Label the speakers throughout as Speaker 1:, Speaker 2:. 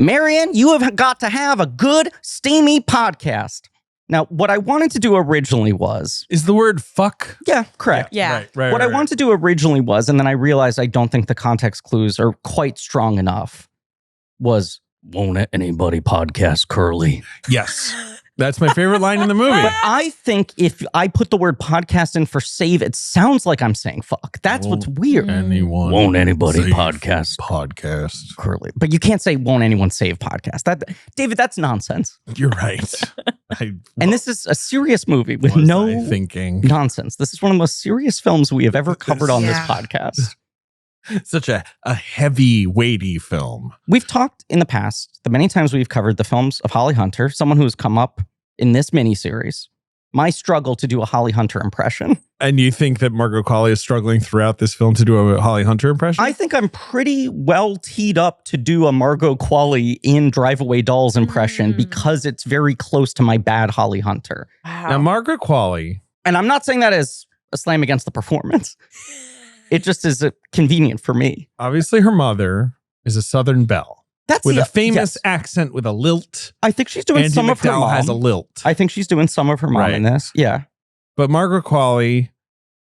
Speaker 1: Marion, you have got to have a good, steamy podcast. Now, what I wanted to do originally was...
Speaker 2: Is the word fuck?
Speaker 1: Yeah, correct.
Speaker 3: Yeah.
Speaker 2: Right,
Speaker 1: What I wanted to do originally was, and then I realized I don't think the context clues are quite strong enough, was, won't anybody podcast Curly?
Speaker 2: Yes. That's my favorite line in the movie.
Speaker 1: But I think if I put the word podcast in for save, it sounds like I'm saying fuck. That's what's weird. Won't anybody podcast Curly? But you can't say won't anyone save podcast. David, that's nonsense.
Speaker 2: You're right.
Speaker 1: And this is a serious movie with
Speaker 2: thinking
Speaker 1: nonsense. This is one of the most serious films we have ever covered on this podcast.
Speaker 2: Such a heavy, weighty film.
Speaker 1: We've talked in the past, the many times we've covered the films of Holly Hunter, someone who has come up in this miniseries, my struggle to do a Holly Hunter impression.
Speaker 2: And you think that Margot Qualley is struggling throughout this film to do a Holly Hunter impression?
Speaker 1: I think I'm pretty well teed up to do a Margot Qualley in Drive Away Dolls impression because it's very close to my bad Holly Hunter.
Speaker 3: Wow.
Speaker 2: Now, Margot Qualley...
Speaker 1: And I'm not saying that as a slam against the performance. It just is convenient for me.
Speaker 2: Obviously, her mother is a Southern belle.
Speaker 1: That's
Speaker 2: with a famous accent with a lilt.
Speaker 1: I think she's doing
Speaker 2: Andie
Speaker 1: some of her
Speaker 2: MacDowell
Speaker 1: mom.
Speaker 2: has a lilt.
Speaker 1: I think she's doing some of her mom in this. Yeah.
Speaker 2: But Margaret Qualley,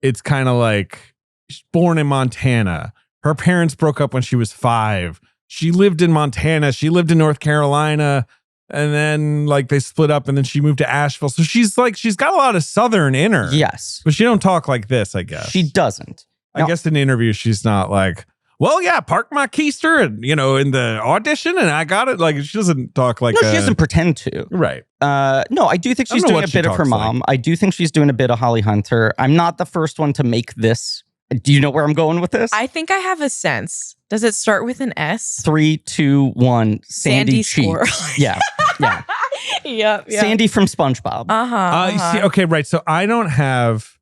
Speaker 2: it's kind of like she's born in Montana. Her parents broke up when she was 5. She lived in Montana. She lived in North Carolina. And then like they split up and then she moved to Asheville. So she's got a lot of Southern in her.
Speaker 1: Yes.
Speaker 2: But she don't talk like this, I guess.
Speaker 1: She doesn't.
Speaker 2: I guess in interviews, she's not like, well, yeah, park my keister and, in the audition and I got it. Like, she doesn't talk like
Speaker 1: No, she doesn't pretend to.
Speaker 2: Right.
Speaker 1: No, I do think she's doing a bit of her mom. I do think she's doing a bit of Holly Hunter. I'm not the first one to make this. Do you know where I'm going with this?
Speaker 3: I think I have a sense. Does it start with an S?
Speaker 1: 3, 2, 1. Sandy
Speaker 3: Squirrel.
Speaker 1: Cheeks. Yeah. Yeah.
Speaker 3: Yep.
Speaker 1: Sandy from SpongeBob.
Speaker 2: See, okay, right. So I don't have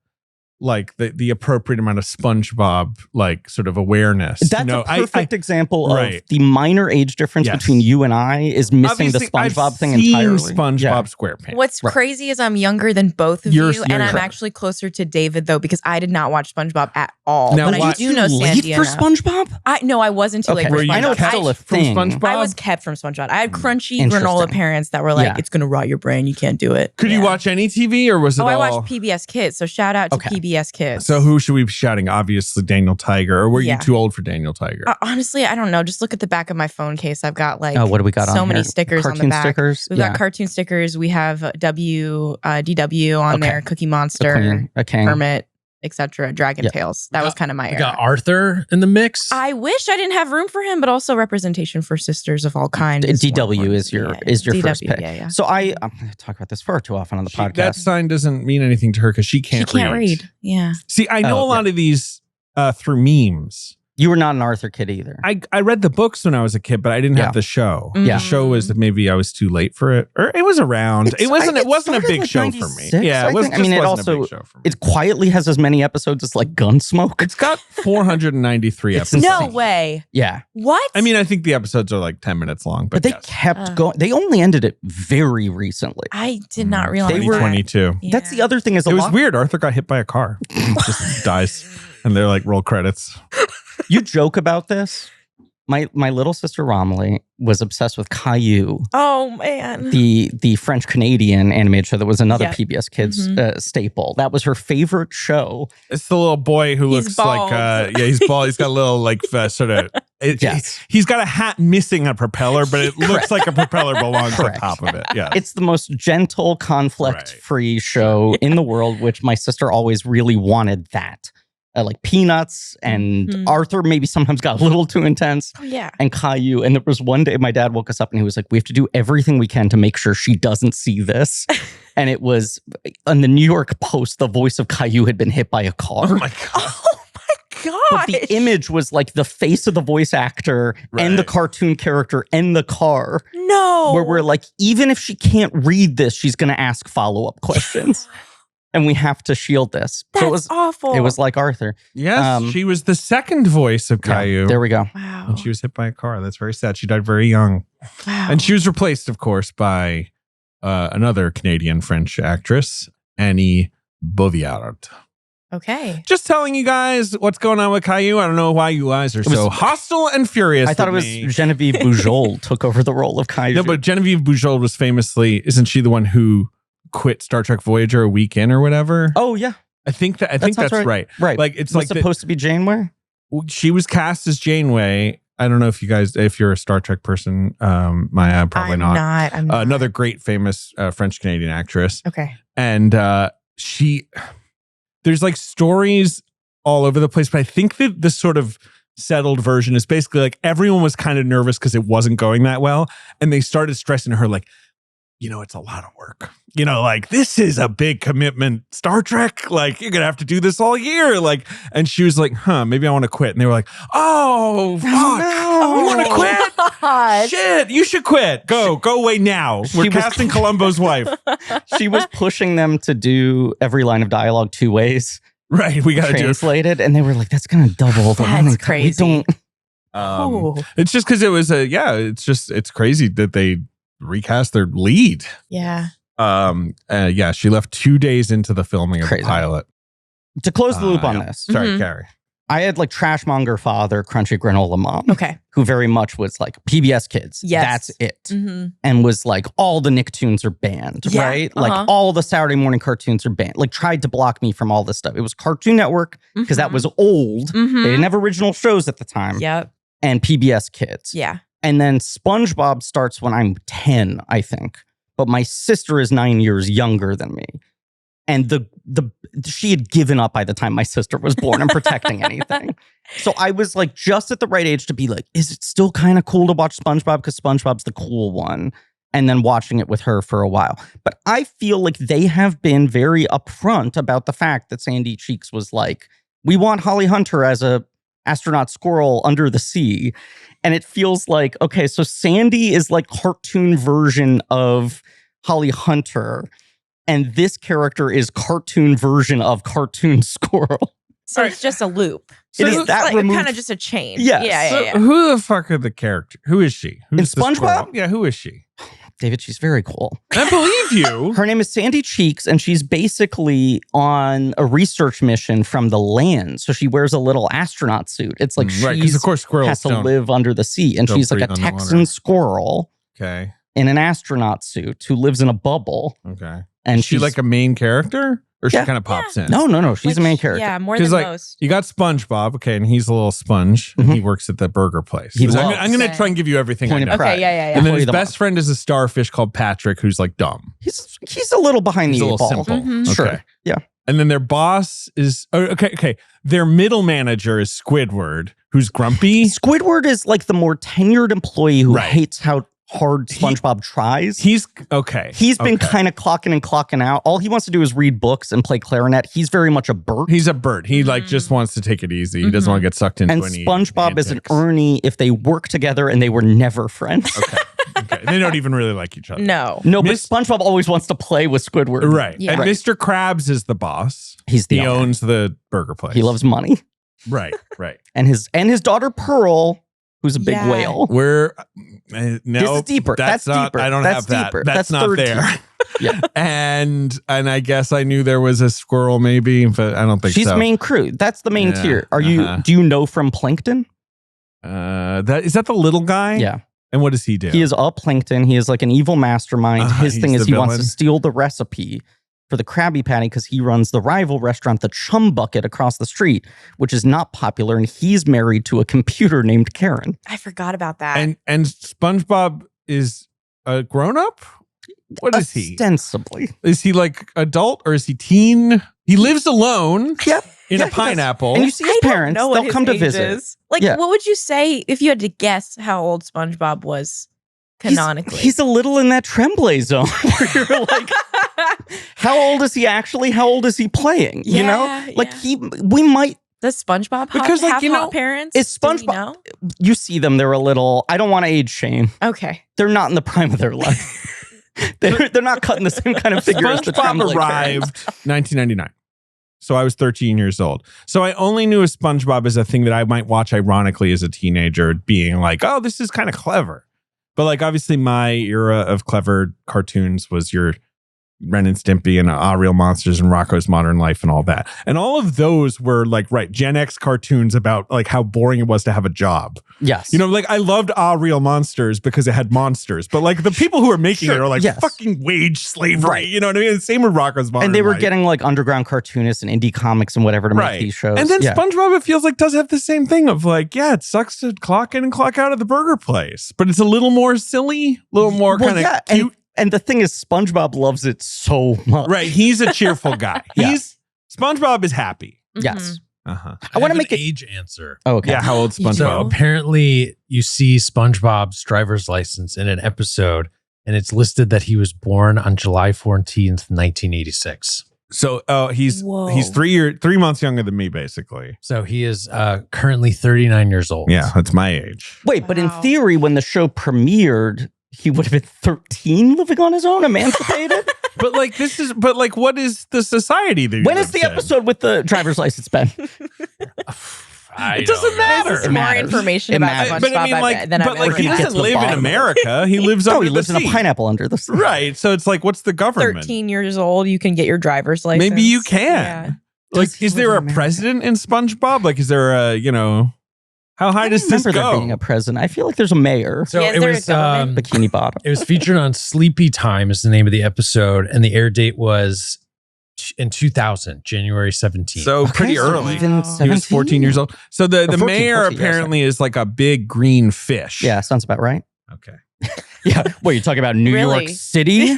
Speaker 2: like the appropriate amount of SpongeBob like sort of awareness.
Speaker 1: That's a perfect example of the minor age difference between you and I is missing the SpongeBob thing entirely.
Speaker 2: SpongeBob SquarePants.
Speaker 3: What's crazy is I'm younger than both of you, and I'm actually closer to David though because I did not watch SpongeBob at all.
Speaker 2: Now,
Speaker 3: but I do know Sandy
Speaker 1: for SpongeBob?
Speaker 3: I wasn't too late for SpongeBob.
Speaker 1: I know it's still a thing.
Speaker 3: I was kept from SpongeBob. I had crunchy granola parents that were like, it's gonna rot your brain. You can't do it.
Speaker 2: Could you watch any TV or was it all?
Speaker 3: I watched PBS Kids. So shout out to PBS Kids.
Speaker 2: So who should we be shouting? Obviously Daniel Tiger. Or were you too old for Daniel Tiger?
Speaker 3: Honestly, I don't know. Just look at the back of my phone case. I've got like
Speaker 1: what do we got
Speaker 3: so
Speaker 1: on
Speaker 3: many
Speaker 1: here?
Speaker 3: stickers on the back.
Speaker 1: Stickers?
Speaker 3: We've got cartoon stickers. We have DW on there, Cookie Monster, Hermit, etc. Dragon Tales. That was kind of my era.
Speaker 4: We got Arthur in the mix.
Speaker 3: I wish I didn't have room for him, but also representation for sisters of all kinds.
Speaker 1: DW is your
Speaker 3: DW,
Speaker 1: first pick.
Speaker 3: Yeah.
Speaker 1: So I'm going to talk about this far too often on the podcast.
Speaker 2: That sign doesn't mean anything to her because she can't
Speaker 3: read. Yeah.
Speaker 2: See, I know a lot of these through memes.
Speaker 1: You were not an Arthur kid either.
Speaker 2: I read the books when I was a kid, but I didn't have the show.
Speaker 1: Yeah.
Speaker 2: The show was maybe I was too late for it, or it was around. It wasn't a big
Speaker 1: like
Speaker 2: show for me.
Speaker 1: 96,
Speaker 2: Yeah, it was.
Speaker 1: I mean, it
Speaker 2: wasn't a
Speaker 1: also
Speaker 2: big show for me.
Speaker 1: it quietly has as many episodes as like Gunsmoke.
Speaker 2: It's got 493 episodes.
Speaker 3: No way.
Speaker 1: Yeah.
Speaker 3: What?
Speaker 2: I mean, I think the episodes are like 10 minutes long, but
Speaker 1: they kept going. They only ended it very recently.
Speaker 3: I did not realize.
Speaker 1: They were
Speaker 2: 22.
Speaker 3: Yeah.
Speaker 1: That's the other thing is
Speaker 2: it was weird. Arthur got hit by a car, just dies, and they're like roll credits.
Speaker 1: You joke about this. My little sister Romilly was obsessed with Caillou.
Speaker 3: Oh man,
Speaker 1: the French Canadian animated show that was another PBS Kids staple. That was her favorite show.
Speaker 2: It's the little boy who looks
Speaker 3: bald.
Speaker 2: like he's bald. He's got a little like sort of. He's got a hat missing a propeller, but it looks like a propeller belongs on top of it. Yeah,
Speaker 1: it's the most gentle, conflict-free show in the world, which my sister always really wanted that. Like Peanuts and Arthur maybe sometimes got a little too intense.
Speaker 3: Oh, yeah.
Speaker 1: And Caillou. And there was one day my dad woke us up and he was like, we have to do everything we can to make sure she doesn't see this. And it was on the New York Post, the voice of Caillou had been hit by a car.
Speaker 2: Oh my God.
Speaker 3: Oh my God.
Speaker 1: But the image was like the face of the voice actor and the cartoon character and the car.
Speaker 3: No.
Speaker 1: Where we're like, even if she can't read this, she's going to ask follow-up questions. And we have to shield this.
Speaker 3: That's
Speaker 1: so it was
Speaker 3: awful.
Speaker 1: It was like Arthur.
Speaker 2: Yes, she was the second voice of Caillou.
Speaker 1: Yeah, there we go.
Speaker 3: Wow.
Speaker 2: And she was hit by a car. That's very sad. She died very young.
Speaker 3: Wow.
Speaker 2: And she was replaced, of course, by another Canadian French actress, Annie Beauviard.
Speaker 3: Okay.
Speaker 2: Just telling you guys what's going on with Caillou. I don't know why you guys are so hostile and furious.
Speaker 1: I thought it was Genevieve Bujold took over the role of Caillou.
Speaker 2: No, but Genevieve Bujold was isn't she the one who quit Star Trek Voyager a week in or whatever?
Speaker 1: Oh, yeah.
Speaker 2: I think that's right.
Speaker 1: Right.
Speaker 2: Like it's
Speaker 1: like supposed to be Janeway.
Speaker 2: She was cast as Janeway. I don't know if you're a Star Trek person, Maya, probably not.
Speaker 3: I'm not.
Speaker 2: Another great famous French Canadian actress.
Speaker 3: Okay.
Speaker 2: And there's like stories all over the place, but I think that the sort of settled version is basically like everyone was kind of nervous because it wasn't going that well. And they started stressing to her like, it's a lot of work. Like this is a big commitment. Star Trek, like you're going to have to do this all year. Like, and she was like, maybe I want to quit. And they were like, oh, fuck.
Speaker 3: No.
Speaker 2: You want to quit?
Speaker 3: God.
Speaker 2: Shit, you should quit. Go away now. We're casting Columbo's wife.
Speaker 1: She was pushing them to do every line of dialogue 2 ways.
Speaker 2: Right. We got to
Speaker 1: translate it. And they were like, that's going to double the running.
Speaker 3: That's crazy.
Speaker 2: It's just because it was it's crazy that they recast their lead.
Speaker 3: Yeah.
Speaker 2: She left 2 days into the filming of the pilot.
Speaker 1: To close the loop on this.
Speaker 2: Sorry, Carrie.
Speaker 1: I had like Trashmonger father, Crunchy Granola mom.
Speaker 3: Okay.
Speaker 1: Who very much was like PBS Kids.
Speaker 3: Yes.
Speaker 1: That's it. And was like, all the Nicktoons are banned, right? Like all the Saturday morning cartoons are banned. Like tried to block me from all this stuff. It was Cartoon Network because that was old. They didn't have original shows at the time.
Speaker 3: Yep.
Speaker 1: And PBS Kids.
Speaker 3: Yeah.
Speaker 1: And then SpongeBob starts when I'm 10, I think. But my sister is 9 years younger than me. And she had given up by the time my sister was born and protecting anything. So I was like just at the right age to be like, is it still kind of cool to watch SpongeBob? Because SpongeBob's the cool one. And then watching it with her for a while. But I feel like they have been very upfront about the fact that Sandy Cheeks was like, we want Holly Hunter as a astronaut squirrel under the sea. And it feels like, okay, so Sandy is like cartoon version of Holly Hunter. And this character is cartoon version of cartoon squirrel.
Speaker 3: So it's just a loop.
Speaker 1: So
Speaker 3: it's
Speaker 1: that
Speaker 3: like kind of just a chain.
Speaker 1: Yes.
Speaker 3: Yeah.
Speaker 2: Who the fuck are the characters? Who is she? Who's
Speaker 1: in SpongeBob?
Speaker 2: Yeah, who is she?
Speaker 1: David, she's very cool.
Speaker 2: I believe you.
Speaker 1: Her name is Sandy Cheeks, and she's basically on a research mission from the land. So she wears a little astronaut suit. It's like
Speaker 2: of course squirrels
Speaker 1: has to live under the sea, and she's like a Texan squirrel in an astronaut suit who lives in a bubble.
Speaker 2: Okay.
Speaker 1: And
Speaker 2: she's like a main character? Or she kind of pops in?
Speaker 1: No. She's a main character.
Speaker 3: Yeah, more than most.
Speaker 2: You got SpongeBob, okay, and he's a little sponge, and he works at the burger place. I'm going to try and give you everything I know.
Speaker 3: Okay, yeah.
Speaker 2: And then his best friend is a starfish called Patrick, who's like dumb.
Speaker 1: He's a little behind the eight ball.
Speaker 2: Simple.
Speaker 3: Mm-hmm.
Speaker 1: Sure.
Speaker 2: Okay.
Speaker 1: Yeah.
Speaker 2: And then their boss is their middle manager is Squidward, who's grumpy.
Speaker 1: Squidward is like the more tenured employee who hates how hard SpongeBob tries.
Speaker 2: He's okay.
Speaker 1: He's been kind of clocking and clocking out. All he wants to do is read books and play clarinet. He's very much a Bert.
Speaker 2: He's a Bert. He like just wants to take it easy. He doesn't want to get sucked into any
Speaker 1: SpongeBob is an Ernie if they work together and they were never friends.
Speaker 2: Okay. They don't even really like each other.
Speaker 3: No,
Speaker 1: but SpongeBob always wants to play with Squidward.
Speaker 2: Right. Yeah. And Mr. Krabs is the boss.
Speaker 1: He
Speaker 2: owns the burger place.
Speaker 1: He loves money.
Speaker 2: Right.
Speaker 1: And his daughter Pearl, who's a big whale.
Speaker 2: No,
Speaker 1: this is deeper. That's deeper.
Speaker 2: I don't have that.
Speaker 1: Deeper.
Speaker 2: That's not there.
Speaker 1: Yeah.
Speaker 2: And I guess I knew there was a squirrel maybe, but I don't think
Speaker 1: She's
Speaker 2: so.
Speaker 1: main crew. That's the main tier. Do you know from Plankton?
Speaker 2: Is that the little guy?
Speaker 1: Yeah.
Speaker 2: And what does he do?
Speaker 1: He is a Plankton. He is like an evil mastermind. His thing is he wants to steal the recipe for the Krabby Patty because he runs the rival restaurant, the Chum Bucket, across the street, which is not popular. And he's married to a computer named Karen.
Speaker 3: I forgot about that.
Speaker 2: And SpongeBob is a grown-up? What is he?
Speaker 1: Ostensibly.
Speaker 2: Is he like adult or is he teen? He lives alone.
Speaker 1: Yep.
Speaker 2: In a pineapple.
Speaker 1: And you see his parents. They'll come to visit.
Speaker 3: Is. Like, what would you say if you had to guess how old SpongeBob was canonically?
Speaker 1: He's a little in that Tremblay zone where you're like, how old is he actually? How old is he playing?
Speaker 3: Yeah,
Speaker 1: you know? Like we might.
Speaker 3: Does SpongeBob have hot parents?
Speaker 1: Is SpongeBob? You see them, they're a little, I don't want to age shame.
Speaker 3: Okay.
Speaker 1: They're not in the prime of their life. they're not cutting the same kind of figure as the
Speaker 2: SpongeBob arrived 1999. So I was 13 years old. So I only knew SpongeBob as a thing that I might watch ironically as a teenager, being like, oh, this is kind of clever. But like, obviously my era of clever cartoons was your Ren and Stimpy and Real Monsters and Rocko's Modern Life and all that. And all of those were like, Gen X cartoons about like how boring it was to have a job.
Speaker 1: Yes.
Speaker 2: You know, like I loved Real Monsters because it had monsters, but like the people who are making it are like fucking wage slavery. Right. You know what I mean? Same with Rocko's Modern Life.
Speaker 1: And they were getting like underground cartoonists and indie comics and whatever to make these shows.
Speaker 2: And then SpongeBob, it feels like does have the same thing of like, it sucks to clock in and clock out of the burger place, but it's a little more silly, a little more kind of cute.
Speaker 1: And the thing is, SpongeBob loves it so much.
Speaker 2: Right. He's a cheerful guy. SpongeBob is happy.
Speaker 1: Yes.
Speaker 2: Uh-huh.
Speaker 4: I want to make an age answer.
Speaker 1: Oh, okay.
Speaker 2: Yeah, how old SpongeBob?
Speaker 4: So apparently you see SpongeBob's driver's license in an episode, and it's listed that he was born on July 14th, 1986.
Speaker 2: So he's 3 months younger than me, basically.
Speaker 4: So he is currently 39 years old.
Speaker 2: Yeah, that's my age.
Speaker 1: Wait, but in theory, when the show premiered, he would have been 13 living on his own, emancipated?
Speaker 2: But what is the society that
Speaker 1: when is the episode with the driver's license, Ben?
Speaker 2: It doesn't matter.
Speaker 3: There's more information about SpongeBob
Speaker 2: but I mean, like, he doesn't live in America. He lives
Speaker 1: under
Speaker 2: the sea.
Speaker 1: he lives in a pineapple under the sea.
Speaker 2: Right. So it's like, what's the government?
Speaker 3: 13 years old, you can get your driver's license.
Speaker 2: Maybe you can. Yeah. Like, is there a president in SpongeBob? Like, is there a, how high does this go?
Speaker 1: There being a president. I feel like there's a mayor.
Speaker 4: So it was
Speaker 1: Bikini Bottom.
Speaker 4: It was featured on Sleepy Time is the name of the episode, and the air date was in 2000, January 17th.
Speaker 2: So pretty early. He was 14 years old. So the mayor apparently is like a big green fish.
Speaker 1: Yeah, sounds about right.
Speaker 2: Okay.
Speaker 1: Yeah. What, you're talking about New York City?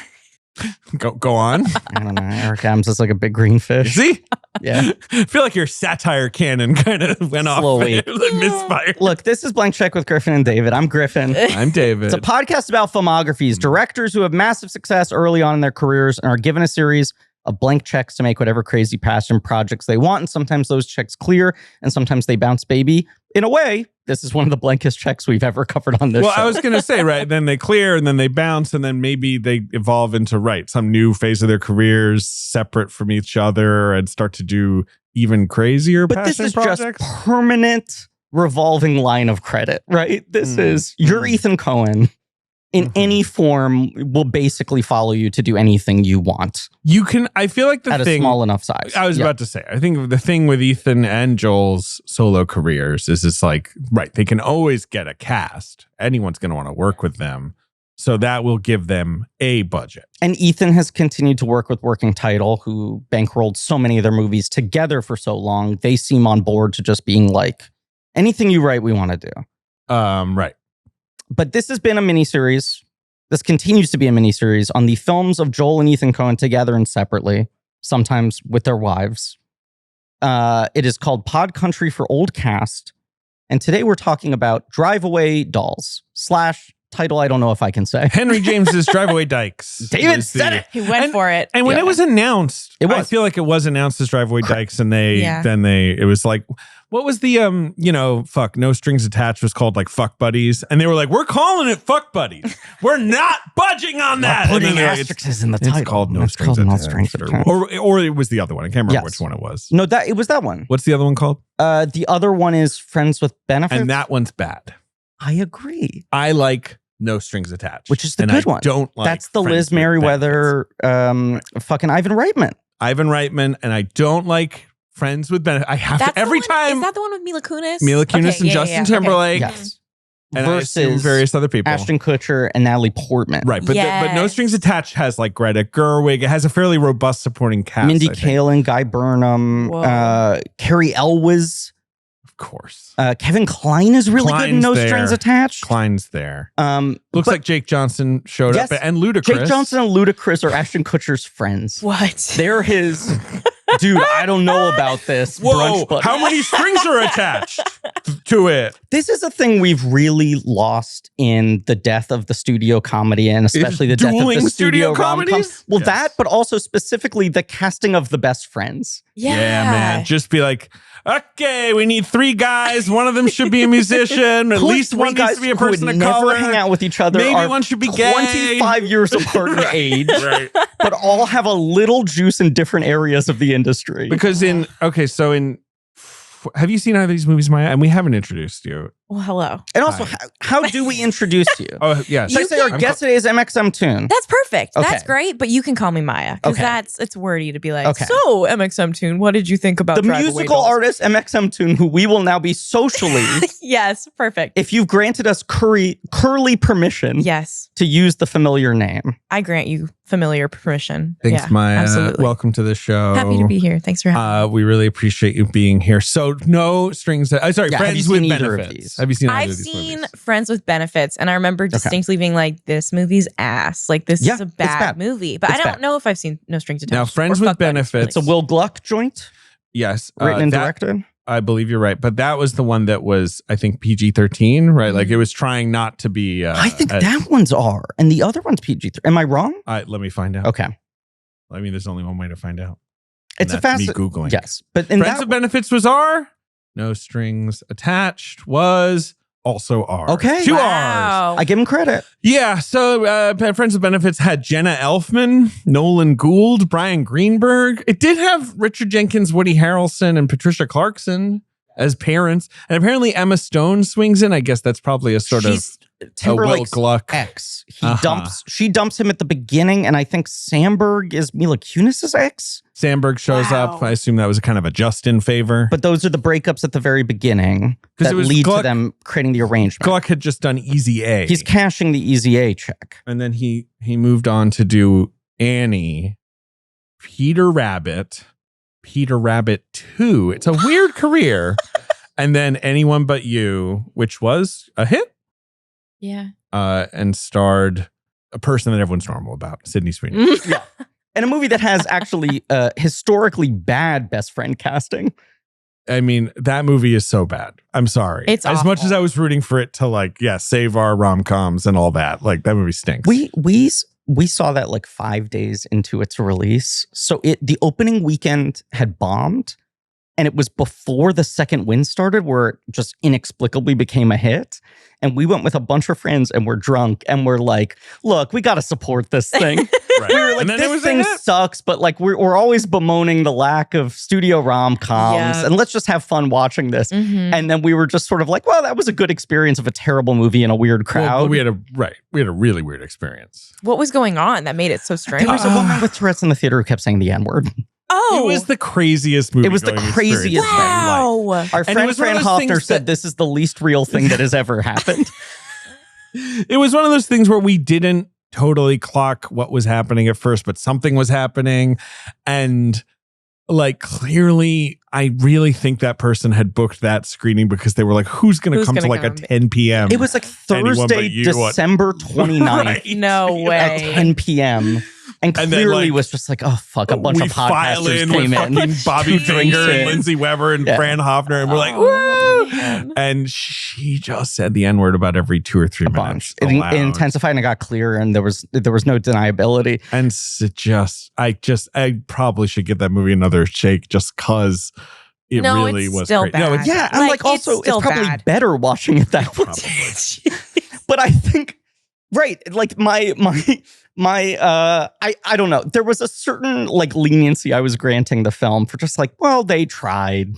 Speaker 2: Go on.
Speaker 1: I don't know. Eric Adams is like a big green fish.
Speaker 2: See?
Speaker 1: Yeah.
Speaker 2: I feel like your satire cannon kind of went
Speaker 1: slowly.
Speaker 2: Off. Like misfired.
Speaker 1: Look, this is Blank Check with Griffin and David. I'm Griffin.
Speaker 2: I'm David.
Speaker 1: It's a podcast about filmographies, directors who have massive success early on in their careers and are given a series of blank checks to make whatever crazy passion projects they want. And sometimes those checks clear and sometimes they bounce baby. In a way, this is one of the blankest checks we've ever covered on this show.
Speaker 2: Well, I was going to say, then they clear and then they bounce and then maybe they evolve into, some new phase of their careers separate from each other and start to do even crazier passion projects. But this is just
Speaker 1: permanent revolving line of credit, right? This is, you're Ethan Coen. In any form, will basically follow you to do anything you want.
Speaker 2: I feel like
Speaker 1: at a small enough size.
Speaker 2: I was about to say, I think the thing with Ethan and Joel's solo careers is it's like, they can always get a cast. Anyone's going to want to work with them. So that will give them a budget.
Speaker 1: And Ethan has continued to work with Working Title, who bankrolled so many of their movies together for so long. They seem on board to just being like, anything you write, we want to do.
Speaker 2: Right.
Speaker 1: But this has been a miniseries. This continues to be a miniseries on the films of Joel and Ethan Coen together and separately, sometimes with their wives. It is called Pod Country for Old Cast. And today we're talking about Drive Away Dolls / title I don't know if I can say.
Speaker 2: Henry James's Drive Away Dykes.
Speaker 1: David said it.
Speaker 3: He went for it.
Speaker 2: And when it was announced,
Speaker 1: I
Speaker 2: feel like it was announced as Drive Away Dykes, and it was like, what was the No Strings Attached was called like Fuck Buddies, and they were like, we're calling it Fuck Buddies. We're not budging on that.
Speaker 1: We're putting asterisks in the title.
Speaker 2: It's called No Strings Attached. Or it was the other one. I can't remember which one it was.
Speaker 1: No, it was that one.
Speaker 2: What's the other one called?
Speaker 1: The other one is Friends with Benefits.
Speaker 2: And that one's bad.
Speaker 1: I agree.
Speaker 2: I like No Strings Attached,
Speaker 1: which is the good one.
Speaker 2: Don't like
Speaker 1: that's the Liz Merriweather, fucking Ivan Reitman, and I don't like Friends with Benefits. I have to every time.
Speaker 3: Is that the one with Mila Kunis?
Speaker 2: Mila Kunis and Justin Timberlake.
Speaker 1: Okay. Yes.
Speaker 2: And versus various other people.
Speaker 1: Ashton Kutcher and Natalie Portman.
Speaker 2: Right, but but No Strings Attached has like Greta Gerwig. It has a fairly robust supporting cast.
Speaker 1: Mindy Kaling, Guy Burnham, Carrie Elwes.
Speaker 2: Of course.
Speaker 1: Kevin Kline is really good in No Strings Attached.
Speaker 2: Kline's there. Looks like Jake Johnson showed up and Ludacris.
Speaker 1: Jake Johnson and Ludacris are Ashton Kutcher's friends.
Speaker 3: What?
Speaker 1: They're his... Dude, I don't know about this.
Speaker 2: Whoa, how many strings are attached to it?
Speaker 1: This is a thing we've really lost in the death of the studio comedy and especially the death of the studio rom-com. Well, that, but also specifically the casting of the best friends.
Speaker 3: Yeah,
Speaker 2: man. Just be like, okay, we need 3 guys. One of them should be a musician. At least one needs to be a person of color.
Speaker 1: Never hang out with each other.
Speaker 2: Maybe one should be gay.
Speaker 1: 25 years apart in age. Right. But all have a little juice in different areas of the industry.
Speaker 2: Because have you seen either of these movies, Maya? And we haven't introduced you.
Speaker 3: Well, hello.
Speaker 1: And also, how do we introduce you?
Speaker 2: Oh, yes.
Speaker 1: Should I say our guest today is mxmtoon?
Speaker 3: That's perfect.
Speaker 1: Okay.
Speaker 3: That's great. But you can call me Maya because
Speaker 1: Okay.
Speaker 3: it's wordy to be like, so mxmtoon, what did you think about
Speaker 1: the
Speaker 3: Drive Away
Speaker 1: musical
Speaker 3: Dolls?
Speaker 1: artist mxmtoon, who we will now be socially.
Speaker 3: Yes, perfect.
Speaker 1: If you've granted us curly permission to use the familiar name.
Speaker 3: I grant you familiar permission.
Speaker 2: Thanks, Maya.
Speaker 3: Absolutely.
Speaker 2: Welcome to the show.
Speaker 3: Happy to be here. Thanks for having me.
Speaker 2: We really appreciate you being here. So no strings. Friends with benefits. Have you seen either of these movies?
Speaker 3: I've seen Friends with Benefits, and I remember distinctly being like, this movie's ass. Like, this is a bad movie. But I don't know if I've seen No Strings Attached.
Speaker 2: Now, Friends with Benefits.
Speaker 1: It's a Will Gluck joint?
Speaker 2: Yes.
Speaker 1: Written and directed?
Speaker 2: I believe you're right. But that was the one that was, I think, PG-13, right? Like, it was trying not to be...
Speaker 1: I think that one's R, and the other one's PG-13. Am I wrong?
Speaker 2: Let me find out.
Speaker 1: Okay.
Speaker 2: I mean, there's only one way to find out.
Speaker 1: It's a fast...
Speaker 2: me Googling.
Speaker 1: Yes. But
Speaker 2: Friends with Benefits was R. No Strings Attached was... also R.
Speaker 1: Okay.
Speaker 2: 2 R's.
Speaker 1: I give him credit.
Speaker 2: Yeah. So Friends with Benefits had Jenna Elfman, Nolan Gould, Brian Greenberg. It did have Richard Jenkins, Woody Harrelson, and Patricia Clarkson as parents. And apparently Emma Stone swings in. I guess that's probably a sort of
Speaker 1: Timberlake's
Speaker 2: Will Gluck
Speaker 1: ex. She dumps him at the beginning, and I think Sandberg is Mila Kunis's ex.
Speaker 2: Sandberg shows up. I assume that was a kind of a Justin favor.
Speaker 1: But those are the breakups at the very beginning that lead to them creating the arrangement.
Speaker 2: Gluck had just done Easy A.
Speaker 1: He's cashing the Easy A check.
Speaker 2: And then he moved on to do Annie, Peter Rabbit 2. It's a weird career. And then Anyone But You, which was a hit.
Speaker 3: Yeah.
Speaker 2: And starred a person that everyone's normal about, Sydney Sweeney.
Speaker 1: Yeah. And a movie that has actually historically bad best friend casting.
Speaker 2: I mean, that movie is so bad. I'm sorry.
Speaker 3: It's
Speaker 2: as
Speaker 3: awful.
Speaker 2: much as I was rooting for it to save our rom-coms and all that. Like, that movie stinks.
Speaker 1: We saw that like 5 days into its release. So the opening weekend had bombed. And it was before the second wind started, where it just inexplicably became a hit. And we went with a bunch of friends and we're drunk and we're like, look, we got to support this thing.
Speaker 2: Right.
Speaker 1: We were like, this thing sucks, but like we're always bemoaning the lack of studio rom-coms. And let's just have fun watching this.
Speaker 3: Mm-hmm.
Speaker 1: And then we were just sort of like, well, that was a good experience of a terrible movie in a weird crowd.
Speaker 2: Well, we had a really weird experience.
Speaker 3: What was going on that made it so strange?
Speaker 1: There was a woman with Tourette's in the theater who kept saying the N-word.
Speaker 3: Oh,
Speaker 2: it was the craziest movie.
Speaker 1: It was the craziest thing.
Speaker 3: Wow.
Speaker 1: Our friend Fran Hoffner said this is the least real thing that has ever happened.
Speaker 2: It was one of those things where we didn't totally clock what was happening at first, but something was happening. And like, clearly, I really think that person had booked that screening because they were like, who's going to come to like a 10 p.m.?
Speaker 1: It was like Thursday, December 29th.
Speaker 3: Right. No way.
Speaker 1: At 10 p.m. And clearly was just like, oh, fuck, a bunch of podcasters came in.
Speaker 2: Bobby Finger and Lindsay Weber and Fran Hoffner. And we're like, woo! And she just said the N-word about every 2 or 3 minutes.
Speaker 1: It intensified and it got clearer and there was no deniability.
Speaker 2: And I probably should give that movie another shake just because it really was
Speaker 3: still
Speaker 2: great.
Speaker 3: Bad.
Speaker 2: No, it's,
Speaker 1: yeah, and like also it's probably bad. Better watching it that way. But I think, right, like my I don't know. There was a certain like leniency I was granting the film for just like, well, they tried.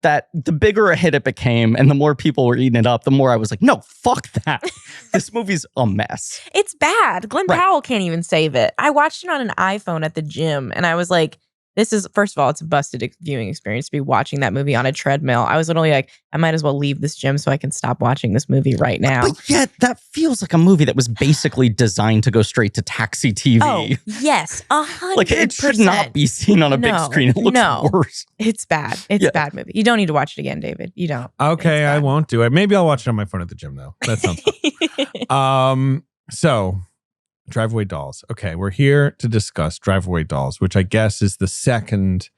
Speaker 1: That the bigger a hit it became and the more people were eating it up, the more I was like, no, fuck that. This movie's a mess.
Speaker 3: It's bad. Glenn Powell can't even save it. I watched it on an iPhone at the gym and I was like, this is, first of all, it's a busted viewing experience to be watching that movie on a treadmill. I was literally like, I might as well leave this gym so I can stop watching this movie right now.
Speaker 1: But yet, that feels like a movie that was basically designed to go straight to taxi TV.
Speaker 3: Oh, yes, 100%.
Speaker 1: Like, it should not be seen on a big screen. It looks worse.
Speaker 3: It's bad. It's a bad movie. You don't need to watch it again, David. You don't.
Speaker 2: Okay, I won't do it. Maybe I'll watch it on my phone at the gym, though. That sounds fun. So... Drive Away Dolls. Okay, we're here to discuss Drive Away Dolls, which I guess is the second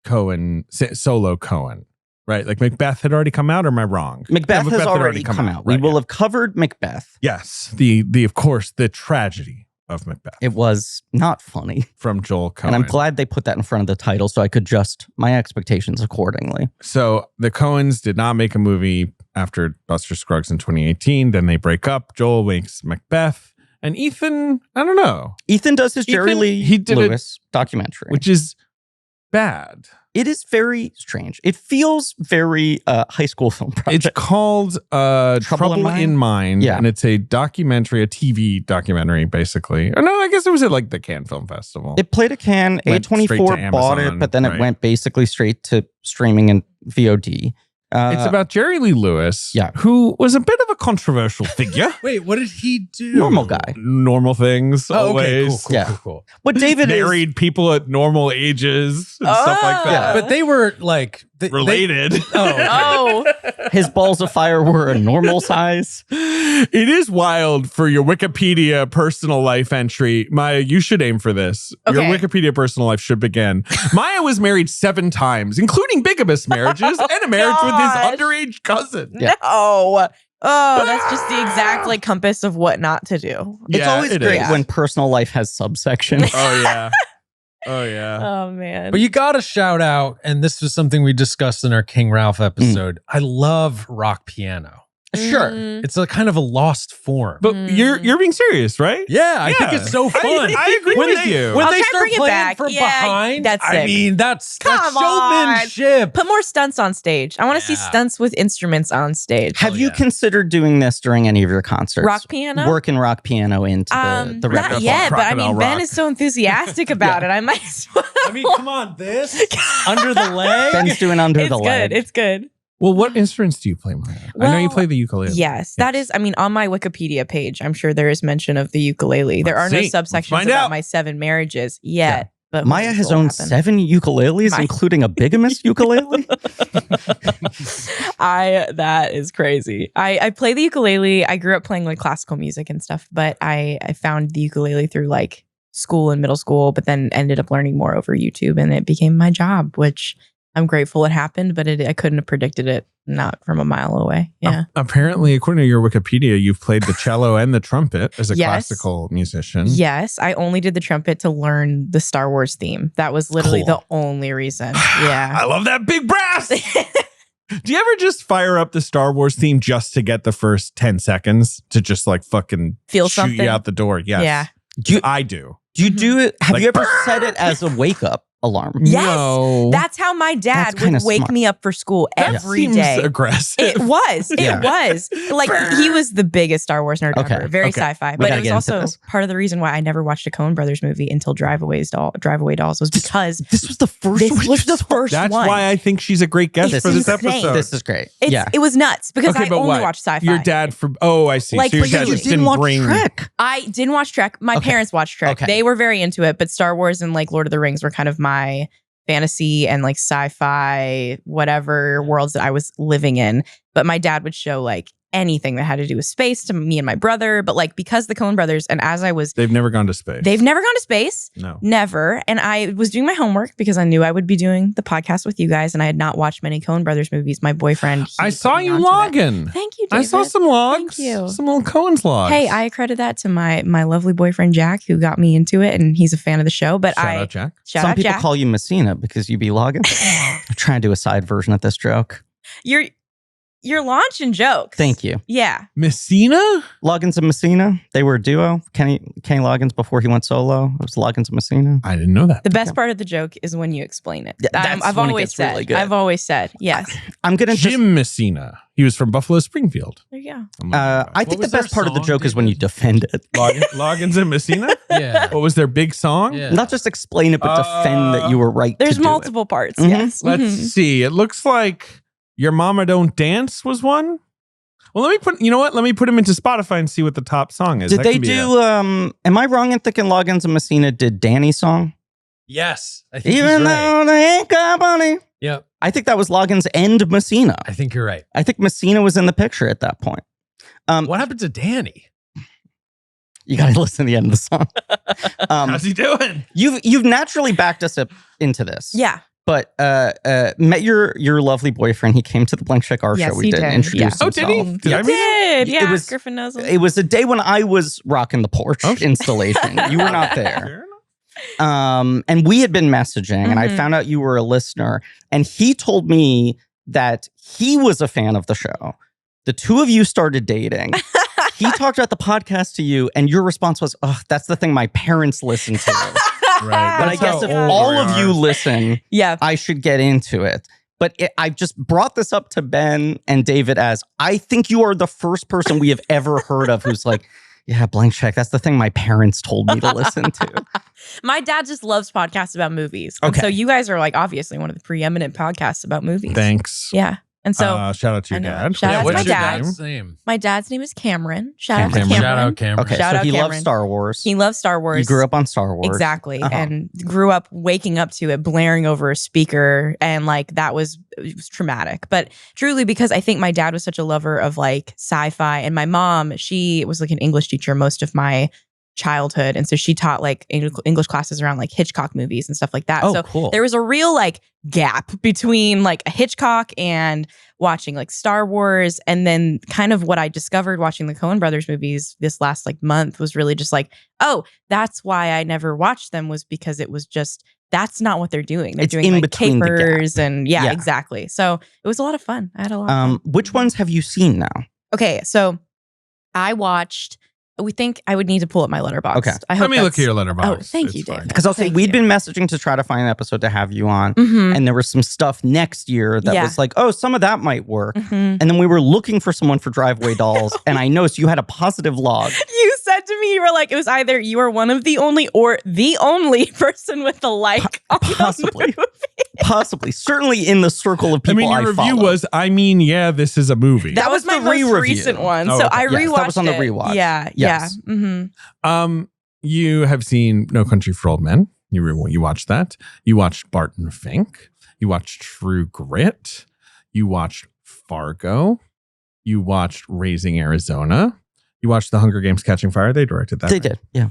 Speaker 2: Coen, solo Coen, right? Like Macbeth had already come out, or am I wrong?
Speaker 1: Macbeth has already come out.
Speaker 2: Right,
Speaker 1: we will have covered Macbeth.
Speaker 2: Yes, of course, the tragedy of Macbeth.
Speaker 1: It was not funny.
Speaker 2: From Joel Coen.
Speaker 1: And I'm glad they put that in front of the title so I could adjust my expectations accordingly.
Speaker 2: So the Coens did not make a movie after Buster Scruggs in 2018. Then they break up. Joel makes Macbeth. And Ethan, I don't know.
Speaker 1: Ethan does his Jerry Lee Lewis documentary.
Speaker 2: Which is bad.
Speaker 1: It is very strange. It feels very high school film project.
Speaker 2: It's called Trouble in Mind.
Speaker 1: Yeah.
Speaker 2: And it's a documentary, a TV documentary, basically. Or no, I guess it was at like the Cannes Film Festival.
Speaker 1: It played at Cannes.
Speaker 2: Went straight to
Speaker 1: A24 bought
Speaker 2: Amazon,
Speaker 1: it, but then it went basically straight to streaming and VOD.
Speaker 2: It's about Jerry Lee Lewis,
Speaker 1: Yeah.
Speaker 2: who was a bit of a controversial figure.
Speaker 4: Wait, what did he do?
Speaker 1: Normal guy.
Speaker 2: Normal things, always.
Speaker 4: Cool.
Speaker 1: What David
Speaker 2: Married people at normal ages and stuff like that.
Speaker 4: But they were like
Speaker 2: Related.
Speaker 1: His balls of fire were a normal size.
Speaker 2: It is wild for your Wikipedia personal life entry. Maya, you should aim for this.
Speaker 3: Okay.
Speaker 2: Your Wikipedia personal life should begin. Maya was married 7 times, including bigamous marriages and a marriage with his underage cousin.
Speaker 1: Yeah.
Speaker 3: No. Oh, that's just the exact like compass of what not to do.
Speaker 1: It's always great when personal life has subsections.
Speaker 2: Oh, yeah. Oh, yeah.
Speaker 3: Oh, man.
Speaker 4: But you got to shout out, and this was something we discussed in our King Ralph episode. I love rock piano.
Speaker 1: Sure.
Speaker 4: It's a kind of a lost form.
Speaker 2: But you're being serious, right?
Speaker 4: Yeah, I think it's so fun.
Speaker 2: I agree with you.
Speaker 4: When
Speaker 3: I'll
Speaker 4: they
Speaker 3: try and
Speaker 4: start
Speaker 3: bring it
Speaker 4: playing
Speaker 3: back.
Speaker 4: from
Speaker 3: Yeah,
Speaker 4: behind,
Speaker 3: that's
Speaker 4: I
Speaker 3: sick.
Speaker 4: mean, that's
Speaker 3: Come on.
Speaker 4: showmanship.
Speaker 3: Put more stunts on stage. I want to see stunts with instruments on stage.
Speaker 1: Have you considered doing this during any of your concerts?
Speaker 3: Rock piano?
Speaker 1: Working rock piano into the
Speaker 3: not
Speaker 1: repertoire.
Speaker 3: yet, but I
Speaker 2: Crocodile
Speaker 3: mean, Ben
Speaker 2: rock.
Speaker 3: is so enthusiastic about it. I might as well.
Speaker 4: I mean, come on, this under the leg.
Speaker 1: Ben's doing under
Speaker 3: It's
Speaker 1: the
Speaker 3: good.
Speaker 1: leg.
Speaker 3: It's good.
Speaker 2: Well, what instruments do you play, Maya? I know you
Speaker 3: Well,
Speaker 2: play the ukulele.
Speaker 3: Yes, that is. I mean, on my Wikipedia page, I'm sure there is mention of the ukulele. There are no
Speaker 2: Let's
Speaker 3: subsections
Speaker 2: find
Speaker 3: about
Speaker 2: out.
Speaker 3: my 7 marriages yet. But
Speaker 1: Maya
Speaker 3: maybe
Speaker 1: has
Speaker 3: it'll
Speaker 1: owned
Speaker 3: happen.
Speaker 1: 7 ukuleles, including a bigamous ukulele.
Speaker 3: That is crazy. I play the ukulele. I grew up playing like classical music and stuff, but I found the ukulele through like school and middle school, but then ended up learning more over YouTube, and it became my job, which I'm grateful it happened, but I couldn't have predicted it not from a mile away. Yeah.
Speaker 2: Apparently, according to your Wikipedia, you've played the cello and the trumpet as a classical musician.
Speaker 3: Yes. I only did the trumpet to learn the Star Wars theme. That was literally
Speaker 1: Cool.
Speaker 3: the only reason. Yeah.
Speaker 2: I love that big brass. Do you ever just fire up the Star Wars theme just to get the first 10 seconds to just like fucking
Speaker 3: Feel
Speaker 2: shoot
Speaker 3: something?
Speaker 2: you out the door? Yes.
Speaker 3: Yeah.
Speaker 2: I do.
Speaker 1: Do you do it? Have
Speaker 2: Like,
Speaker 1: you ever set it as a wake up alarm?
Speaker 3: Yes.
Speaker 2: No.
Speaker 3: That's how my dad
Speaker 1: That's
Speaker 3: would
Speaker 1: kinda
Speaker 3: wake
Speaker 1: smart.
Speaker 3: me up for school
Speaker 2: That
Speaker 3: every
Speaker 2: seems
Speaker 3: day.
Speaker 2: aggressive.
Speaker 3: It was.
Speaker 1: Yeah.
Speaker 3: It was. Like, he was the biggest Star Wars nerd
Speaker 1: Okay.
Speaker 3: ever. Very
Speaker 2: Okay.
Speaker 3: sci-fi.
Speaker 1: We
Speaker 3: But
Speaker 1: gotta
Speaker 3: it was
Speaker 1: get into
Speaker 3: also
Speaker 1: this.
Speaker 3: part of the reason why I never watched a Coen Brothers movie until Drive-Away Dolls was because
Speaker 1: This was the first
Speaker 3: this
Speaker 1: one
Speaker 3: was
Speaker 1: you
Speaker 3: the
Speaker 1: saw.
Speaker 3: first
Speaker 2: That's
Speaker 3: one.
Speaker 2: why I think she's a great guest
Speaker 3: It's
Speaker 2: for this
Speaker 3: insane.
Speaker 2: episode.
Speaker 1: This is great.
Speaker 3: It was nuts because I
Speaker 2: but
Speaker 3: only
Speaker 2: what?
Speaker 3: watched sci-fi.
Speaker 2: Your dad from I see.
Speaker 3: Like,
Speaker 2: so your
Speaker 3: but
Speaker 2: dad
Speaker 3: you
Speaker 2: just
Speaker 1: didn't watch
Speaker 2: bring
Speaker 1: Trek.
Speaker 3: I didn't watch Trek. My
Speaker 1: Okay.
Speaker 3: parents watched Trek.
Speaker 1: Okay.
Speaker 3: They were very into it, but Star Wars and like Lord of the Rings were kind of my fantasy and like sci-fi, whatever worlds that I was living in. But my dad would show like anything that had to do with space to me and my brother. But like, because the Coen Brothers, and as I was,
Speaker 2: They've never gone to space.
Speaker 3: they've never gone to space.
Speaker 2: No.
Speaker 3: Never. And I was doing my homework because I knew I would be doing the podcast with you guys, and I had not watched many Coen Brothers movies. My boyfriend,
Speaker 2: I
Speaker 3: he
Speaker 2: saw
Speaker 3: put me
Speaker 2: you
Speaker 3: onto it.
Speaker 2: logging.
Speaker 3: Thank you, David.
Speaker 2: I saw some logs.
Speaker 3: Thank you.
Speaker 2: Some little Cohen's logs.
Speaker 3: Hey, I accredit that to my lovely boyfriend Jack, who got me into it, and he's a fan of the show. But
Speaker 2: Shout out, Jack.
Speaker 3: shout
Speaker 1: Some
Speaker 3: out
Speaker 1: people
Speaker 3: Jack.
Speaker 1: call you Messina because you be logging. I'm trying to do a side version of this joke.
Speaker 3: You're launching jokes.
Speaker 1: Thank you.
Speaker 3: Yeah.
Speaker 2: Messina?
Speaker 1: Loggins and Messina, they were a duo. Kenny Loggins before he went solo. It was Loggins and Messina.
Speaker 2: I didn't know that.
Speaker 3: The best part of the joke is when you explain it.
Speaker 1: Yeah, that's
Speaker 3: I've
Speaker 1: when it
Speaker 3: always
Speaker 1: gets
Speaker 3: said.
Speaker 1: really good.
Speaker 3: I've always said. Yes.
Speaker 1: I'm gonna just.
Speaker 2: Jim Messina. He was from Buffalo Springfield.
Speaker 3: There you go.
Speaker 2: I'm looking
Speaker 1: I
Speaker 2: back.
Speaker 1: think
Speaker 4: was
Speaker 1: the best
Speaker 4: their
Speaker 1: part of the
Speaker 4: song,
Speaker 1: joke is when you
Speaker 4: David?
Speaker 1: defend it.
Speaker 2: Loggins and Messina?
Speaker 4: Yeah.
Speaker 2: What was their big song?
Speaker 4: Yeah.
Speaker 1: Not just explain it, but defend that you were right.
Speaker 3: There's
Speaker 1: to do
Speaker 3: multiple parts.
Speaker 1: Mhm.
Speaker 3: Yes.
Speaker 2: Let's
Speaker 3: Mhm.
Speaker 2: see. It looks like Your Mama Don't Dance was one. Well, let me put him into Spotify and see what the top song is.
Speaker 1: Did
Speaker 2: That
Speaker 1: they
Speaker 2: could be
Speaker 1: do? Am I wrong in thinking Loggins and Messina did Danny's song?
Speaker 4: Yes. I think
Speaker 1: Even
Speaker 4: he's right.
Speaker 1: though they ain't got money.
Speaker 4: Yep.
Speaker 1: I think that was Loggins and Messina.
Speaker 4: I think you're right.
Speaker 1: I think Messina was in the picture at that point.
Speaker 4: What happened to Danny?
Speaker 1: You got to listen to the end of the song.
Speaker 2: How's he doing?
Speaker 1: You've naturally backed us up into this.
Speaker 3: Yeah.
Speaker 1: But met your lovely boyfriend. He came to the Blank Check R
Speaker 3: Yes,
Speaker 1: show. We
Speaker 3: he
Speaker 1: did
Speaker 3: did.
Speaker 1: introduce
Speaker 3: Yeah.
Speaker 2: Oh, did he?
Speaker 1: himself.
Speaker 2: Did I
Speaker 3: You
Speaker 2: meet him?
Speaker 3: did. Yeah.
Speaker 1: It was-
Speaker 3: Griffin knows him.
Speaker 1: It was a day when I was rocking the porch
Speaker 2: Okay.
Speaker 1: installation. You were not there.
Speaker 2: Fair enough.
Speaker 1: And we had been messaging, and I
Speaker 3: Mhm.
Speaker 1: found out you were a listener. And he told me that he was a fan of the show. The two of you started dating. He talked about the podcast to you, and your response was, "Oh, that's the thing my parents listen to."
Speaker 2: Right.
Speaker 1: But I guess if all of you listen, I should get into it. But I just brought this up to Ben and David as I think you are the first person we have ever heard of who's like, yeah, blank check. That's the thing my parents told me to listen to.
Speaker 3: My dad just loves podcasts about movies. Okay. And so you guys are like obviously one of the preeminent podcasts about movies.
Speaker 2: Thanks.
Speaker 3: Yeah. And so
Speaker 2: shout out to your dad.
Speaker 3: Shout out to my
Speaker 4: what's your
Speaker 3: dad.
Speaker 4: dad's name?
Speaker 3: My dad's name is Cameron. Shout out to
Speaker 2: Cameron.
Speaker 3: Cameron.
Speaker 4: Shout out Cameron.
Speaker 1: Okay,
Speaker 3: Shout
Speaker 1: so
Speaker 3: out
Speaker 1: he
Speaker 3: Cameron.
Speaker 1: loves Star Wars.
Speaker 3: He loves Star Wars.
Speaker 1: You grew up on Star Wars.
Speaker 3: Exactly. And grew up waking up to it blaring over a speaker. And like it was traumatic. But truly because I think my dad was such a lover of like sci-fi. And my mom, she was like an English teacher most of my childhood. And so she taught like English classes around like Hitchcock movies and stuff like that. So
Speaker 1: cool.
Speaker 3: There was a real like gap between like a Hitchcock and watching like Star Wars. And then kind of what I discovered watching the Coen brothers movies this last like month was really just like, oh, that's why I never watched them, was because it was just, that's not what they're doing. They're doing like capers and yeah, exactly. So it was a lot of fun. I had a lot of fun.
Speaker 1: Which ones have you seen now?
Speaker 3: Okay, so I watched, we think I would need to pull up my letterbox.
Speaker 1: Okay.
Speaker 2: Let me look at your letterbox.
Speaker 3: Oh, thank you, Dave.
Speaker 1: Because I'll say we'd been messaging to try to find an episode to have you on. And there was some stuff next year that was like, oh, some of that might work. And then we were looking for someone for Driveway Dolls. And I noticed you had a positive log.
Speaker 3: You said to me, you were like, it was either you were one of the only or the only person with a like on
Speaker 1: possibly.
Speaker 3: the movie.
Speaker 1: Possibly. Certainly in the circle of people
Speaker 2: your review was, yeah, this is a movie.
Speaker 3: That was my most recent one. So I rewatched
Speaker 1: that was on the rewatch.
Speaker 3: Yeah.
Speaker 1: Yes.
Speaker 3: Yeah. Mm-hmm.
Speaker 2: You have seen No Country for Old Men. You watched that. You watched Barton Fink. You watched True Grit. You watched Fargo. You watched Raising Arizona. You watched The Hunger Games Catching Fire. They directed that.
Speaker 1: They did, yeah.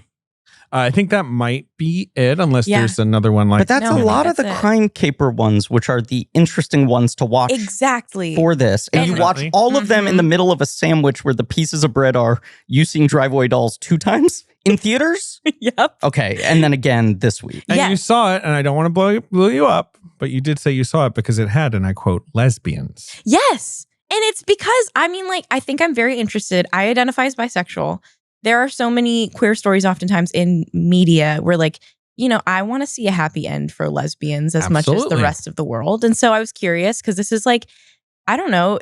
Speaker 2: I think that might be it, unless there's another one like.
Speaker 1: But that's a lot of the crime caper ones, which are the interesting ones to watch.
Speaker 3: Exactly.
Speaker 1: For this. And you watch all of them in the middle of a sandwich where the pieces of bread are, you seeing Driveway Dolls 2 times in theaters?
Speaker 3: Yep.
Speaker 1: Okay. And then again this week.
Speaker 2: And you saw it, and I don't want to blow you up, but you did say you saw it because it had, and I quote, lesbians.
Speaker 3: Yes. And it's because, I think I'm very interested. I identify as bisexual. There are so many queer stories oftentimes in media where I want to see a happy end for lesbians as much as the rest of the world. And so I was curious because this is like, I don't know.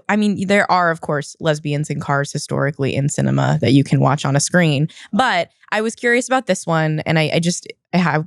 Speaker 3: There are, of course, lesbians in cars historically in cinema that you can watch on a screen. But I was curious about this one. And I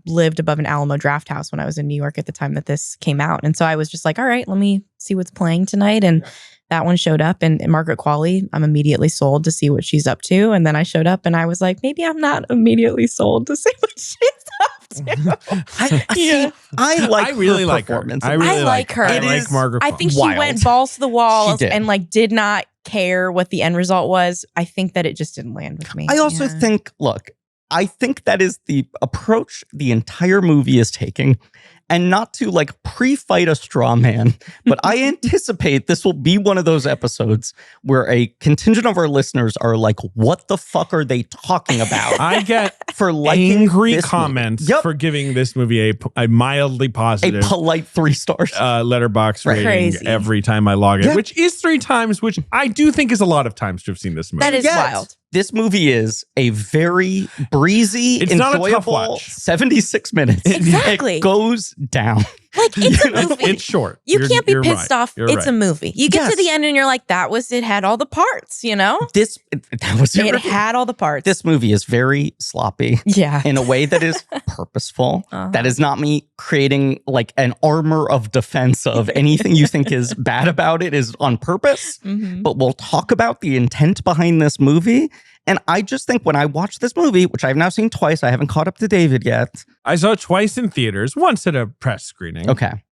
Speaker 3: lived above an Alamo Draft House when I was in New York at the time that this came out. And so I was just like, all right, let me see what's playing tonight. And that one showed up, and Margaret Qualley, I'm immediately sold to see what she's up to. And then I showed up and I was like, maybe I'm not immediately sold to see what she's up to.
Speaker 1: I
Speaker 2: really like
Speaker 1: her.
Speaker 2: I like her. I like Margaret Qualley.
Speaker 3: I think she went balls to the wall and did not care what the end result was. I think that it just didn't land with me.
Speaker 1: I also think, I think that is the approach the entire movie is taking. And not to pre-fight a straw man, but I anticipate this will be one of those episodes where a contingent of our listeners are like, what the fuck are they talking about?
Speaker 2: I get
Speaker 1: for
Speaker 2: angry comments for giving this movie a mildly positive,
Speaker 1: a polite 3 stars
Speaker 2: letterbox rating every time I log in, which is 3 times, which I do think is a lot of times to have seen this movie.
Speaker 3: That is wild.
Speaker 1: This movie is a very breezy, enjoyable 76 minutes.
Speaker 3: Exactly.
Speaker 1: It goes down.
Speaker 3: It's a movie.
Speaker 2: It's short.
Speaker 3: You can't be pissed off. It's a movie. You get to the end and you're like, it had all the parts,
Speaker 1: That was
Speaker 3: it had all the parts.
Speaker 1: This movie is very sloppy.
Speaker 3: Yeah.
Speaker 1: In a way that is purposeful. That is not me creating an armor of defense of anything you think is bad about it is on purpose. But we'll talk about the intent behind this movie. And I just think when I watch this movie, which I've now seen twice, I haven't caught up to David yet.
Speaker 2: I saw it twice in theaters, once at a press screening.
Speaker 1: Okay.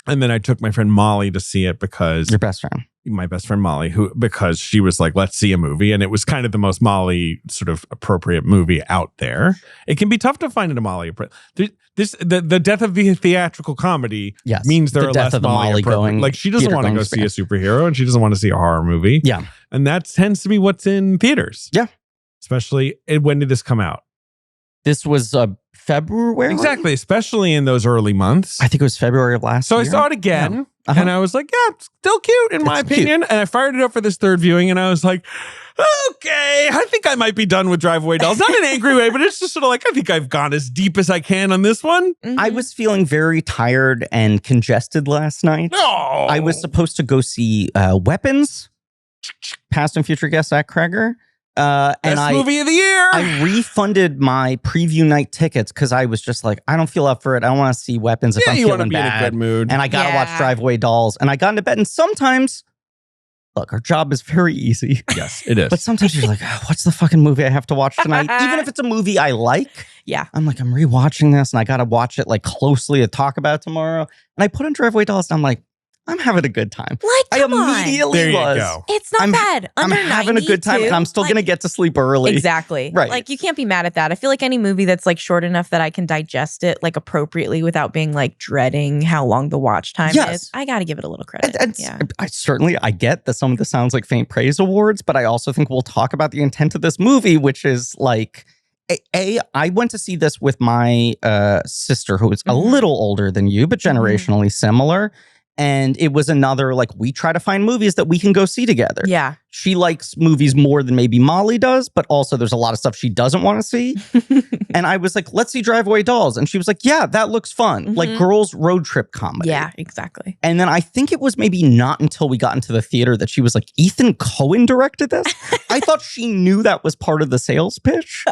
Speaker 2: And then I took my friend Molly to see it because...
Speaker 1: Your best friend.
Speaker 2: My best friend Molly, because she was like, let's see a movie. And it was kind of the most Molly sort of appropriate movie out there. It can be tough to find a Molly. The death of the theatrical comedy means there are less Molly going. She doesn't want to go see a superhero and she doesn't want to see a horror movie.
Speaker 1: Yeah.
Speaker 2: And that tends to be what's in theaters.
Speaker 1: Yeah.
Speaker 2: Especially, when did this come out?
Speaker 1: This was February?
Speaker 2: Exactly, especially in those early months.
Speaker 1: I think it was February of last year.
Speaker 2: So I saw it again, and I was like, yeah, it's still cute in my opinion. And I fired it up for this third viewing, and I was like, okay, I think I might be done with Drive Away Dolls. Not in an angry way, but it's just sort of like, I think I've gone as deep as I can on this one.
Speaker 1: Mm-hmm. I was feeling very tired and congested last night.
Speaker 2: No.
Speaker 1: I was supposed to go see Weapons, past and future guest Zach Kreger.
Speaker 2: Best movie of the year.
Speaker 1: I refunded my preview night tickets because I was just like, I don't feel up for it. I want to see Weapons if I'm feeling bad.
Speaker 2: In a good mood.
Speaker 1: And I got to watch Drive Away Dolls. And I got into bed. And sometimes, look, our job is very easy.
Speaker 2: Yes, it is.
Speaker 1: But sometimes you're like, what's the fucking movie I have to watch tonight? Even if it's a movie I like.
Speaker 3: Yeah.
Speaker 1: I'm like, I'm rewatching this and I got to watch it like closely to talk about it tomorrow. And I put on Drive Away Dolls and I'm like, I'm having a good time.
Speaker 3: Like, come
Speaker 1: I immediately
Speaker 3: on.
Speaker 1: was.
Speaker 3: It's not bad.
Speaker 1: I'm having a good time and I'm still going to get to sleep early.
Speaker 3: Exactly.
Speaker 1: Right.
Speaker 3: Like, you can't be mad at that. I feel like any movie that's like short enough that I can digest it like appropriately without being like dreading how long the watch time is. I got to give it a little credit.
Speaker 1: I get that some of this sounds like faint praise awards, but I also think we'll talk about the intent of this movie, which is like, I went to see this with my sister, who is a little older than you, but generationally similar. And it was another, like, we try to find movies that we can go see together.
Speaker 3: Yeah.
Speaker 1: She likes movies more than maybe Molly does, but also there's a lot of stuff she doesn't want to see. And I was like, let's see Drive Away Dolls. And she was like, yeah, that looks fun. Like girls' road trip comedy.
Speaker 3: Yeah, exactly.
Speaker 1: And then I think it was maybe not until we got into the theater that she was like, Ethan Coen directed this? I thought she knew that was part of the sales pitch.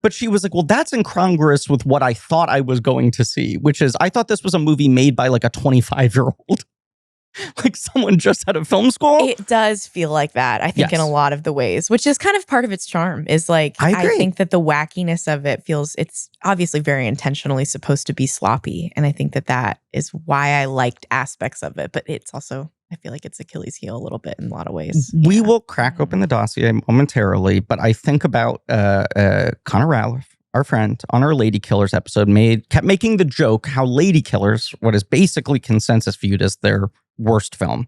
Speaker 1: But she was like, well, that's incongruous with what I thought I was going to see, which is I thought this was a movie made by like a 25-year-old. Like someone just out of film school.
Speaker 3: It does feel like that, I think, in a lot of the ways, which is kind of part of its charm. Is like, I think that the wackiness of it it's obviously very intentionally supposed to be sloppy. And I think that is why I liked aspects of it. But it's also, I feel like it's Achilles' heel a little bit in a lot of ways.
Speaker 1: We will crack open the dossier momentarily, but I think about Connor Ralph, our friend, on our Lady Killers episode, kept making the joke how Lady Killers, what is basically consensus viewed as their worst film,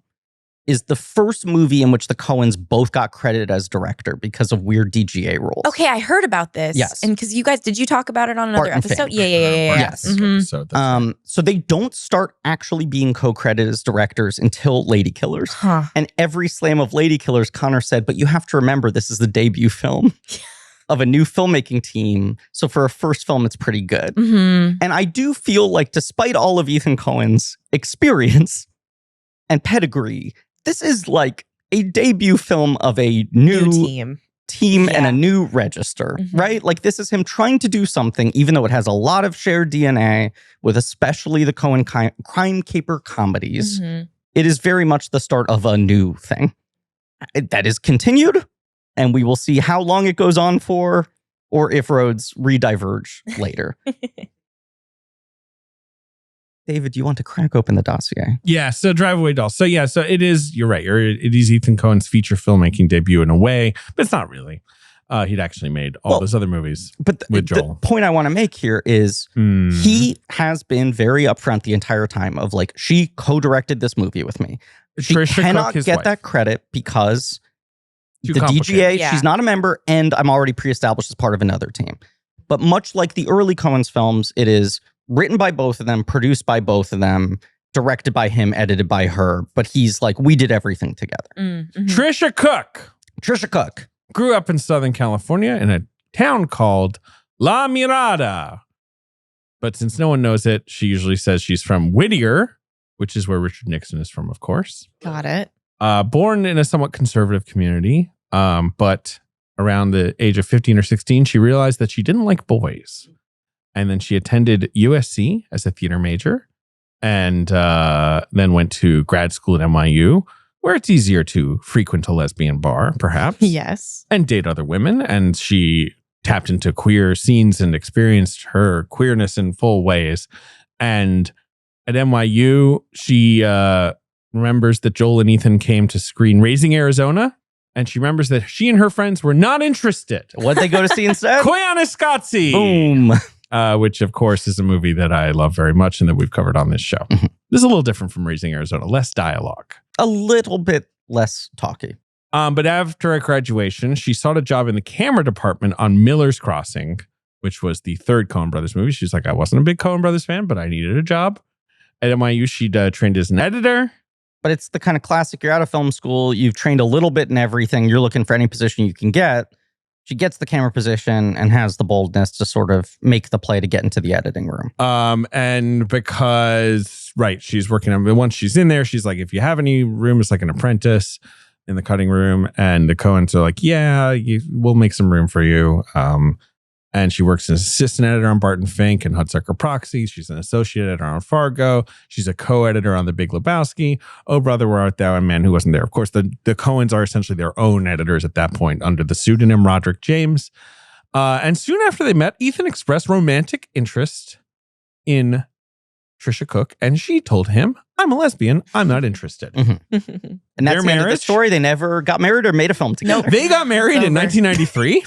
Speaker 1: is the first movie in which the Coens both got credited as director because of weird DGA rules.
Speaker 3: Okay, I heard about this.
Speaker 1: Yes.
Speaker 3: And because you guys, did you talk about it on another episode? Yeah.
Speaker 1: Yes.
Speaker 3: Mm-hmm.
Speaker 1: So they don't start actually being co-credited as directors until Lady Killers.
Speaker 3: Huh.
Speaker 1: And every slam of Lady Killers, Connor said, but you have to remember this is the debut film of a new filmmaking team. So for a first film, it's pretty good.
Speaker 3: Mm-hmm.
Speaker 1: And I do feel like despite all of Ethan Coen's experience and pedigree, this is like a debut film of a new team and a new register, right? Like this is him trying to do something, even though it has a lot of shared DNA with especially the Coen crime caper comedies. It is very much the start of a new thing. That is continued, and we will see how long it goes on for, or if roads re-diverge later. David, do you want to crack open the dossier?
Speaker 2: Yeah, so Drive Away Dolls. So it is, you're right. It is Ethan Coen's feature filmmaking debut in a way, but it's not really. He'd actually made all those other movies with Joel.
Speaker 1: The point I want to make here is he has been very upfront the entire time of like, she co-directed this movie with me. She
Speaker 2: Tricia
Speaker 1: cannot
Speaker 2: Cooke,
Speaker 1: get that credit because
Speaker 2: Too
Speaker 1: the
Speaker 2: complicated.
Speaker 1: DGA, she's not a member, and I'm already pre-established as part of another team. But much like the early Coen's films, it is written by both of them, produced by both of them, directed by him, edited by her. But he's like, we did everything together.
Speaker 2: Tricia
Speaker 1: Cooke
Speaker 2: grew up in Southern California in a town called La Mirada. But since no one knows it, she usually says she's from Whittier, which is where Richard Nixon is from, of course.
Speaker 3: Got it.
Speaker 2: Born in a somewhat conservative community, but around the age of 15 or 16, she realized that she didn't like boys. And then she attended USC as a theater major and then went to grad school at NYU, where it's easier to frequent a lesbian bar, perhaps.
Speaker 3: Yes.
Speaker 2: And date other women. And she tapped into queer scenes and experienced her queerness in full ways. And at NYU, she remembers that Joel and Ethan came to screen Raising Arizona. And she remembers that she and her friends were not interested.
Speaker 1: What'd they go to see instead?
Speaker 2: Koyaanisqatsi.
Speaker 1: Boom.
Speaker 2: Which, of course, is a movie that I love very much and that we've covered on this show. This is a little different from Raising Arizona. Less dialogue.
Speaker 1: A little bit less talky.
Speaker 2: But after her graduation, she sought a job in the camera department on Miller's Crossing, which was the third Coen Brothers movie. She's like, I wasn't a big Coen Brothers fan, but I needed a job. At NYU, she trained as an editor.
Speaker 1: But it's the kind of classic, you're out of film school, you've trained a little bit in everything, you're looking for any position you can get. She gets the camera position and has the boldness to sort of make the play to get into the editing room.
Speaker 2: And because, she's working on, once she's in there, she's like, if you have any room, it's like an apprentice in the cutting room. And the Coens are like, yeah, we'll make some room for you. And she works as assistant editor on Barton Fink and Hudsucker Proxy. She's an associate editor on Fargo. She's a co-editor on The Big Lebowski. Oh, Brother, Where Art Thou? And Man Who Wasn't There. Of course, the Coens are essentially their own editors at that point under the pseudonym Roderick James. And soon after they met, Ethan expressed romantic interest in Tricia Cooke. And she told him, I'm a lesbian. I'm not interested.
Speaker 1: Mm-hmm. And that's the end of the story. They never got married or made a film together.
Speaker 2: No, they got married in 1993.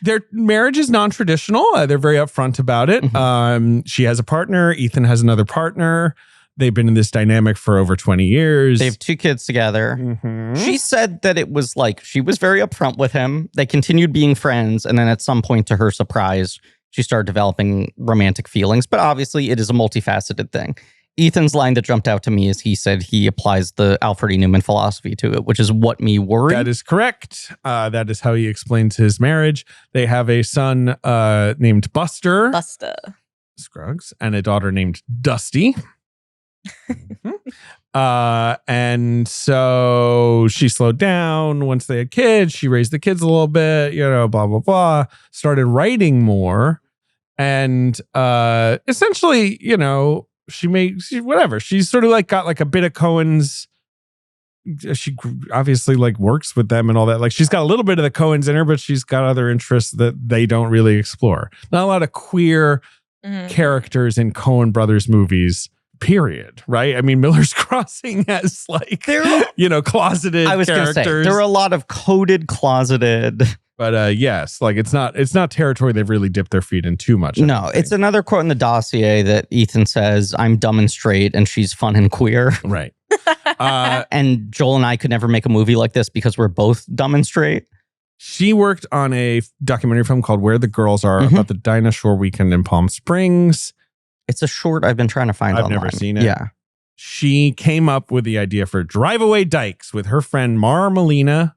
Speaker 2: Their marriage is non-traditional. They're very upfront about it. Mm-hmm. She has a partner. Ethan has another partner. They've been in this dynamic for over 20 years.
Speaker 1: They have 2 kids together.
Speaker 2: Mm-hmm.
Speaker 1: She said that it was like, she was very upfront with him. They continued being friends. And then at some point, to her surprise, she started developing romantic feelings. But obviously, it is a multifaceted thing. Ethan's line that jumped out to me is he said he applies the Alfred E. Newman philosophy to it, which is what me worry.
Speaker 2: That is correct. That is how he explains his marriage. They have a son named Buster Scruggs and a daughter named Dusty. And so she slowed down once they had kids. She raised the kids a little bit, blah, blah, blah. Started writing more. And essentially, whatever. She's sort of like got like a bit of Coen's. She obviously like works with them and all that. Like she's got a little bit of the Coens in her, but she's got other interests that they don't really explore. Not a lot of queer characters in Coen brothers movies, period. Right? I mean, Miller's Crossing has like, closeted
Speaker 1: I was
Speaker 2: characters.
Speaker 1: Gonna say, there are a lot of coded, closeted.
Speaker 2: But yes, like it's not territory they've really dipped their feet in too much.
Speaker 1: No, it's another quote in the dossier that Ethan says, I'm dumb and straight and she's fun and queer.
Speaker 2: Right.
Speaker 1: And Joel and I could never make a movie like this because we're both dumb and straight.
Speaker 2: She worked on a documentary film called Where the Girls Are about the Dinah Shore weekend in Palm Springs.
Speaker 1: It's a short I've been trying to find online.
Speaker 2: I've never seen it.
Speaker 1: Yeah.
Speaker 2: She came up with the idea for Drive Away Dykes with her friend Mara Molina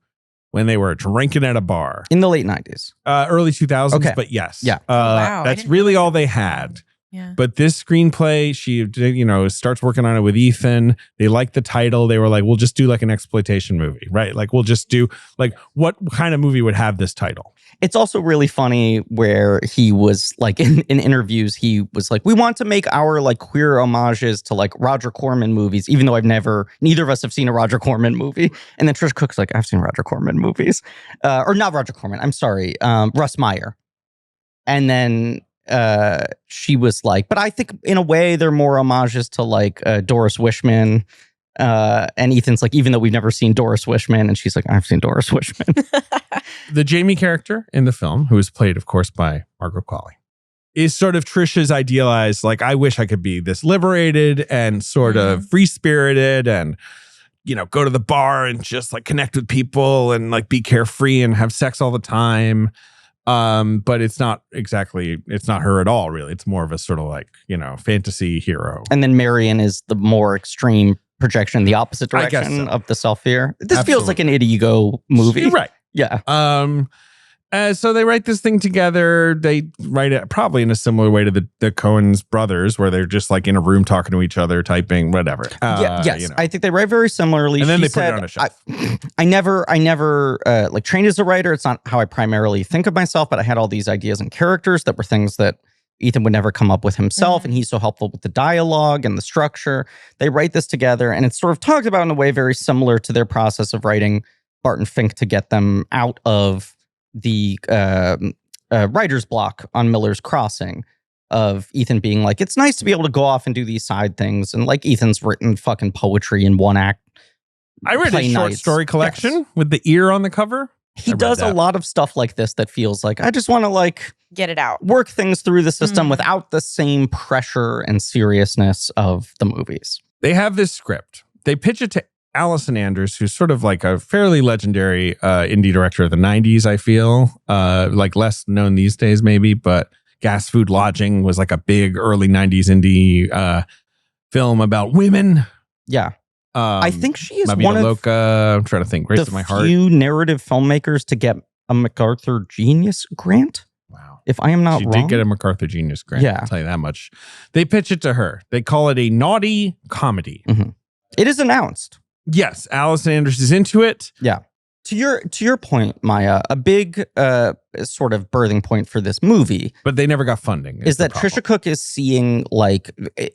Speaker 2: when they were drinking at a bar.
Speaker 1: In the late 90s.
Speaker 2: Early 2000s, but yes.
Speaker 1: Yeah.
Speaker 3: Wow,
Speaker 2: that's really all they had.
Speaker 3: Yeah.
Speaker 2: But this screenplay, she, starts working on it with Ethan. They like the title. They were like, we'll just do like an exploitation movie, right? Like, we'll just do like, what kind of movie would have this title?
Speaker 1: It's also really funny where he was like in interviews, he was like, we want to make our like queer homages to like Roger Corman movies, even though neither of us have seen a Roger Corman movie. And then Trish Cooke's like, I've seen Roger Corman movies. Or not Roger Corman, I'm sorry, Russ Meyer. And then she was like, but I think in a way they're more homages to like Doris Wishman. And Ethan's like, even though we've never seen Doris Wishman, and she's like, I've seen Doris Wishman.
Speaker 2: The Jamie character in the film, who is played, of course, by Margot Qualley, is sort of Tricia's idealized, like, I wish I could be this liberated and sort of free-spirited and, go to the bar and just like connect with people and like be carefree and have sex all the time. But it's not her at all, really. It's more of a sort of like, fantasy hero.
Speaker 1: And then Marion is the more extreme projection in the opposite direction of the self-fear. This feels like an id ego movie.
Speaker 2: Right.
Speaker 1: Yeah.
Speaker 2: So they write this thing together. They write it probably in a similar way to the Coens brothers, where they're just like in a room talking to each other, typing, whatever.
Speaker 1: Yes. I think they write very similarly.
Speaker 2: And then they put it on a shelf.
Speaker 1: I never like trained as a writer. It's not how I primarily think of myself, but I had all these ideas and characters that were things that Ethan would never come up with himself. And he's so helpful with the dialogue and the structure. They write this together, and it's sort of talked about in a way very similar to their process of writing Barton Fink to get them out of the writer's block on Miller's Crossing, of Ethan being like, it's nice to be able to go off and do these side things. And like Ethan's written fucking poetry in one act.
Speaker 2: I read a short story collection with the ear on the cover.
Speaker 1: He does a lot of stuff like this that feels like, I just want to like
Speaker 3: get it out,
Speaker 1: work things through the system without the same pressure and seriousness of the movies.
Speaker 2: They have this script. They pitch it to Allison Anders, who's sort of like a fairly legendary indie director of the 90s, I feel. Like less known these days, maybe, but Gas Food Lodging was like a big early 90s indie film about women.
Speaker 1: Yeah. I think she is
Speaker 2: Mabita
Speaker 1: one of
Speaker 2: Loca, I'm trying to think. Grace of My Heart.
Speaker 1: few narrative filmmakers to get a MacArthur Genius Grant.
Speaker 2: Wow.
Speaker 1: If I am not
Speaker 2: wrong.
Speaker 1: She
Speaker 2: did get a MacArthur Genius Grant.
Speaker 1: Yeah.
Speaker 2: I'll tell you that much. They pitch it to her. They call it a naughty comedy.
Speaker 1: Mm-hmm. It is announced.
Speaker 2: Yes. Allison Anders is into it.
Speaker 1: Yeah. To your point, Maya, a big sort of birthing point for this movie,
Speaker 2: but they never got funding,
Speaker 1: is that Tricia Cooke is seeing like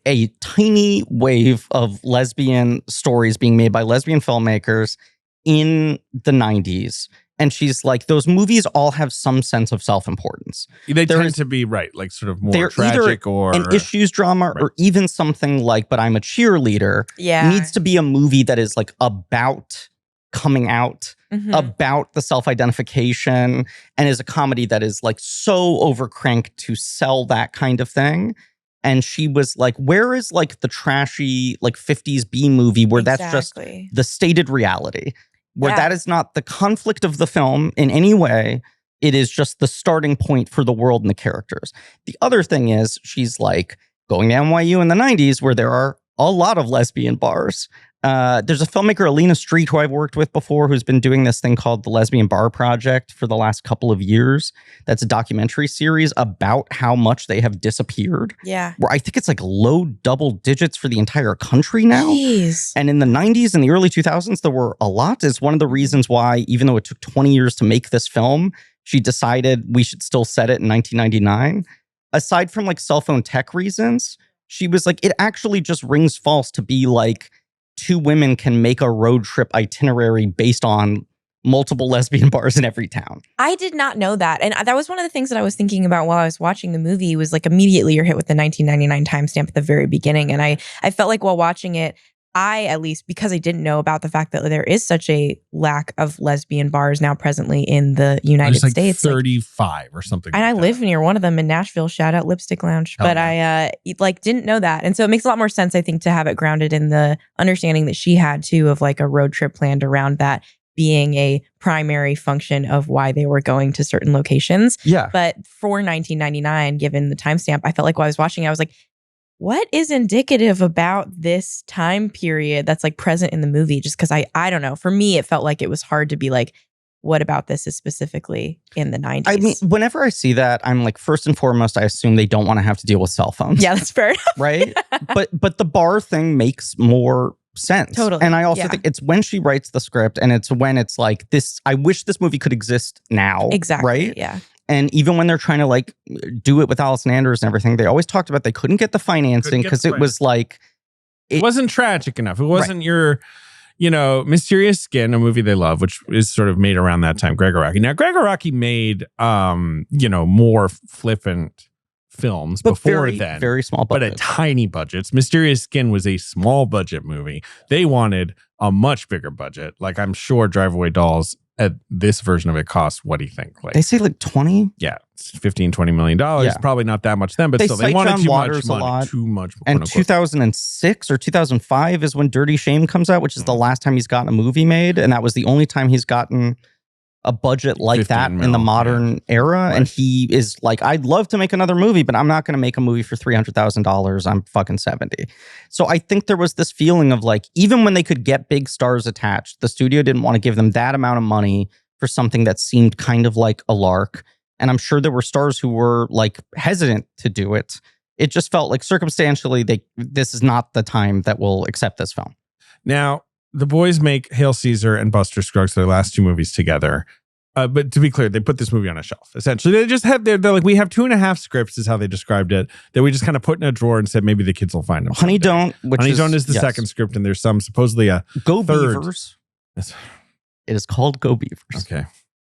Speaker 1: a tiny wave of lesbian stories being made by lesbian filmmakers in the 90s. And she's like, those movies all have some sense of self-importance.
Speaker 2: They tend to be like sort of more tragic or
Speaker 1: an issues drama, or even something like But I'm a Cheerleader.
Speaker 3: Yeah.
Speaker 1: Needs to be a movie that is like about coming out, about the self-identification, and is a comedy that is like so overcranked to sell that kind of thing. And she was like, where is like the trashy like 50s B movie where that's just the stated reality, where that is not the conflict of the film in any way. It is just the starting point for the world and the characters. The other thing is she's like going to NYU in the 90s where there are a lot of lesbian bars. There's a filmmaker, Alina Street, who I've worked with before, who's been doing this thing called the Lesbian Bar Project for the last couple of years. That's a documentary series about how much they have disappeared.
Speaker 3: Yeah.
Speaker 1: Where I think it's like low double digits for the entire country now.
Speaker 3: Jeez.
Speaker 1: And in the 90s and the early 2000s, there were a lot. It's one of the reasons why, even though it took 20 years to make this film, she decided we should still set it in 1999. Aside from like cell phone tech reasons, she was like, it actually just rings false to be like, two women can make a road trip itinerary based on multiple lesbian bars in every town.
Speaker 3: I did not know that. And that was one of the things that I was thinking about while I was watching the movie, was like immediately you're hit with the 1999 timestamp at the very beginning. And I felt like while watching it, at least, because I didn't know about the fact that there is such a lack of lesbian bars now presently in the United States.
Speaker 2: 35 or something.
Speaker 3: And I live near one of them in Nashville. Shout out Lipstick Lounge. But I didn't know that. And so it makes a lot more sense, I think, to have it grounded in the understanding that she had too of like a road trip planned around that being a primary function of why they were going to certain locations.
Speaker 1: Yeah.
Speaker 3: But for 1999, given the timestamp, I felt like while I was watching, I was like, what is indicative about this time period that's like present in the movie? Just because I don't know. For me, it felt like it was hard to be like, what about this is specifically in the 90s?
Speaker 1: I mean, whenever I see that, I'm like, first and foremost, I assume they don't want to have to deal with cell phones.
Speaker 3: Yeah, that's fair enough.
Speaker 1: Right? But the bar thing makes more sense.
Speaker 3: Totally.
Speaker 1: And I also think it's when she writes the script and it's when it's like this, I wish this movie could exist now.
Speaker 3: Exactly.
Speaker 1: Right?
Speaker 3: Yeah.
Speaker 1: And even when they're trying to like do it with Allison Anders and everything, they always talked about they couldn't get the financing because it was like...
Speaker 2: It wasn't tragic enough. It wasn't your, Mysterious Skin, a movie they love, which is sort of made around that time, Greg Araki. Now, Greg Araki made, more flippant films
Speaker 1: but
Speaker 2: before then.
Speaker 1: Very small budget.
Speaker 2: But at tiny budgets. Mysterious Skin was a small budget movie. They wanted a much bigger budget. Like, I'm sure Drive Away Dolls, at this version of it, cost, what do you think? Like,
Speaker 1: they say like 20?
Speaker 2: Yeah, it's $15-20 million.
Speaker 1: Yeah.
Speaker 2: Probably not that much then, but still, they wanted too much.
Speaker 1: And 2006 or 2005 is when Dirty Shame comes out, which is the last time he's gotten a movie made. And that was the only time he's gotten a budget like that in the modern era. Right. And he is like, I'd love to make another movie, but I'm not going to make a movie for $300,000. I'm fucking 70. So I think there was this feeling of like, even when they could get big stars attached, the studio didn't want to give them that amount of money for something that seemed kind of like a lark. And I'm sure there were stars who were like hesitant to do it. It just felt like circumstantially, this is not the time that we'll accept this film.
Speaker 2: Now, the boys make Hail Caesar and Buster Scruggs, their last two movies together. But to be clear, they put this movie on a shelf. Essentially, they just had they're like, we have 2.5 scripts, is how they described it, that we just kind of put in a drawer and said maybe the kids will find them.
Speaker 1: Honey
Speaker 2: someday.
Speaker 1: Don't,
Speaker 2: Honey Don't is the second script, and there's some supposedly a
Speaker 1: Go
Speaker 2: third.
Speaker 1: Beavers. It is called Go Beavers.
Speaker 2: Okay,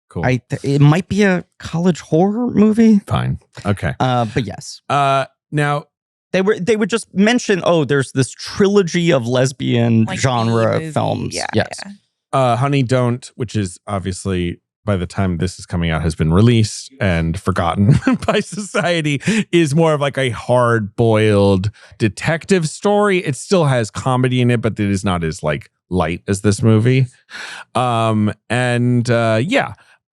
Speaker 2: cool.
Speaker 1: It might be a college horror movie.
Speaker 2: Fine. Okay.
Speaker 1: But yes.
Speaker 2: Now
Speaker 1: they would just mention, there's this trilogy of lesbian like genre films.
Speaker 3: Yeah,
Speaker 1: yes.
Speaker 3: Yeah.
Speaker 2: Honey Don't, which is obviously, by the time this is coming out, has been released and forgotten by society, is more of like a hard-boiled detective story. It still has comedy in it, but it is not as like light as this movie.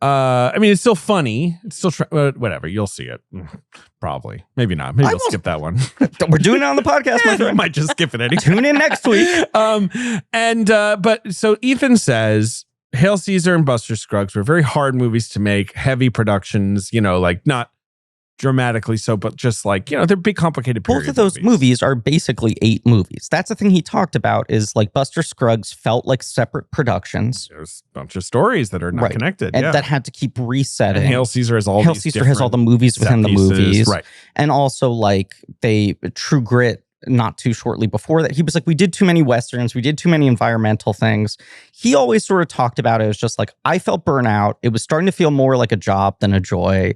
Speaker 2: I mean, it's still funny. It's still whatever. You'll see it. Probably. Maybe not. Maybe we'll skip that one.
Speaker 1: We're doing it on the podcast, my friend.
Speaker 2: Might just skip it anyway.
Speaker 1: Tune in next week.
Speaker 2: But so Ethan says Hail Caesar and Buster Scruggs were very hard movies to make, heavy productions, like not dramatically so, but just like, they're big, complicated period
Speaker 1: both of those movies are basically 8 movies. That's the thing he talked about is like Buster Scruggs felt like separate productions.
Speaker 2: There's a bunch of stories that are not connected.
Speaker 1: And that had to keep resetting.
Speaker 2: And Hail Caesar has all
Speaker 1: the movies within the movies.
Speaker 2: Right.
Speaker 1: And also like True Grit, not too shortly before that, he was like, we did too many Westerns. We did too many environmental things. He always sort of talked about it as just like, I felt burnout. It was starting to feel more like a job than a joy.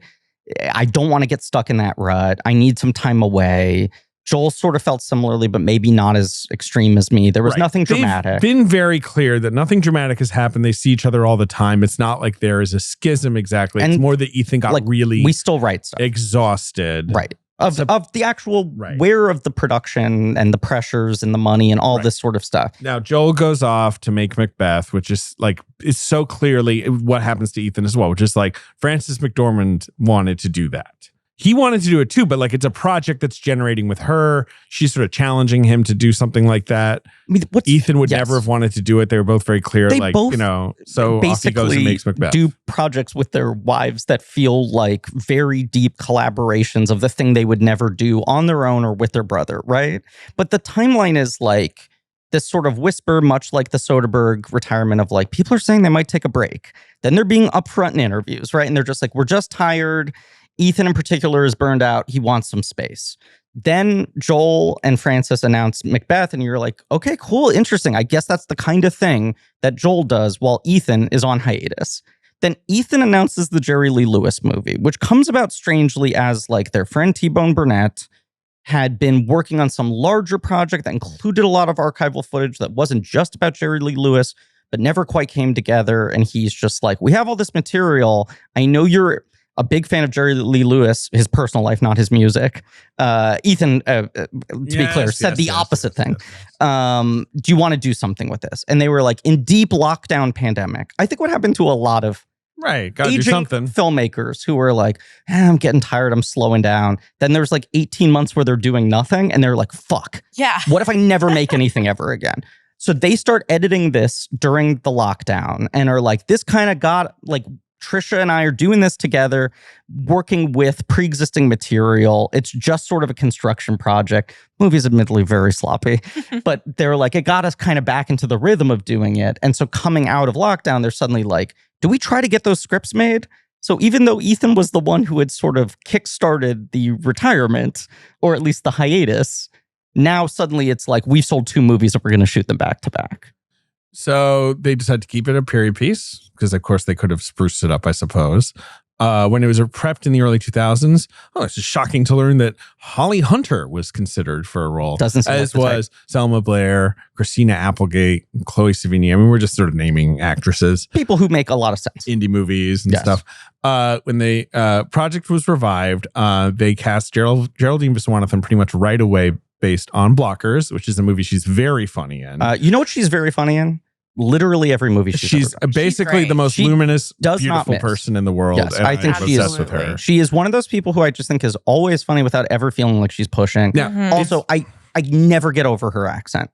Speaker 1: I don't want to get stuck in that rut. I need some time away. Joel sort of felt similarly, but maybe not as extreme as me. There was nothing dramatic.
Speaker 2: They've been very clear that nothing dramatic has happened. They see each other all the time. It's not like there is a schism exactly. It's more that Ethan got really
Speaker 1: we still write stuff.
Speaker 2: Exhausted.
Speaker 1: Right. Of the actual wear of the production and the pressures and the money and all this sort of stuff.
Speaker 2: Now, Joel goes off to make Macbeth, which is like, it's so clearly what happens to Ethan as well, which is like Frances McDormand wanted to do that. He wanted to do it too, but like it's a project that's generating with her. She's sort of challenging him to do something like that. I mean, Ethan would never have wanted to do it. They were both very clear, so off he goes and makes Macbeth.
Speaker 1: Do projects with their wives that feel like very deep collaborations of the thing they would never do on their own or with their brother, right? But the timeline is like this sort of whisper, much like the Soderbergh retirement of like, people are saying they might take a break. Then they're being upfront in interviews, right? And they're just like, we're just tired. Ethan in particular is burned out. He wants some space. Then Joel and Frances announced Macbeth, and you're like, okay, cool, interesting. I guess that's the kind of thing that Joel does while Ethan is on hiatus. Then Ethan announces the Jerry Lee Lewis movie, which comes about strangely as like their friend T-Bone Burnett had been working on some larger project that included a lot of archival footage that wasn't just about Jerry Lee Lewis, but never quite came together. And he's just like, we have all this material. I know you're a big fan of Jerry Lee Lewis, his personal life, not his music. Ethan, to be clear, said the opposite thing. Do you want to do something with this? And they were like, in deep lockdown pandemic. I think what happened to a lot of
Speaker 2: gotta do something.
Speaker 1: Filmmakers who were like, I'm getting tired, I'm slowing down. Then there's like 18 months where they're doing nothing, and they're like, fuck.
Speaker 3: Yeah.
Speaker 1: What if I never make anything ever again? So they start editing this during the lockdown and are like, this kind of got like, Tricia and I are doing this together, working with pre-existing material. It's just sort of a construction project. Movie's admittedly very sloppy, but they're like, it got us kind of back into the rhythm of doing it. And so coming out of lockdown, they're suddenly like, do we try to get those scripts made? So even though Ethan was the one who had sort of kickstarted the retirement, or at least the hiatus, now suddenly it's like, we've sold 2 movies and we're going to shoot them back to back.
Speaker 2: So they decided to keep it a period piece because, of course, they could have spruced it up, I suppose. When it was prepped in the early 2000s, it's just shocking to learn that Holly Hunter was considered for a role.
Speaker 1: Doesn't seem
Speaker 2: as was Selma Blair, Christina Applegate, Chloe Sevigny. I mean, we're just sort of naming actresses.
Speaker 1: People who make a lot of sense.
Speaker 2: Indie movies and stuff. When the project was revived, they cast Geraldine Viswanathan pretty much right away based on Blockers, which is a movie she's very funny in.
Speaker 1: You know what she's very funny in? Literally every movie she's ever done.
Speaker 2: Basically the most luminous, beautiful person in the world.
Speaker 1: Yes, I think
Speaker 2: I'm obsessed with her.
Speaker 1: She is one of those people who I just think is always funny without ever feeling like she's pushing.
Speaker 2: Yeah.
Speaker 1: Also, I never get over her accent.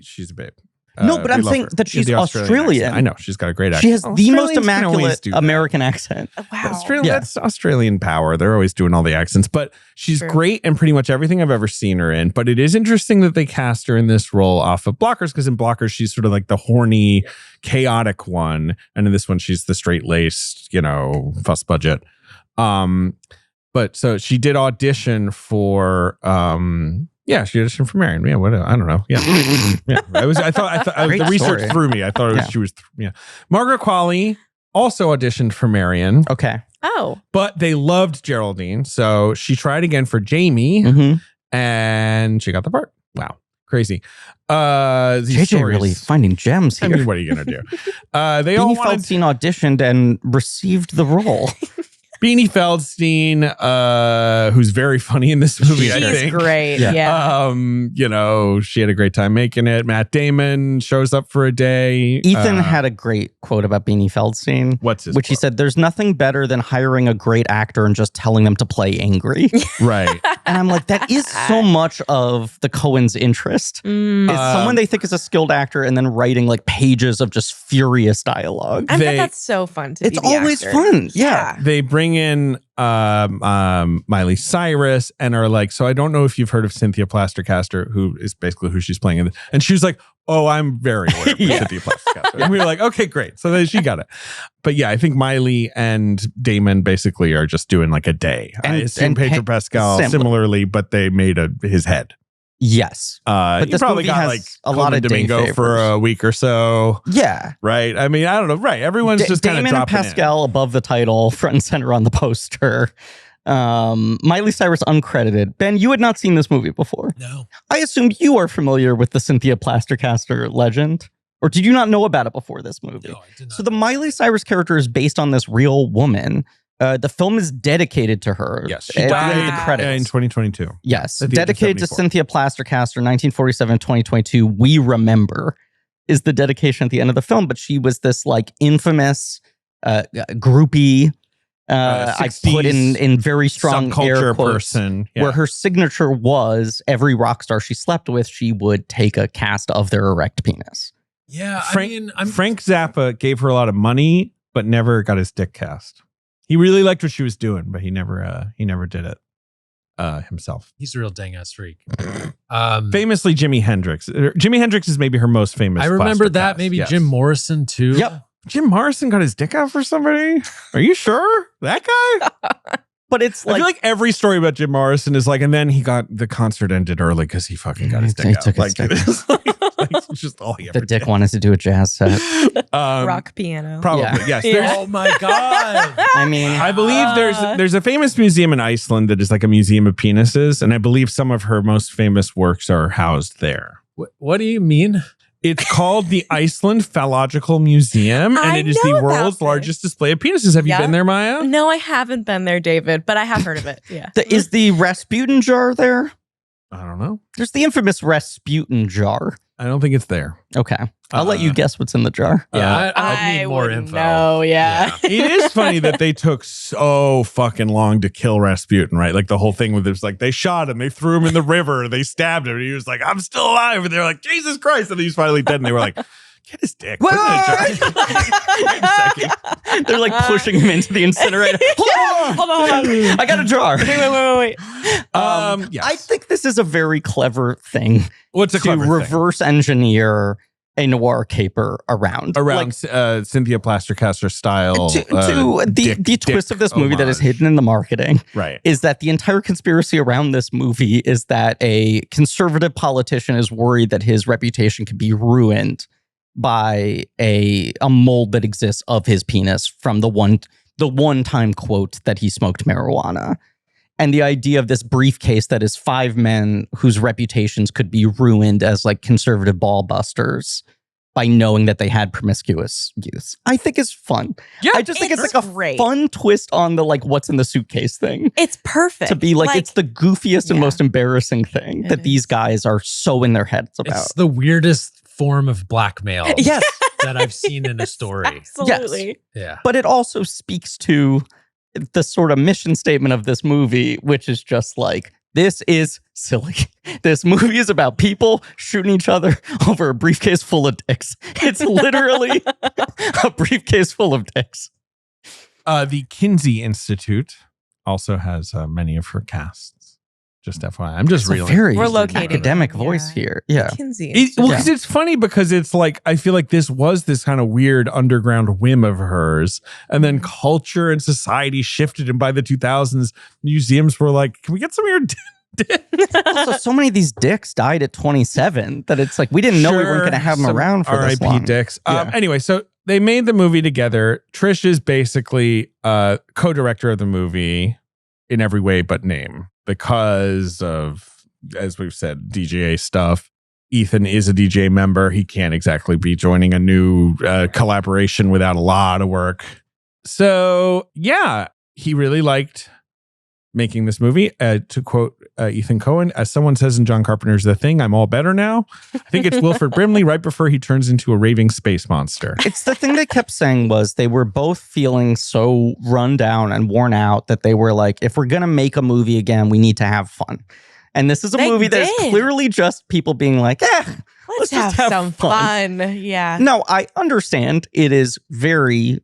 Speaker 2: She's a babe.
Speaker 1: No, but I'm saying that she's Australian.
Speaker 2: I know. She's got a great accent.
Speaker 1: She has the most immaculate American accent.
Speaker 3: Wow.
Speaker 2: That's Australian power. They're always doing all the accents. But she's great in pretty much everything I've ever seen her in. But it is interesting that they cast her in this role off of Blockers, because in Blockers, she's sort of like the horny, chaotic one. And in this one, she's the straight-laced, fuss budget. But so she did audition for... she auditioned for Marion. Yeah, I don't know. Yeah, yeah. I thought the research threw me. I thought she was. Yeah, Margaret Qualley also auditioned for Marion.
Speaker 1: Okay.
Speaker 3: Oh,
Speaker 2: but they loved Geraldine, so she tried again for Jamie, and she got the part. Wow, crazy.
Speaker 1: JJ really finding gems here.
Speaker 2: I mean, what are you gonna do? They all
Speaker 1: auditioned and received the role.
Speaker 2: Beanie Feldstein, who's very funny in this movie, I think.
Speaker 3: She's great. Yeah.
Speaker 2: She had a great time making it. Matt Damon shows up for a day.
Speaker 1: Ethan had a great quote about Beanie Feldstein.
Speaker 2: What's his
Speaker 1: Which
Speaker 2: quote?
Speaker 1: he said, "There's nothing better than hiring a great actor and just telling them to play angry."
Speaker 2: Right.
Speaker 1: And I'm like, that is so much of the Coen's interest. Is someone they think is a skilled actor and then writing like pages of just furious dialogue.
Speaker 3: I bet that's so fun to
Speaker 1: It's
Speaker 3: be the
Speaker 1: always
Speaker 3: actor.
Speaker 1: fun. Yeah.
Speaker 2: They bring in Miley Cyrus and are like, so I don't know if you've heard of Cynthia Plastercaster, who is basically who she's playing. And she was like, oh, I'm very aware of Cynthia Plastercaster. And we were like, okay, great. So then she got it. But yeah, I think Miley and Damon basically are just doing like a day. I assume Pedro Pascal similarly, but they made his head.
Speaker 1: Yes.
Speaker 2: But this probably got like a lot of Domingo for a week or so.
Speaker 1: Yeah.
Speaker 2: Right. I mean, I don't know. Right. Everyone's just kind of dropping
Speaker 1: Damon and Pascal above the title, front and center on the poster. Miley Cyrus uncredited. Ben, you had not seen this movie before.
Speaker 4: No.
Speaker 1: I assume you are familiar with the Cynthia Plastercaster legend. Or did you not know about it before this movie?
Speaker 4: No, I did not.
Speaker 1: So the Miley Cyrus character is based on this real woman. The film is dedicated to her.
Speaker 2: Yes, she died
Speaker 1: the credits.
Speaker 2: in 2022.
Speaker 1: Yes,
Speaker 2: At the age of
Speaker 1: dedicated to
Speaker 2: 74.
Speaker 1: Cynthia Plastercaster, 1947-2022. We remember is the dedication at the end of the film. But she was this like infamous groupie. I put in very strong air quotes,
Speaker 2: person,
Speaker 1: where her signature was every rock star she slept with, she would take a cast of their erect penis.
Speaker 4: Yeah,
Speaker 2: Frank Zappa gave her a lot of money, but never got his dick cast. He really liked what she was doing, but he never did it himself.
Speaker 4: He's a real dang ass freak.
Speaker 2: Famously, Jimi Hendrix. Jimi Hendrix is maybe her most famous.
Speaker 4: I remember that.
Speaker 2: cast.
Speaker 4: Maybe
Speaker 2: Yes.
Speaker 4: Jim Morrison too.
Speaker 1: Yep.
Speaker 2: Jim Morrison got his dick out for somebody. Are you sure that guy?
Speaker 1: But it's
Speaker 2: I feel like every story about Jim Morrison is like, and then the concert ended early because he fucking got his dick out.
Speaker 1: took his
Speaker 2: Like,
Speaker 1: dick
Speaker 2: it's it's just all he ever
Speaker 1: the dick
Speaker 2: did.
Speaker 1: wanted to do a jazz set.
Speaker 3: Rock piano.
Speaker 2: Probably,
Speaker 1: Yeah.
Speaker 2: yes.
Speaker 4: Oh my god!
Speaker 1: I mean,
Speaker 2: I believe there's a famous museum in Iceland that is like a museum of penises, and I believe some of her most famous works are housed there.
Speaker 4: What do you mean?
Speaker 2: It's called the Iceland Phallological Museum, and it is the world's largest display of penises. Have you been there, Maya?
Speaker 3: No, I haven't been there, David, but I have heard of it. Yeah.
Speaker 1: is the Rasputin jar there?
Speaker 2: I don't know.
Speaker 1: There's the infamous Rasputin jar.
Speaker 2: I don't think it's there.
Speaker 1: Okay. I'll let you guess what's in the jar.
Speaker 4: Yeah, I need more
Speaker 3: wouldn't
Speaker 4: info.
Speaker 3: know, yeah.
Speaker 2: It is funny that they took so fucking long to kill Rasputin, right? Like the whole thing with this, like they shot him, they threw him in the river, they stabbed him, and he was like, "I'm still alive," and they're like, "Jesus Christ!" and then he's finally dead, and they were like, "Get his dick." Put it in a jar." Wait a second.
Speaker 1: They're like pushing him into the incinerator. Hold on. I got a jar.
Speaker 3: Wait.
Speaker 2: Yes.
Speaker 1: I think this is a very clever thing
Speaker 2: What's a
Speaker 1: to
Speaker 2: clever thing?
Speaker 1: reverse engineer a noir caper around
Speaker 2: Cynthia Plastercaster style.
Speaker 1: The twist of this movie that is hidden in the marketing,
Speaker 2: right,
Speaker 1: is that the entire conspiracy around this movie is that a conservative politician is worried that his reputation could be ruined by a mold that exists of his penis from the one-time quote that he smoked marijuana. And the idea of this briefcase that is 5 men whose reputations could be ruined as like conservative ball busters by knowing that they had promiscuous youth, I think is fun.
Speaker 2: Yeah,
Speaker 1: I just think it's like a fun twist on the like what's in the suitcase thing.
Speaker 3: It's perfect.
Speaker 1: To be like it's the goofiest and most embarrassing thing that these guys are so in their heads about.
Speaker 4: It's the weirdest form of blackmail.
Speaker 1: Yes.
Speaker 4: That I've seen in a story.
Speaker 3: Absolutely.
Speaker 1: Yes.
Speaker 4: Yeah.
Speaker 1: But it also speaks to the sort of mission statement of this movie, which is just like, this is silly. This movie is about people shooting each other over a briefcase full of dicks. It's literally a briefcase full of dicks.
Speaker 2: The Kinsey Institute also has many of her casts. Just FYI, I'm just really
Speaker 3: we're located
Speaker 1: academic voice here. Yeah,
Speaker 2: because it's funny because it's like I feel like this was this kind of weird underground whim of hers, and then culture and society shifted, and by the 2000s, museums were like, "Can we get some of your dicks?"
Speaker 1: Also, so many of these dicks died at 27 that it's like we didn't know we weren't going to have them around for this long.
Speaker 2: R.I.P. dicks.
Speaker 1: Yeah.
Speaker 2: Anyway, so they made the movie together. Trish is basically co-director of the movie in every way but name. Because of, as we've said, DJA stuff. Ethan is a DJ member. He can't exactly be joining a new collaboration without a lot of work. So, yeah, he really liked making this movie. To quote Ethan Coen, as someone says in John Carpenter's The Thing, I'm all better now. I think it's Wilford Brimley right before he turns into a raving space monster.
Speaker 1: It's the thing they kept saying was they were both feeling so run down and worn out that they were like, if we're going to make a movie again, we need to have fun. And this is a movie that's clearly just people being like, let's just have some fun.
Speaker 3: Yeah.
Speaker 1: No, I understand. It is very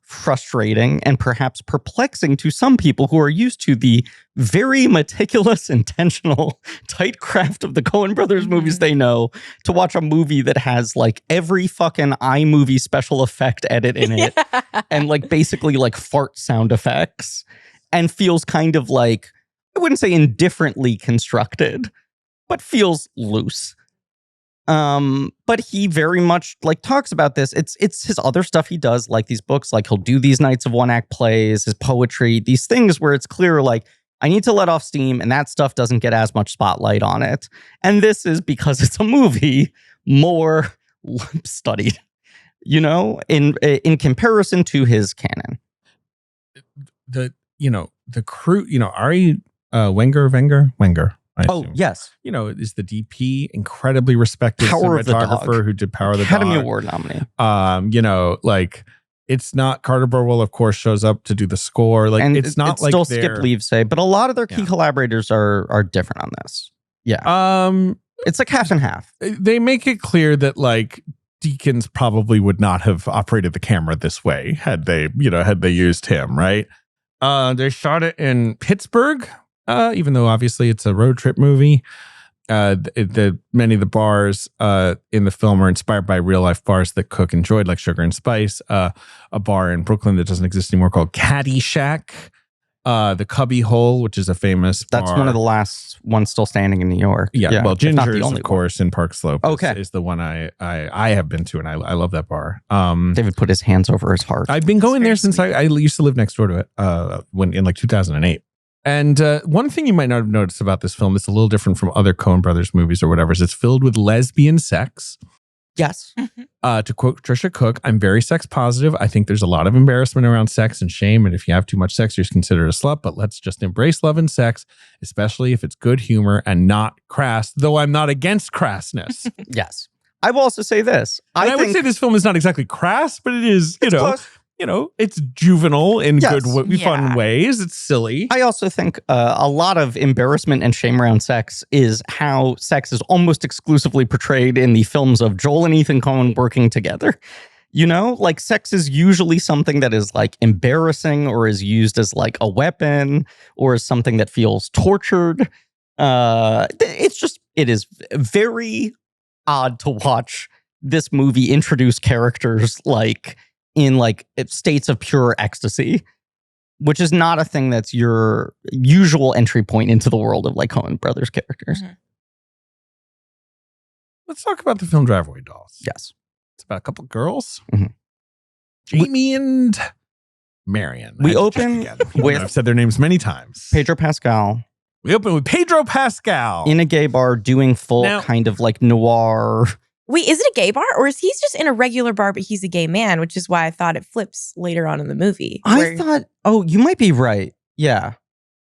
Speaker 1: frustrating and perhaps perplexing to some people who are used to the very meticulous, intentional, tight craft of the Coen brothers movies they know, to watch a movie that has like every fucking iMovie special effect edit in it and like basically like fart sound effects and feels kind of like, I wouldn't say indifferently constructed, but feels loose. But he very much like talks about this. It's his other stuff he does, like these books, like he'll do these nights of one act plays, his poetry, these things where it's clear like I need to let off steam and that stuff doesn't get as much spotlight on it. And this is because it's a movie more studied, you know, in comparison to his canon.
Speaker 2: The crew, Ari Wenger.
Speaker 1: Oh, yes.
Speaker 2: Is the DP, incredibly respected cinematographer who did Power of the Dog.
Speaker 1: Academy Award nominee.
Speaker 2: It's not Carter Burwell, of course, shows up to do the score. Like, and it's not like
Speaker 1: still Skip Leavesay, but a lot of their key collaborators are different on this. Yeah. It's like half and half.
Speaker 2: They make it clear that like Deakins probably would not have operated the camera this way had they used him, right? They shot it in Pittsburgh. Even though obviously it's a road trip movie, many of the bars in the film are inspired by real life bars that Cooke enjoyed, like Sugar and Spice. A bar in Brooklyn that doesn't exist anymore called Cattyyshack. The Cubby Hole, which is a famous bar.
Speaker 1: That's one of the last ones still standing in New York.
Speaker 2: Yeah. Well, Ginger's, of course, in Park Slope.
Speaker 1: Okay.
Speaker 2: Is the one I have been to, and I love that bar.
Speaker 1: David put his hands over his heart.
Speaker 2: I've been going there since I used to live next door to it when in like 2008. And one thing you might not have noticed about this film that's a little different from other Coen brothers movies or whatever is it's filled with lesbian sex.
Speaker 1: Yes.
Speaker 2: To quote Tricia Cooke, I'm very sex positive. I think there's a lot of embarrassment around sex and shame. And if you have too much sex, you're considered a slut. But let's just embrace love and sex, especially if it's good humor and not crass, though I'm not against crassness.
Speaker 1: Yes. I will also say this.
Speaker 2: I would say this film is not exactly crass, but it is, it's juvenile in good, fun ways. It's silly.
Speaker 1: I also think a lot of embarrassment and shame around sex is how sex is almost exclusively portrayed in the films of Joel and Ethan Coen working together. Like sex is usually something that is like embarrassing or is used as like a weapon or as something that feels tortured. It is very odd to watch this movie introduce characters like in like states of pure ecstasy, which is not a thing that's your usual entry point into the world of like Coen brothers characters. Mm-hmm.
Speaker 2: Let's talk about the film Driveway Dolls.
Speaker 1: Yes.
Speaker 2: It's about a couple of girls. Mm-hmm. Jamie and Marion.
Speaker 1: We open with...
Speaker 2: I've said their names many times.
Speaker 1: Pedro Pascal.
Speaker 2: We open with Pedro Pascal.
Speaker 1: In a gay bar doing full kind of like noir...
Speaker 3: Wait, is it a gay bar or is he just in a regular bar, but he's a gay man, which is why I thought it flips later on in the movie.
Speaker 1: I thought, you might be right. Yeah,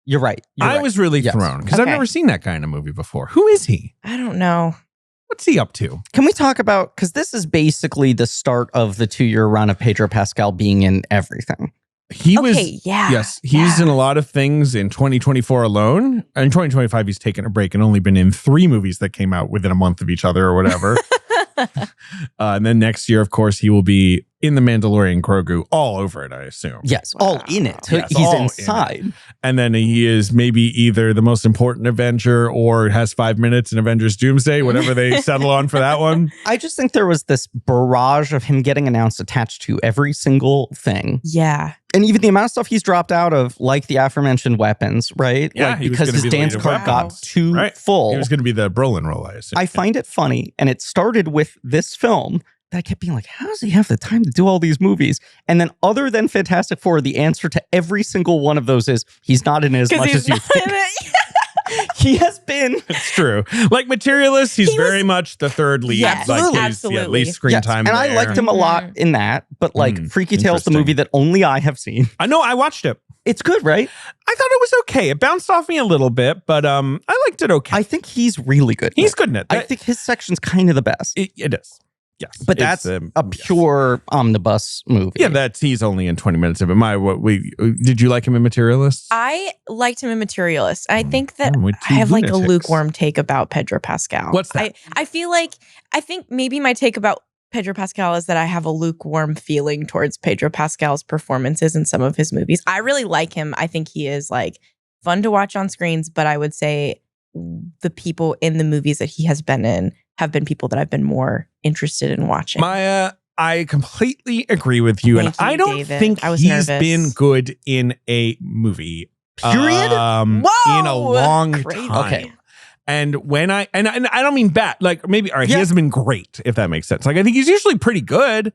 Speaker 1: you're right.
Speaker 2: I was really thrown because I've never seen that guy in a movie before. Who is he?
Speaker 3: I don't know.
Speaker 2: What's he up to?
Speaker 1: Can we talk about, because this is basically the start of the 2-year run of Pedro Pascal being in everything.
Speaker 2: He he's in a lot of things in 2024 alone. In 2025, he's taken a break and only been in 3 movies that came out within a month of each other or whatever. And then next year, of course, he will be in The Mandalorian Grogu, all over it, I assume.
Speaker 1: Yes, all in it. Yes, he's inside.
Speaker 2: And then he is maybe either the most important Avenger or has 5 minutes in Avengers Doomsday, whatever they settle on for that one.
Speaker 1: I just think there was this barrage of him getting announced attached to every single thing.
Speaker 3: Yeah.
Speaker 1: And even the amount of stuff he's dropped out of, like the aforementioned weapons, right?
Speaker 2: Yeah,
Speaker 1: because his dance card got too full.
Speaker 2: He was going to be the Brolin role, I assume.
Speaker 1: I find it funny, and it started with this film, that I kept being like, how does he have the time to do all these movies? And then other than Fantastic Four, the answer to every single one of those is, he's not in it as much as you think. He has been.
Speaker 2: It's true. Like Materialist, he's very much the third lead.
Speaker 3: Yes,
Speaker 2: like
Speaker 3: absolutely.
Speaker 2: At least screen time.
Speaker 1: And
Speaker 2: there.
Speaker 1: I liked him a lot in that. But like Freaky Tale's the movie that only I have seen.
Speaker 2: I know. I watched it.
Speaker 1: It's good, right?
Speaker 2: I thought it was okay. It bounced off me a little bit, but I liked it okay.
Speaker 1: I think he's really good.
Speaker 2: He's good in it.
Speaker 1: I think his section's kind of the best.
Speaker 2: It is. Yes.
Speaker 1: But that's a pure omnibus movie.
Speaker 2: Yeah, he's only in 20 minutes of it. Did you like him in Materialist?
Speaker 3: I liked him in Materialist. I think that I have like a lukewarm take about Pedro Pascal.
Speaker 2: What's that?
Speaker 3: I think maybe my take about Pedro Pascal is that I have a lukewarm feeling towards Pedro Pascal's performances in some of his movies. I really like him. I think he is like fun to watch on screens, but I would say the people in the movies that he has been in have been people that I've been more interested in watching.
Speaker 2: Maya, I completely agree with you.
Speaker 3: Thank you,
Speaker 2: I don't
Speaker 3: David.
Speaker 2: think
Speaker 3: I was
Speaker 2: he's
Speaker 3: nervous.
Speaker 2: been good in a movie.
Speaker 1: Period?
Speaker 3: Whoa!
Speaker 2: In a long
Speaker 3: Crazy.
Speaker 2: time. Okay. And when I don't mean bad, like maybe, all right, he hasn't been great, if that makes sense. Like, I think he's usually pretty good.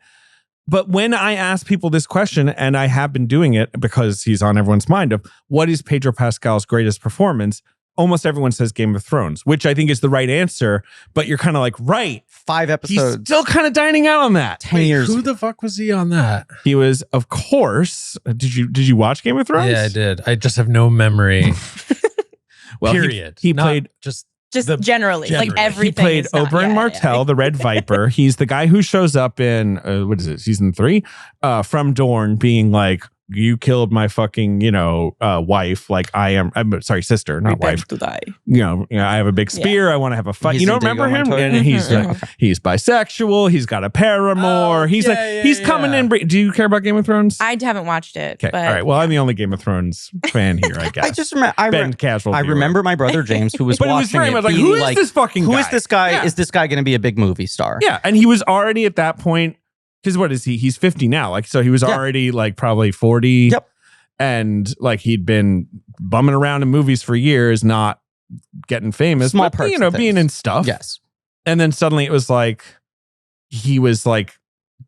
Speaker 2: But when I ask people this question, and I have been doing it because he's on everyone's mind of what is Pedro Pascal's greatest performance, almost everyone says Game of Thrones, which I think is the right answer. But you're kind of like, right.
Speaker 1: 5 episodes.
Speaker 2: He's still kind of dining out on that.
Speaker 1: 10 years.
Speaker 4: Who the fuck was he on that?
Speaker 2: He was, of course. Did you watch Game of Thrones?
Speaker 4: Yeah, I did. I just have no memory.
Speaker 2: Well,
Speaker 4: period.
Speaker 2: He played
Speaker 3: just generally, like everything.
Speaker 2: He played Oberyn Martell, the Red Viper. He's the guy who shows up in what is it, season 3, from Dorne, being like, you killed my fucking, wife. Like I'm sorry, sister, not wife.
Speaker 3: To die.
Speaker 2: I have a big spear. I want to have a fight.
Speaker 1: He's
Speaker 2: You don't remember him? And he's he's bisexual. He's got a paramour. He's he's coming in. Do you care about Game of Thrones?
Speaker 3: I haven't watched it.
Speaker 2: Okay, all right. Well, I'm the only Game of Thrones fan here, I guess.
Speaker 1: I just remember.
Speaker 2: Casual.
Speaker 1: I remember my brother James, who was
Speaker 2: but
Speaker 1: watching
Speaker 2: it was very much like,
Speaker 1: being
Speaker 2: who is this fucking guy?
Speaker 1: Who is this guy? Yeah. Is this guy going to be a big movie star?
Speaker 2: Yeah, and he was already at that point. Because what is he? He's 50 now. Like, so he was already like probably 40.
Speaker 1: Yep.
Speaker 2: And like he'd been bumming around in movies for years, not getting famous,
Speaker 1: Small
Speaker 2: but
Speaker 1: parts
Speaker 2: being in stuff.
Speaker 1: Yes.
Speaker 2: And then suddenly it was like he was like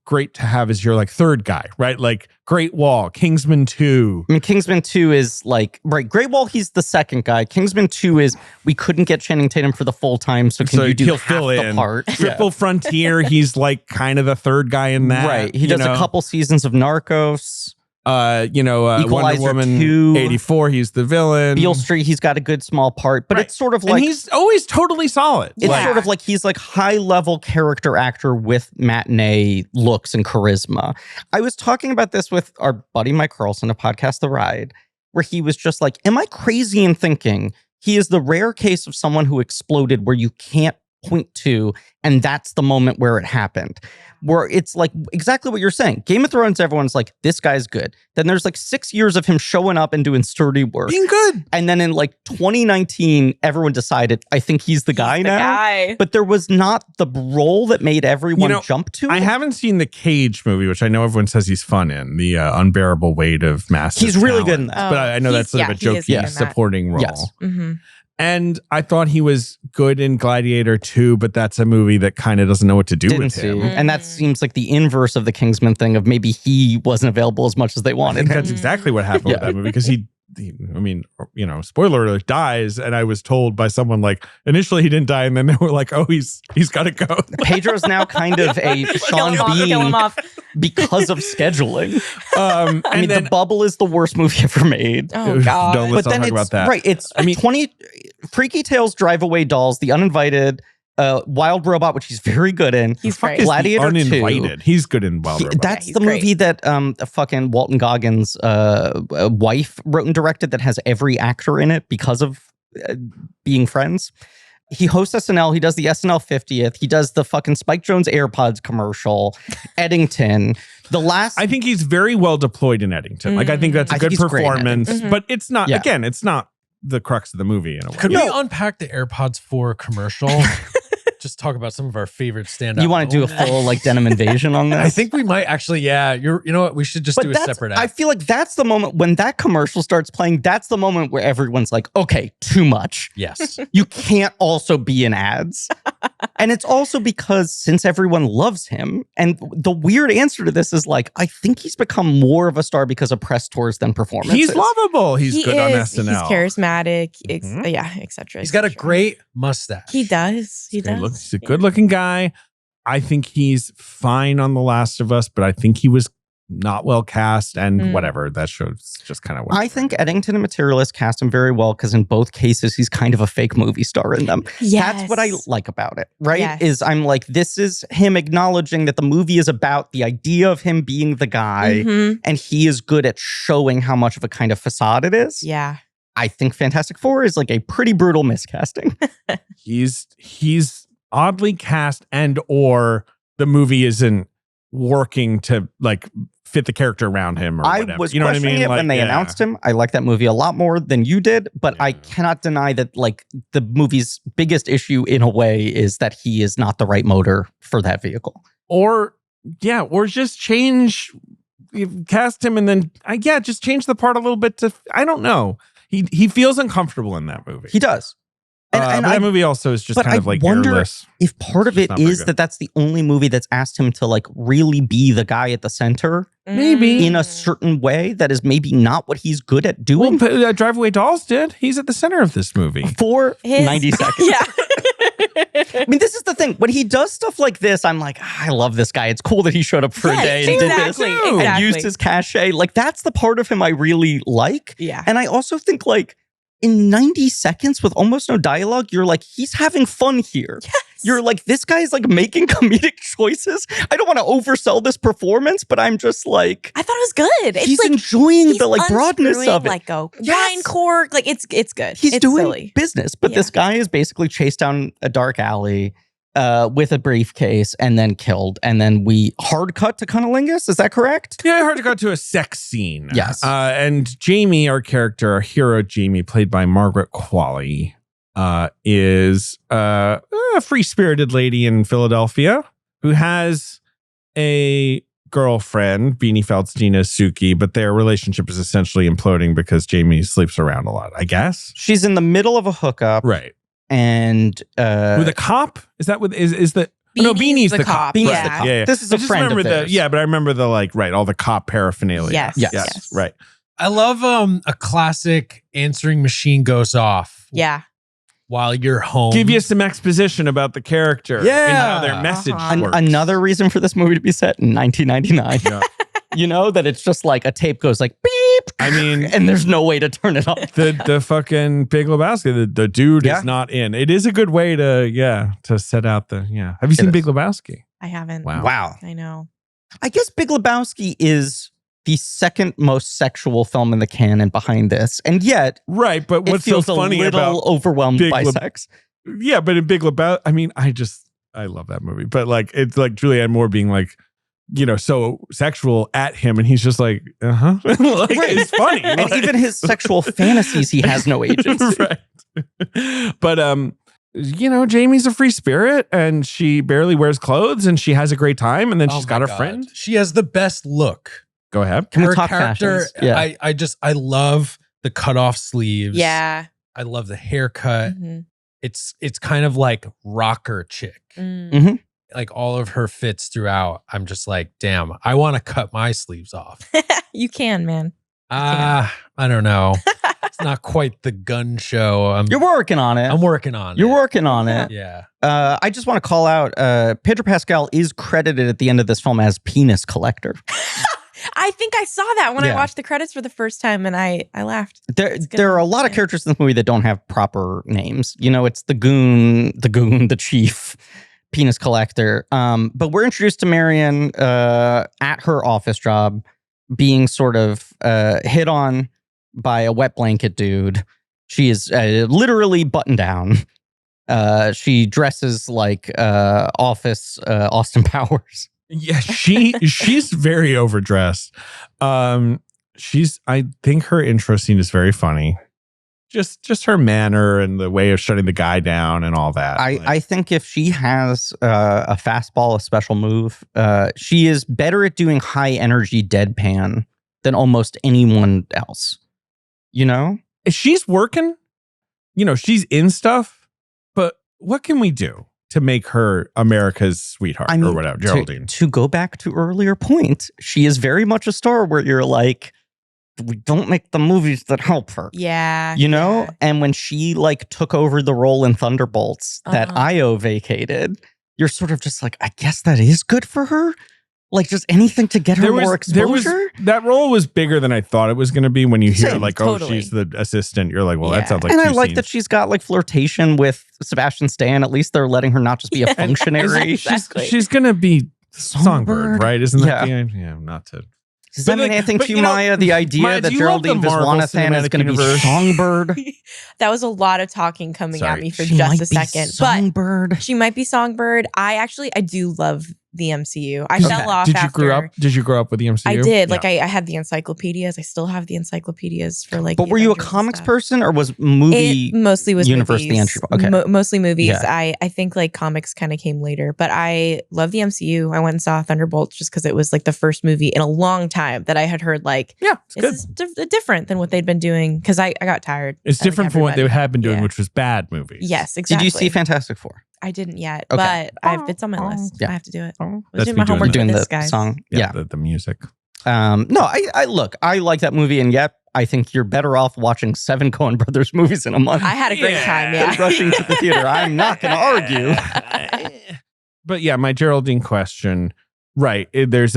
Speaker 2: great to have as your like third guy, right? Like Great Wall, Kingsman 2.
Speaker 1: I mean, Kingsman 2 is like, right, Great Wall, he's the second guy. Kingsman 2 is, we couldn't get Channing Tatum for the full time, so you do half the part?
Speaker 2: Triple Frontier, he's like kind of the third guy in that.
Speaker 1: Right. He does a couple seasons of Narcos.
Speaker 2: Wonder Woman
Speaker 1: 2,
Speaker 2: 84, he's the villain.
Speaker 1: Beale Street, he's got a good small part, but it's sort of like,
Speaker 2: and he's always totally solid.
Speaker 1: It's sort of like he's like high level character actor with matinee looks and charisma. I was talking about this with our buddy Mike Carlson of Podcast The Ride, where he was just like, am I crazy in thinking he is the rare case of someone who exploded where you can't point to, and that's the moment where it happened? Where it's like exactly what you're saying. Game of Thrones, everyone's like, this guy's good. Then there's like 6 years of him showing up and doing sturdy work.
Speaker 2: Being good.
Speaker 1: And then in like 2019, everyone decided, I think he's the guy now. But there was not the role that made everyone jump to it.
Speaker 2: I haven't seen the Cage movie, which I know everyone says he's fun in. The Unbearable Weight of Massive
Speaker 1: He's really
Speaker 2: talent.
Speaker 1: good in that.
Speaker 2: But I know that's sort of a jokey supporting role.
Speaker 1: Yes.
Speaker 3: Mm-hmm.
Speaker 2: And I thought he was good in Gladiator 2, but that's a movie that kind of doesn't know what to do with him.
Speaker 1: And that seems like the inverse of the Kingsman thing of maybe he wasn't available as much as they wanted.
Speaker 2: I think that's exactly what happened with that movie, because he, spoiler alert, dies. And I was told by someone like, initially he didn't die, and then they were like, oh, he's got to go.
Speaker 1: Pedro's now kind of a Sean Bean because of scheduling. I mean, The Bubble is the worst movie ever made.
Speaker 3: Oh, God.
Speaker 2: Let's not talk about that.
Speaker 1: Right. It's 20 Freaky Tales, Drive Away Dolls, The Uninvited, Wild Robot, which he's very good in.
Speaker 3: He's great.
Speaker 1: Gladiator
Speaker 2: Uninvited.
Speaker 1: 2.
Speaker 2: He's good in Wild Robot.
Speaker 1: That's the movie that fucking Walton Goggins' wife wrote and directed that has every actor in it because of being friends. He hosts SNL. He does the SNL 50th. He does the fucking Spike Jonze AirPods commercial. Eddington. I think
Speaker 2: he's very well deployed in Eddington. Like, I think that's a good performance. But it's not, again, it's not the crux of the movie in a way.
Speaker 4: Could we unpack the AirPods 4 commercial? just talk about some of our favorite standout.
Speaker 1: You want to do a full like denim invasion on this?
Speaker 4: I think we might actually. Yeah, you know what? We should just do a separate.
Speaker 1: I feel like that's the moment when that commercial starts playing. That's the moment where everyone's like, "Okay, too much."
Speaker 4: Yes,
Speaker 1: you can't also be in ads, and it's also because since everyone loves him, and the weird answer to this is like, I think he's become more of a star because of press tours than performances.
Speaker 2: He's lovable. He's good on SNL.
Speaker 3: He's charismatic. Yeah, etc.
Speaker 4: He's got a great mustache.
Speaker 3: He does. He does.
Speaker 2: He's a good-looking guy. I think he's fine on The Last of Us, but I think he was not well cast and whatever. That show's just kind of
Speaker 1: I think Eddington and Materialist cast him very well because in both cases, he's kind of a fake movie star in them.
Speaker 3: Yes.
Speaker 1: That's what I like about it, right?
Speaker 3: Yes.
Speaker 1: Is I'm like, this is him acknowledging that the movie is about the idea of him being the guy, and he is good at showing how much of a kind of facade it is.
Speaker 3: Yeah.
Speaker 1: I think Fantastic Four is like a pretty brutal miscasting.
Speaker 2: He's oddly cast, and or the movie isn't working to like fit the character around him or whatever.
Speaker 1: I was
Speaker 2: you know what I
Speaker 1: questioning
Speaker 2: mean?
Speaker 1: it when they announced him. I like that movie a lot more than you did, but I cannot deny that like the movie's biggest issue in a way is that he is not the right motor for that vehicle.
Speaker 2: Or just cast him and then just change the part a little bit to, I don't know. He feels uncomfortable in that movie.
Speaker 1: He does.
Speaker 2: And that movie also is just kind of like airless.
Speaker 1: If part of it is that that's the only movie that's asked him to like really be the guy at the center,
Speaker 2: maybe
Speaker 1: in a certain way that is maybe not what he's good at doing.
Speaker 2: Well, Drive Away Dolls did. He's at the center of this movie
Speaker 1: for 90 seconds.
Speaker 3: Yeah.
Speaker 1: I mean, this is the thing. When he does stuff like this, I'm like, I love this guy. It's cool that he showed up for a day and did this and used his cachet. Like, that's the part of him I really like.
Speaker 3: Yeah.
Speaker 1: And I also think, like, in 90 seconds with almost no dialogue, you're like, he's having fun here.
Speaker 3: Yes.
Speaker 1: You're like, this guy is like making comedic choices. I don't want to oversell this performance, but I'm just like,
Speaker 3: I thought it was good.
Speaker 1: He's
Speaker 3: like,
Speaker 1: enjoying the like broadness of it.
Speaker 3: Like a wine cork. Like it's good.
Speaker 1: He's
Speaker 3: it's
Speaker 1: doing
Speaker 3: silly.
Speaker 1: business, but this guy is basically chased down a dark alley with a briefcase and then killed. And then we hard cut to Cunnilingus. Is that correct?
Speaker 2: Yeah, hard to got to a sex scene.
Speaker 1: Yes.
Speaker 2: And Jamie, our character, our hero Jamie, played by Margaret Qualley, is a free-spirited lady in Philadelphia who has a girlfriend, Beanie Feldstein, as Suki, but their relationship is essentially imploding because Jamie sleeps around a lot, I guess.
Speaker 1: She's in the middle of a hookup.
Speaker 2: Right.
Speaker 1: And
Speaker 2: with a cop? Is that with is the Beanie's the cop.
Speaker 1: Beanie's
Speaker 2: right.
Speaker 1: the cop.
Speaker 2: Yeah.
Speaker 1: This is a friend of theirs.
Speaker 2: But I remember the like all the cop paraphernalia.
Speaker 3: Yes.
Speaker 2: Right.
Speaker 4: I love a classic answering machine goes off.
Speaker 3: Yeah.
Speaker 4: While you're home.
Speaker 2: Give you some exposition about the character and how their message works.
Speaker 1: Another reason for this movie to be set in 1999. Yeah. You know, that it's just like a tape goes like beep.
Speaker 2: I mean,
Speaker 1: and there's no way to turn it off.
Speaker 2: The fucking Big Lebowski, the dude is not in. It is a good way to set out the Have you seen Big Lebowski?
Speaker 3: I haven't.
Speaker 1: Wow.
Speaker 3: I know.
Speaker 1: I guess Big Lebowski is the second most sexual film in the canon behind this, and yet,
Speaker 2: right. But what's
Speaker 1: feels
Speaker 2: so funny
Speaker 1: a little
Speaker 2: about
Speaker 1: overwhelmed by sex?
Speaker 2: Yeah, but in Big Lebowski, I mean, I love that movie, but like it's like Julianne Moore being like, so sexual at him, and he's just like, like, it's funny,
Speaker 1: and even his sexual fantasies, he has no agency.
Speaker 2: Right. But Jamie's a free spirit, and she barely wears clothes, and she has a great time, and then she's got her friend.
Speaker 4: She has the best look.
Speaker 2: Go ahead.
Speaker 1: Can
Speaker 4: her
Speaker 1: we talk
Speaker 4: character,
Speaker 1: yeah.
Speaker 4: I love the cutoff sleeves.
Speaker 3: Yeah.
Speaker 4: I love the haircut.
Speaker 3: Mm-hmm.
Speaker 4: It's kind of like rocker chick.
Speaker 1: Mm-hmm.
Speaker 4: Like all of her fits throughout. I'm just like, damn, I want to cut my sleeves off.
Speaker 3: You can, man.
Speaker 4: I don't know. It's not quite the gun show.
Speaker 1: You're working on it.
Speaker 4: I'm working on it.
Speaker 1: You're working on it.
Speaker 4: Yeah.
Speaker 1: I just want to call out Pedro Pascal is credited at the end of this film as penis collector.
Speaker 3: I think I saw that when I watched the credits for the first time, and I laughed.
Speaker 1: There are a lot of characters in this movie that don't have proper names. It's the goon, the chief, penis collector. But we're introduced to Marion at her office job, being sort of hit on by a wet blanket dude. She is literally buttoned down. She dresses like office Austin Powers.
Speaker 2: Yeah, she's very overdressed. I think her intro scene is very funny. just her manner and the way of shutting the guy down and all that.
Speaker 1: I think if she has a fastball, a special move, she is better at doing high energy deadpan than almost anyone else. You know?
Speaker 2: She's working, she's in stuff, but what can we do to make her America's sweetheart or whatever, Geraldine?
Speaker 1: To go back to earlier point, she is very much a star where you're like, we don't make the movies that help her.
Speaker 3: Yeah.
Speaker 1: And when she took over the role in Thunderbolts that Io vacated, you're sort of just like, I guess that is good for her. Just anything to get her more exposure.
Speaker 2: That role was bigger than I thought it was going to be. When you hear
Speaker 3: totally.
Speaker 2: Oh, she's the assistant, you're like, well, that sounds like.
Speaker 1: And I like that she's got flirtation with Sebastian Stan. At least they're letting her not just be a functionary.
Speaker 3: Exactly.
Speaker 2: She's going to be Songbird, right? Isn't that the idea?
Speaker 1: Yeah,
Speaker 2: not to.
Speaker 1: Does that mean anything to you, Maya? The idea that Geraldine Viswanathan is going to be Songbird?
Speaker 3: That was a lot of talking coming at me for
Speaker 1: she
Speaker 3: just
Speaker 1: might
Speaker 3: a second.
Speaker 1: Songbird.
Speaker 3: But she might be Songbird. I do love the MCU. I fell off
Speaker 2: Did you grow up with the MCU?
Speaker 3: I did. I had the encyclopedias. I still have the encyclopedias for
Speaker 1: But were you a comics person or was movie?
Speaker 3: It mostly was
Speaker 1: universe
Speaker 3: movies.
Speaker 1: The entry. Okay.
Speaker 3: Mostly movies.
Speaker 1: Yeah.
Speaker 3: I think comics kind of came later, but I love the MCU. I went and saw Thunderbolts just because it was the first movie in a long time that I had heard
Speaker 2: it's
Speaker 3: different than what they'd been doing because I got tired.
Speaker 2: It's different from what they had been doing, which was bad movies.
Speaker 3: Yes, exactly.
Speaker 1: Did you see Fantastic Four?
Speaker 3: I didn't yet,
Speaker 1: Okay.
Speaker 3: but it's on my list.
Speaker 1: Yeah.
Speaker 3: I have to do it. I was
Speaker 2: That's
Speaker 3: doing
Speaker 2: me
Speaker 3: my homework
Speaker 1: doing
Speaker 3: with this
Speaker 1: the
Speaker 3: guy.
Speaker 1: song.
Speaker 2: Yeah, the music.
Speaker 1: No, I look, I like that movie, and yet I think you're better off watching 7 Coen Brothers movies in a month.
Speaker 3: I had a great time. Yeah,
Speaker 1: rushing to the theater. I'm not going to argue.
Speaker 2: But yeah, my Geraldine question. Right, there's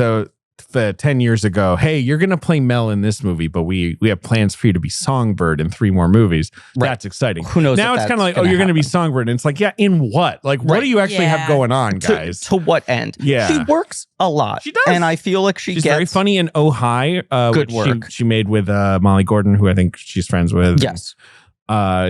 Speaker 2: 10 years ago, hey, you're going to play Mel in this movie, but we have plans for you to be Songbird in 3 more movies. Right. That's exciting.
Speaker 1: Who knows?
Speaker 2: Now it's kind of like, you're going to be Songbird. And it's like, yeah, in what? What do you actually have going on, guys?
Speaker 1: To what end?
Speaker 2: Yeah.
Speaker 1: She works a lot.
Speaker 2: She does.
Speaker 1: And I feel like she's
Speaker 2: very funny in Oh Hi.
Speaker 1: Good work.
Speaker 2: She made with Molly Gordon, who I think she's friends with.
Speaker 1: Yes.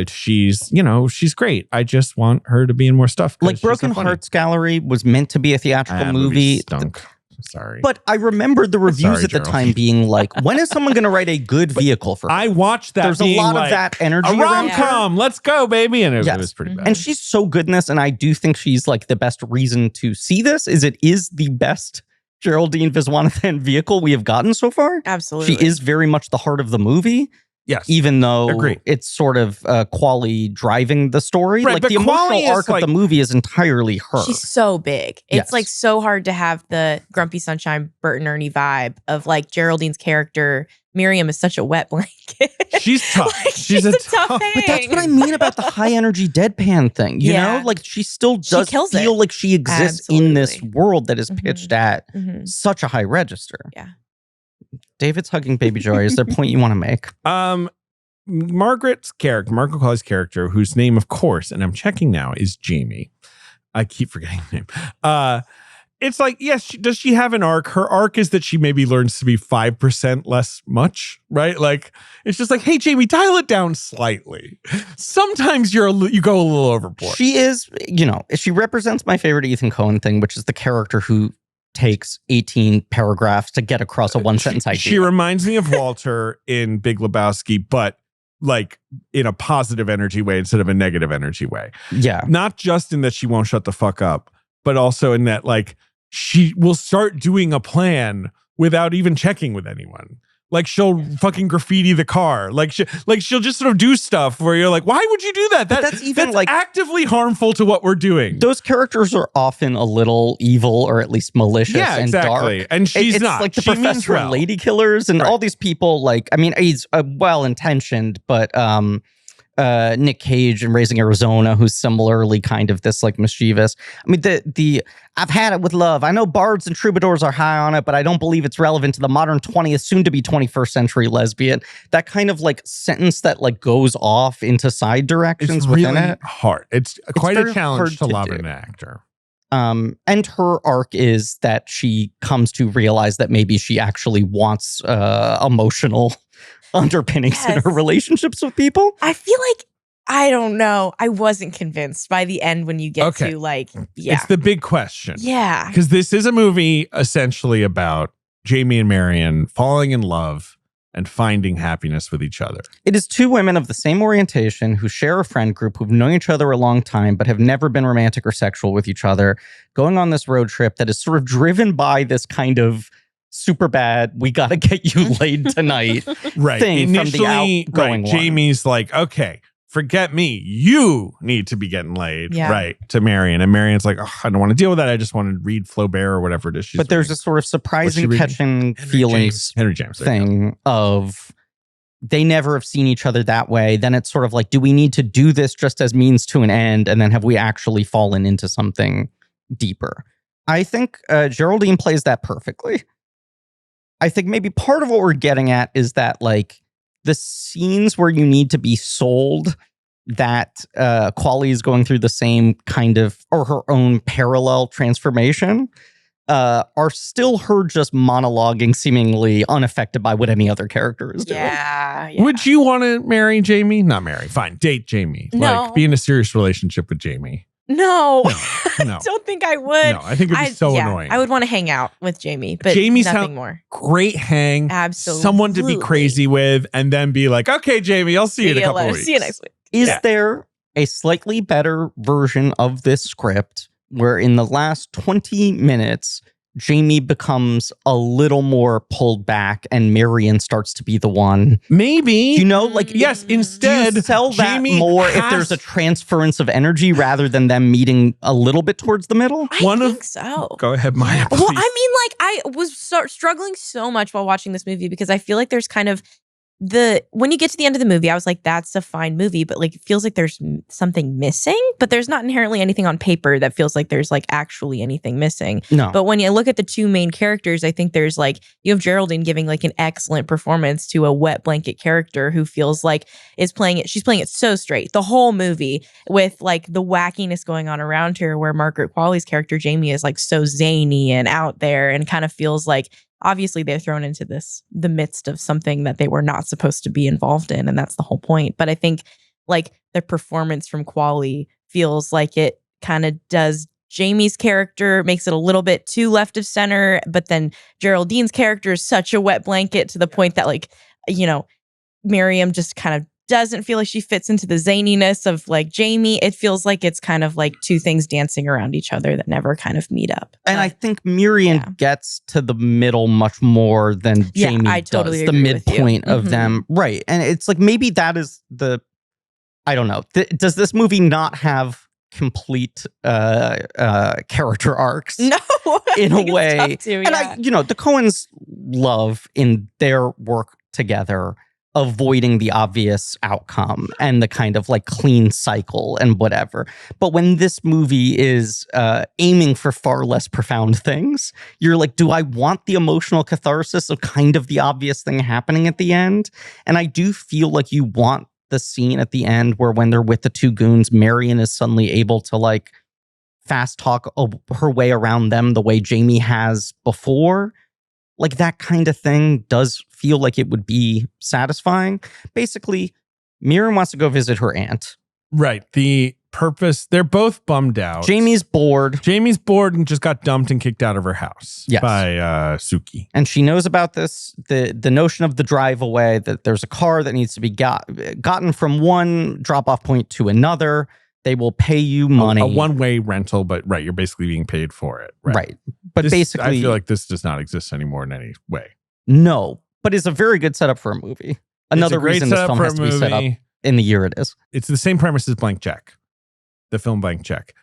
Speaker 2: She's great. I just want her to be in more stuff.
Speaker 1: Broken Hearts Gallery was meant to be a theatrical movie.
Speaker 2: Stunk. Sorry.
Speaker 1: But I remember the reviews at the time being like, when is someone going to write a good vehicle for her?
Speaker 2: I watched that.
Speaker 1: There's a lot of that energy
Speaker 2: a rom-com. Let's go, baby. And it was pretty bad.
Speaker 1: And she's so good in this. And I do think she's the best reason to see this is it is the best Geraldine Viswanathan vehicle we have gotten so far.
Speaker 3: Absolutely.
Speaker 1: She is very much the heart of the movie.
Speaker 2: Yes.
Speaker 1: Even though
Speaker 2: Agreed.
Speaker 1: It's sort of Quali driving the story.
Speaker 2: Right, but
Speaker 1: the emotional arc of the movie is entirely her.
Speaker 3: She's so big. It's
Speaker 1: Yes.
Speaker 3: so hard to have the Grumpy Sunshine, Bert and Ernie vibe of Geraldine's character. Miriam is such a wet blanket.
Speaker 2: She's tough. She's a tough
Speaker 3: thing.
Speaker 1: But that's what I mean about the high energy deadpan thing. You know, she still does feel like she exists in this world that is pitched at such a high register.
Speaker 3: Yeah.
Speaker 1: David's hugging Baby Joy. Is there a point you want to make?
Speaker 2: Margaret Qualley's character, whose name, of course, and I'm checking now, is Jamie. I keep forgetting the name. It's yes, does she have an arc? Her arc is that she maybe learns to be 5% less much, right? It's just hey, Jamie, dial it down slightly. Sometimes you go a little overboard.
Speaker 1: She is, she represents my favorite Ethan Coen thing, which is the character who takes 18 paragraphs to get across a one-sentence idea.
Speaker 2: She reminds me of Walter in Big Lebowski, but in a positive energy way instead of a negative energy way.
Speaker 1: Yeah.
Speaker 2: Not just in that she won't shut the fuck up, but also in that she will start doing a plan without even checking with anyone. She'll fucking graffiti the car. She'll just sort of do stuff where you're why would you do that? That's actively harmful to what we're doing.
Speaker 1: Those characters are often a little evil or at least malicious and dark.
Speaker 2: And she's
Speaker 1: it's
Speaker 2: not.
Speaker 1: Like the
Speaker 2: she
Speaker 1: professor and lady killers and all these people. He's well-intentioned, but Nick Cage in Raising Arizona, who's similarly kind of this mischievous. I've had it with love. I know bards and troubadours are high on it, but I don't believe it's relevant to the modern 20th, soon to be 21st century lesbian. That kind of sentence that goes off into side directions within it.
Speaker 2: Hard. It's quite a challenge to love an actor.
Speaker 1: And her arc is that she comes to realize that maybe she actually wants emotional underpinnings in her relationships with people.
Speaker 3: I feel I don't know. I wasn't convinced by the end when you get to
Speaker 2: It's the big question.
Speaker 3: Yeah.
Speaker 2: Because this is a movie essentially about Jamie and Marion falling in love and finding happiness with each other.
Speaker 1: It is two women of the same orientation who share a friend group, who've known each other a long time, but have never been romantic or sexual with each other, going on this road trip that is sort of driven by this kind of super bad, we gotta get you laid tonight thing
Speaker 2: Initially,
Speaker 1: from the outgoing one.
Speaker 2: Jamie's like, okay, forget me. You need to be getting laid, right? To Marion. And Marion's like, oh, I don't want to deal with that. I just want to read Flaubert or whatever it is.
Speaker 1: But there's a sort of surprising catching feelings
Speaker 2: Henry James
Speaker 1: thing of they never have seen each other that way. Then it's sort of like, do we need to do this just as means to an end? And then have we actually fallen into something deeper? I think Geraldine plays that perfectly. I think maybe part of what we're getting at is that like the scenes where you need to be sold that Quali is going through the same kind of, or her own parallel transformation, are still her just monologuing, seemingly unaffected by what any other character is doing.
Speaker 3: Yeah.
Speaker 2: Would you want to marry Jamie? Not marry. Fine. Date Jamie.
Speaker 3: No.
Speaker 2: Like, be in a serious relationship with Jamie.
Speaker 3: No.
Speaker 2: No.
Speaker 3: I don't think I would.
Speaker 2: No, I think it'd be so annoying.
Speaker 3: I would want to hang out with Jamie, but
Speaker 2: Jamie
Speaker 3: nothing more.
Speaker 2: Great hang.
Speaker 3: Absolutely.
Speaker 2: Someone to be crazy with, and then be like, okay, Jamie, I'll see you in a couple of weeks.
Speaker 3: See you next week.
Speaker 1: Is there a slightly better version of this script where in the last 20 minutes, Jamie becomes a little more pulled back and Marion starts to be the one?
Speaker 2: Maybe.
Speaker 1: You know, like,
Speaker 2: yes, instead,
Speaker 1: do you sell that
Speaker 2: Jamie
Speaker 1: more if there's a transference of energy rather than them meeting a little bit towards the middle?
Speaker 3: I think so.
Speaker 2: Go ahead, Maya, please.
Speaker 3: Well, I mean, like, I was struggling so much while watching this movie because I feel like there's kind of when you get to the end of the movie, I was like, that's a fine movie, but like, it feels like there's something missing, but there's not inherently anything on paper that feels like there's like actually anything missing.
Speaker 1: No.
Speaker 3: But when you look at the two main characters, I think there's like, you have Geraldine giving like an excellent performance to a wet blanket character who feels like she's playing it so straight the whole movie with like the wackiness going on around her, where Margaret Qualley's character, Jamie, is like so zany and out there and kind of feels like, obviously, they're thrown into the midst of something that they were not supposed to be involved in, and that's the whole point. But I think, like, the performance from Qualley feels like it kind of does Jamie's character, makes it a little bit too left of center, but then Geraldine's character is such a wet blanket to the point that, like, you know, Miriam just kind of doesn't feel like she fits into the zaniness of like Jamie. It feels like it's kind of like two things dancing around each other that never kind of meet up.
Speaker 1: And I think Miriam gets to the middle much more than Jamie
Speaker 3: I totally
Speaker 1: does. The midpoint of them. Right. And it's like, maybe that is I don't know. Does this movie not have complete character arcs?
Speaker 3: No.
Speaker 1: In a way. And the Coens love in their work together avoiding the obvious outcome and the kind of like clean cycle and whatever. But when this movie is aiming for far less profound things, you're like, do I want the emotional catharsis of kind of the obvious thing happening at the end? And I do feel like you want the scene at the end where when they're with the two goons, Marion is suddenly able to like fast talk her way around them the way Jamie has before. Like that kind of thing does feel like it would be satisfying. Basically, Miriam wants to go visit her aunt.
Speaker 2: Right. The purpose, they're both bummed out.
Speaker 1: Jamie's bored
Speaker 2: and just got dumped and kicked out of her house by Suki.
Speaker 1: And she knows about this, the notion of the drive away, that there's a car that needs to be gotten from one drop-off point to another. They will pay you money.
Speaker 2: A one-way rental, but you're basically being paid for it.
Speaker 1: Right. But basically,
Speaker 2: I feel like this does not exist anymore in any way.
Speaker 1: No, but it's a very good setup for a movie. Another reason this film has to be set up in the year it is.
Speaker 2: It's the same premise as Blank Check. The film Blank Check.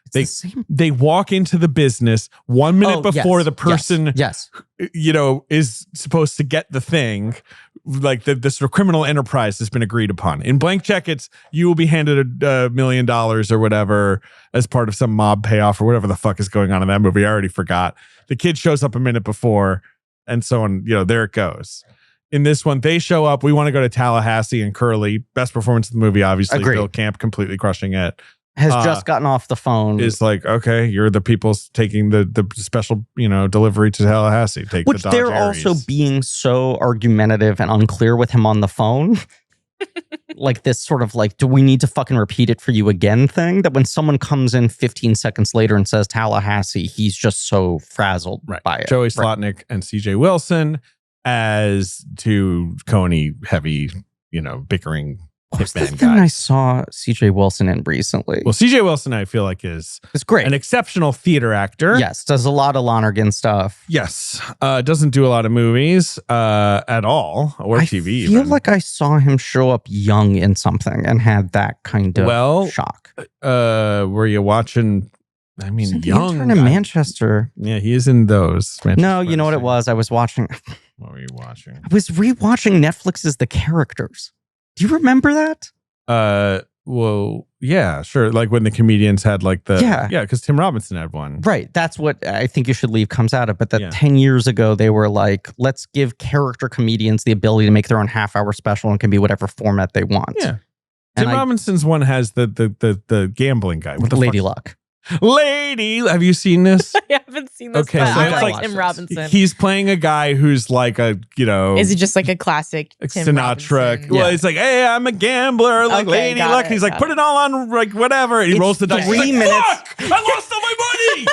Speaker 2: They walk into the business 1 minute before the person is supposed to get the thing, like the sort of criminal enterprise has been agreed upon. In Blank Check, it's you will be handed $1 million or whatever as part of some mob payoff or whatever the fuck is going on in that movie. I already forgot. The kid shows up a minute before and so on, there it goes. In this one, they show up. We want to go to Tallahassee, and Curly, best performance of the movie, obviously.
Speaker 1: Agreed.
Speaker 2: Bill Camp completely crushing it.
Speaker 1: Has just gotten off the phone.
Speaker 2: Is like, okay, you're the people taking the special, delivery to Tallahassee.
Speaker 1: Which they're also being so argumentative and unclear with him on the phone. Like this sort of like, do we need to fucking repeat it for you again thing? That when someone comes in 15 seconds later and says Tallahassee, he's just so frazzled by it.
Speaker 2: Joey Slotnick and CJ Wilson. as to Coney heavy, bickering
Speaker 1: What's the
Speaker 2: hitman
Speaker 1: thing
Speaker 2: guy.
Speaker 1: I saw CJ Wilson in recently?
Speaker 2: Well, CJ Wilson, I feel like it's
Speaker 1: great.
Speaker 2: An exceptional theater actor.
Speaker 1: Yes, does a lot of Lonergan stuff.
Speaker 2: Yes. Doesn't do a lot of movies at all, or TV.
Speaker 1: I feel like I saw him show up young in something and had that kind of shock.
Speaker 2: Were you watching? I mean, young.
Speaker 1: Intern in Manchester.
Speaker 2: Yeah, he is in those.
Speaker 1: No, you know what it was? I was watching.
Speaker 2: What were you watching?
Speaker 1: I was rewatching Netflix's The Characters. Do you remember that?
Speaker 2: Well, yeah, sure. Like when the comedians had like because Tim Robinson had one.
Speaker 1: Right. That's what I think You Should Leave comes out of. But 10 years ago, they were like, let's give character comedians the ability to make their own half-hour special and can be whatever format they want.
Speaker 2: Yeah. Tim Robinson's one has the gambling guy.
Speaker 1: With Lady Luck.
Speaker 2: Lady, have you seen this?
Speaker 3: I haven't seen this. Okay, but so I like Tim Robinson.
Speaker 2: He's playing a guy who's like is
Speaker 3: it just like a classic
Speaker 2: Tim Sinatra? Robinson? Well, he's like, hey, I'm a gambler, like Lady Luck. He's like, put it all on, like whatever. And he rolls the dice.
Speaker 1: 3 minutes.
Speaker 2: Fuck! I lost all my money.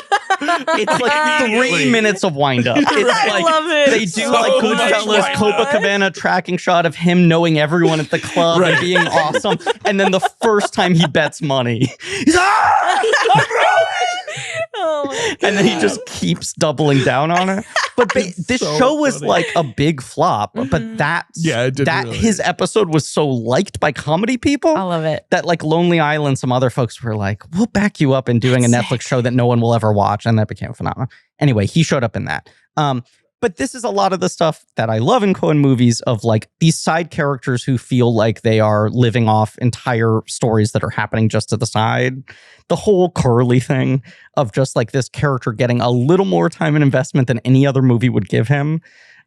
Speaker 1: It's like 3 minutes of wind up. It's
Speaker 3: I love it.
Speaker 1: They do like Goodfellas, Copacabana tracking shot of him knowing everyone at the club and being awesome. And then the first time he bets money, he's and then he just keeps doubling down on it. But this show was like a big flop. But his episode was so liked by comedy people.
Speaker 3: I love it.
Speaker 1: That like Lonely Island, some other folks were like, we'll back you up in doing a Netflix show that no one will ever watch. And that became a phenomenon. Anyway, he showed up in that. But this is a lot of the stuff that I love in Coen movies of like these side characters who feel like they are living off entire stories that are happening just to the side. The whole Curly thing of just like this character getting a little more time and investment than any other movie would give him.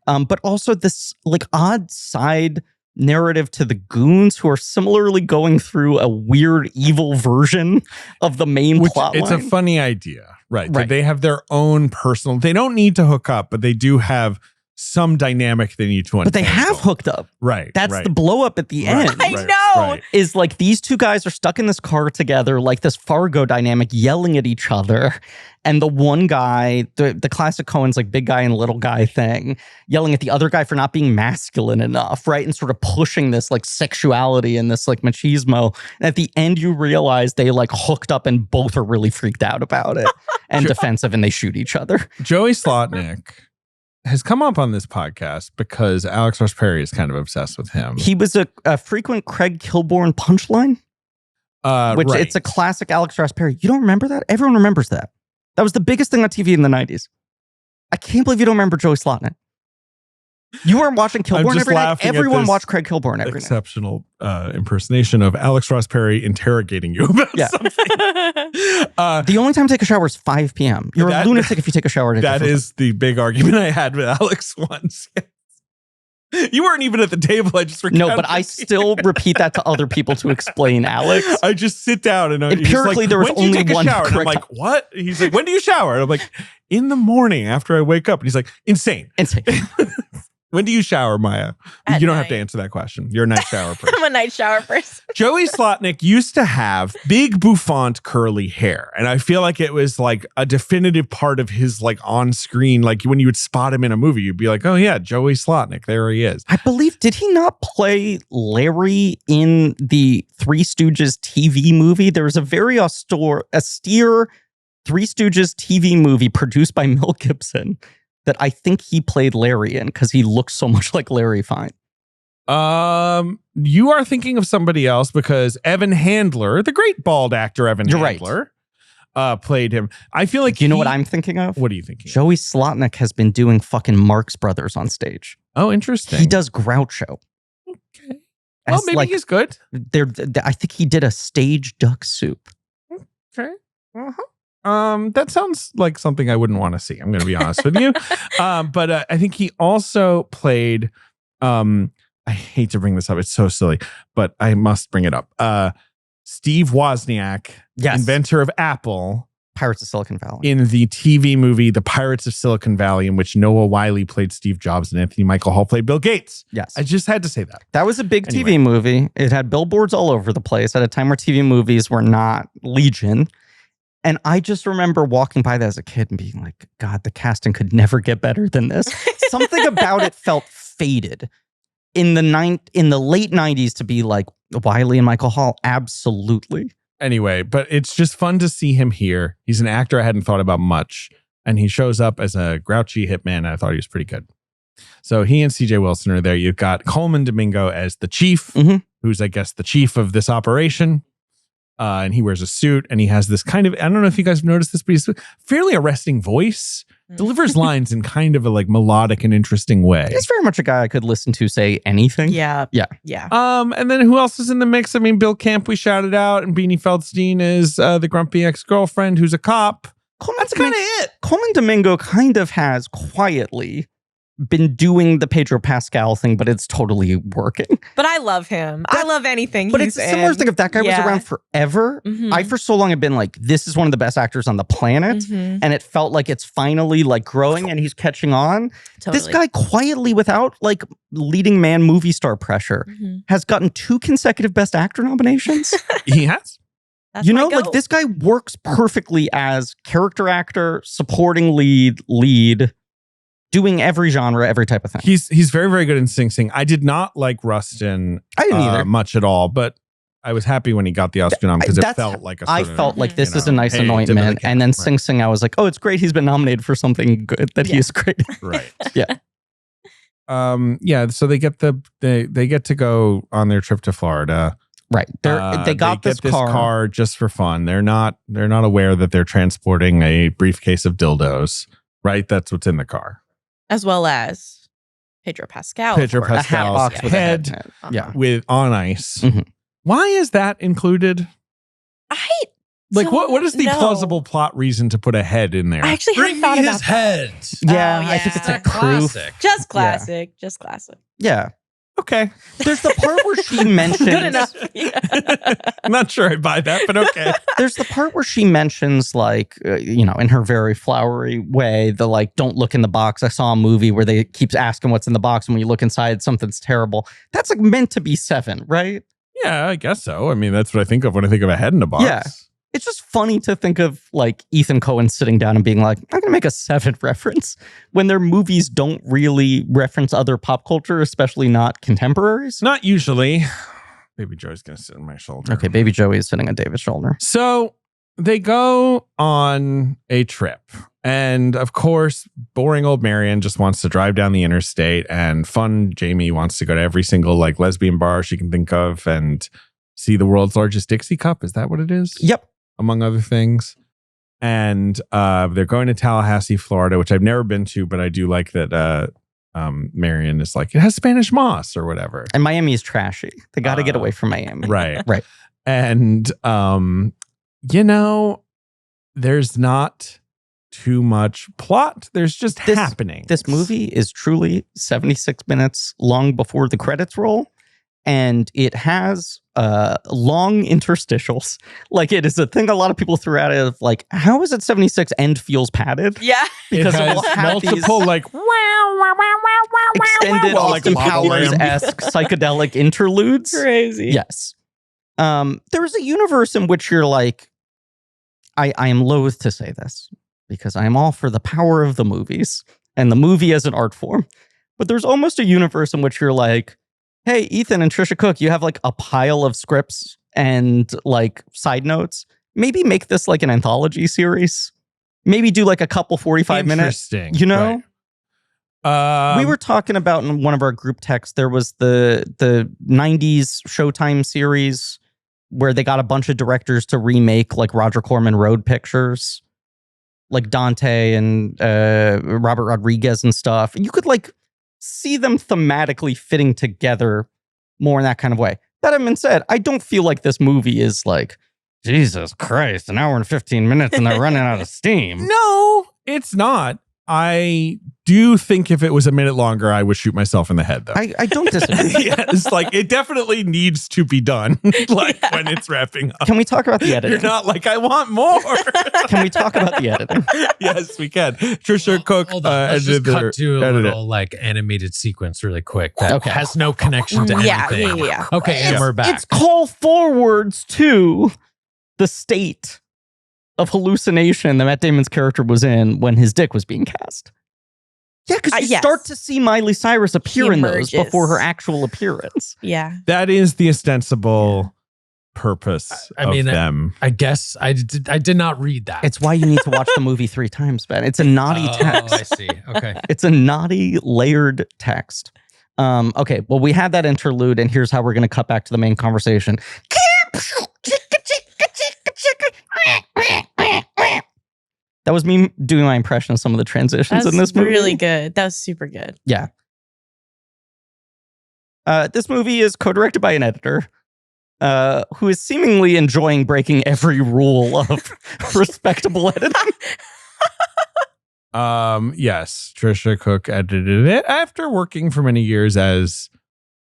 Speaker 1: But also this like odd side narrative to the goons who are similarly going through a weird evil version of the main plot line.
Speaker 2: It's a funny idea, right? They have their own personal, they don't need to hook up, but they do have some dynamic they need to untangle.
Speaker 1: But they have hooked up.
Speaker 2: Right.
Speaker 1: That's the blow up at the end.
Speaker 3: I know.
Speaker 1: Is like these two guys are stuck in this car together, like this Fargo dynamic, yelling at each other. And the one guy, the classic Coen's like big guy and little guy thing, yelling at the other guy for not being masculine enough, right? And sort of pushing this like sexuality and this like machismo. And at the end, you realize they like hooked up and both are really freaked out about it and defensive, and they shoot each other.
Speaker 2: Joey Slotnick has come up on this podcast because Alex Ross Perry is kind of obsessed with him.
Speaker 1: He was a frequent Craig Kilborn punchline, which it's a classic Alex Ross Perry. You don't remember that? Everyone remembers that. That was the biggest thing on TV in the 90s. I can't believe you don't remember Joey Slotnick. You weren't watching Kilborn every night. Everyone watched Craig Kilborn every night.
Speaker 2: Exceptional impersonation of Alex Ross Perry interrogating you about something.
Speaker 1: The only time to take a shower is 5 p.m. You're a lunatic if you take a shower.
Speaker 2: That is the big argument I had with Alex once. You weren't even at the table. I just
Speaker 1: no, but I still repeat that to other people to explain Alex.
Speaker 2: I just sit down and
Speaker 1: empirically there was only one
Speaker 2: correct. I'm like, what? He's like, when do you shower? And I'm like, in the morning after I wake up. And he's like, insane. When do you shower, Maya? You don't have to answer that question. You're a night shower person.
Speaker 3: I'm a night shower person.
Speaker 2: Joey Slotnick used to have big bouffant curly hair. And I feel like it was like a definitive part of his like on screen. Like when you would spot him in a movie, you'd be like, oh yeah, Joey Slotnick. There he is.
Speaker 1: I believe, did he not play Larry in the Three Stooges TV movie? There was a very austere Three Stooges TV movie produced by Mel Gibson that I think he played Larry in because he looks so much like Larry Fine.
Speaker 2: You are thinking of somebody else because Evan Handler, the great bald actor Evan Handler, played him. I feel like
Speaker 1: you know what I'm thinking of?
Speaker 2: What are you thinking?
Speaker 1: Joey Slotnick has been doing fucking Marx Brothers on stage.
Speaker 2: Oh, interesting.
Speaker 1: He does Groucho.
Speaker 2: Okay. Well, maybe he's good.
Speaker 1: I think he did a stage duck soup.
Speaker 2: Okay. Uh-huh. That sounds like something I wouldn't want to see. I'm going to be honest with you. But I think he also played, I hate to bring this up. It's so silly, but I must bring it up. Steve Wozniak, inventor of Apple.
Speaker 1: Pirates of Silicon Valley.
Speaker 2: In the TV movie, The Pirates of Silicon Valley, in which Noah Wyle played Steve Jobs and Anthony Michael Hall played Bill Gates.
Speaker 1: Yes.
Speaker 2: I just had to say that.
Speaker 1: That was a big TV movie. It had billboards all over the place at a time where TV movies were not legion. And I just remember walking by that as a kid and being like, God, the casting could never get better than this. Something about it felt faded. In the late 90s to be like Wiley and Michael Hall, absolutely.
Speaker 2: Anyway, but it's just fun to see him here. He's an actor I hadn't thought about much, and he shows up as a grouchy hitman, and I thought he was pretty good. So he and CJ Wilson are there. You've got Coleman Domingo as the chief, who's, I guess, the chief of this operation. And he wears a suit, and he has this kind of, I don't know if you guys have noticed this, but he's fairly arresting voice. Delivers lines in kind of a like melodic and interesting way.
Speaker 1: He's very much a guy I could listen to say anything.
Speaker 3: Yeah.
Speaker 2: And then who else is in the mix? I mean, Bill Camp, we shouted out, and Beanie Feldstein is the grumpy ex-girlfriend who's a cop. That's kind of it.
Speaker 1: Coleman Domingo kind of has quietly been doing the Pedro Pascal thing, but it's totally working.
Speaker 3: But I love him. I love anything
Speaker 1: but
Speaker 3: he's
Speaker 1: it's a similar thing. If that guy was
Speaker 3: Yeah.
Speaker 1: around forever, I for so long have been like, this is one of the best actors on the planet. And it felt like it's finally like growing and he's catching on.
Speaker 3: Totally.
Speaker 1: This guy quietly, without like leading man movie star pressure, has gotten 2 consecutive Best Actor nominations.
Speaker 2: He has.
Speaker 3: That's
Speaker 1: You
Speaker 3: my
Speaker 1: know, like
Speaker 3: goat.
Speaker 1: this guy works perfectly as character actor, supporting lead, doing every genre, every type of thing.
Speaker 2: He's very, very good in Sing Sing. I did not like Rustin
Speaker 1: I didn't either.
Speaker 2: much at all, but I was happy when he got the Oscar nom because it felt like
Speaker 1: I felt like this is a nice
Speaker 2: hey,
Speaker 1: anointment.
Speaker 2: dip in the
Speaker 1: And then
Speaker 2: cap,
Speaker 1: Sing Sing, I was like, oh, it's great. He's been nominated for something good that he is great.
Speaker 2: right.
Speaker 1: Yeah.
Speaker 2: So they get they get to go on their trip to Florida.
Speaker 1: Right. They got
Speaker 2: get this car just for fun. They're not aware that they're transporting a briefcase of dildos. Right? That's what's in the car.
Speaker 3: As well as Pedro Pascal.
Speaker 2: Pedro
Speaker 3: of course.
Speaker 2: Pascal.
Speaker 1: A hat box with a
Speaker 2: head.
Speaker 1: head. Yeah.
Speaker 2: With on ice.
Speaker 1: Mhm.
Speaker 2: Why is that included? Like what is the
Speaker 3: No.
Speaker 2: plausible plot reason to put a head in there?
Speaker 3: I actually hadn't thought about that.
Speaker 4: head.
Speaker 1: Yeah,
Speaker 3: Oh,
Speaker 1: I think it's
Speaker 3: yeah.
Speaker 1: a proof.
Speaker 3: Just classic. Just classic.
Speaker 1: Yeah.
Speaker 2: Okay.
Speaker 1: There's the part where she mentions.
Speaker 3: Good enough.
Speaker 2: I'm not sure I buy that, but okay.
Speaker 1: There's the part where she mentions, like, in her very flowery way, the like, don't look in the box. I saw a movie where they keeps asking what's in the box, and when you look inside, something's terrible. That's like meant to be 7, right?
Speaker 2: Yeah, I guess so. I mean, that's what I think of when I think of a head in a box.
Speaker 1: Yeah. It's just funny to think of like Ethan Coen sitting down and being like, I'm gonna make a 7 reference when their movies don't really reference other pop culture, especially not contemporaries.
Speaker 2: Not usually. Baby Joey's gonna sit on my shoulder.
Speaker 1: Okay, Baby Joey is sitting on David's shoulder.
Speaker 2: So they go on a trip. And of course, boring old Marion just wants to drive down the interstate, and fun Jamie wants to go to every single like lesbian bar she can think of and see the world's largest Dixie cup. Is that what it is?
Speaker 1: Yep.
Speaker 2: Among other things. And they're going to Tallahassee, Florida, which I've never been to, but I do like that Marion is like, it has Spanish moss or whatever.
Speaker 1: And Miami is trashy. They got to get away from Miami.
Speaker 2: Right.
Speaker 1: Right.
Speaker 2: And, there's not too much plot. There's just happening.
Speaker 1: This movie is truly 76 minutes long before the credits roll. And it has long interstitials. Like, it is a thing a lot of people threw out of like, how is it 76 and feels padded?
Speaker 3: Yeah.
Speaker 1: Because
Speaker 2: it
Speaker 1: it
Speaker 2: has
Speaker 1: will have
Speaker 2: multiple
Speaker 1: these
Speaker 2: like
Speaker 1: extended
Speaker 2: like
Speaker 1: Austin
Speaker 2: a
Speaker 1: Powers-esque psychedelic interludes.
Speaker 3: Crazy.
Speaker 1: Yes. There is a universe in which you're like, I am loath to say this because I am all for the power of the movies and the movie as an art form. But there's almost a universe in which you're like, hey, Ethan and Tricia Cooke, you have like a pile of scripts and like side notes. Maybe make this like an anthology series. Maybe do like a couple 45 minutes.
Speaker 2: Interesting. Right.
Speaker 1: We were talking about in one of our group texts, there was the 90s Showtime series where they got a bunch of directors to remake like Roger Corman Road pictures, like Dante and Robert Rodriguez and stuff. And you could like see them thematically fitting together more in that kind of way. That having been said, I don't feel like this movie is like, Jesus Christ, an hour and 15 minutes and they're running out of steam.
Speaker 2: No, it's not. I do think if it was a minute longer, I would shoot myself in the head, though.
Speaker 1: I don't disagree.
Speaker 2: Yeah, it's like, it definitely needs to be done, like when it's wrapping up.
Speaker 1: Can we talk about the editing?
Speaker 2: You're not like, I want more.
Speaker 1: Can we talk about the editing?
Speaker 2: Yes, we can. Tricia Cooke
Speaker 4: Hold on, let's just cut to a
Speaker 2: edited
Speaker 4: little like animated sequence really quick that has no connection to anything.
Speaker 3: Yeah.
Speaker 4: Okay, and we're back.
Speaker 1: It's call forwards to the state of hallucination that Matt Damon's character was in when his dick was being cast. Yeah, because you start to see Miley Cyrus appear in those before her actual appearance.
Speaker 3: Yeah.
Speaker 2: That is the ostensible purpose of them.
Speaker 4: I guess I did not read that.
Speaker 1: It's why you need to watch the movie 3 times, Ben. It's a naughty text.
Speaker 4: Oh, I see. Okay.
Speaker 1: It's a naughty, layered text. Okay, well, we had that interlude, and here's how we're going to cut back to the main conversation. That was me doing my impression of some of the transitions in this movie.
Speaker 3: Really good. That was super good.
Speaker 1: Yeah. This movie is co-directed by an editor who is seemingly enjoying breaking every rule of respectable editing.
Speaker 2: Yes, Tricia Cooke edited it after working for many years as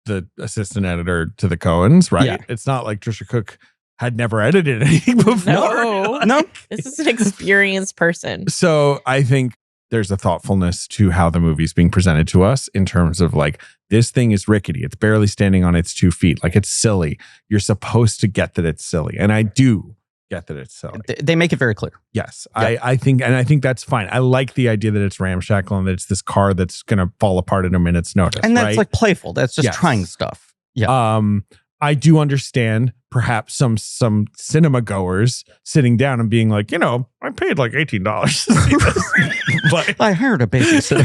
Speaker 2: the assistant editor to the Coens, right?
Speaker 1: Yeah.
Speaker 2: It's not like Tricia Cooke had never edited anything before.
Speaker 3: No. This is an experienced person.
Speaker 2: So I think there's a thoughtfulness to how the movie's being presented to us in terms of like, this thing is rickety. It's barely standing on its 2 feet. Like, it's silly. You're supposed to get that it's silly. And I do get that it's silly.
Speaker 1: They make it very clear.
Speaker 2: Yes. Yeah. I think that's fine. I like the idea that it's ramshackle and that it's this car that's going to fall apart in a minute's notice.
Speaker 1: And that's like playful. That's just trying stuff. Yeah.
Speaker 2: I do understand perhaps some cinema goers sitting down and being like, I paid like $18 to see this. But
Speaker 1: I hired a babysitter.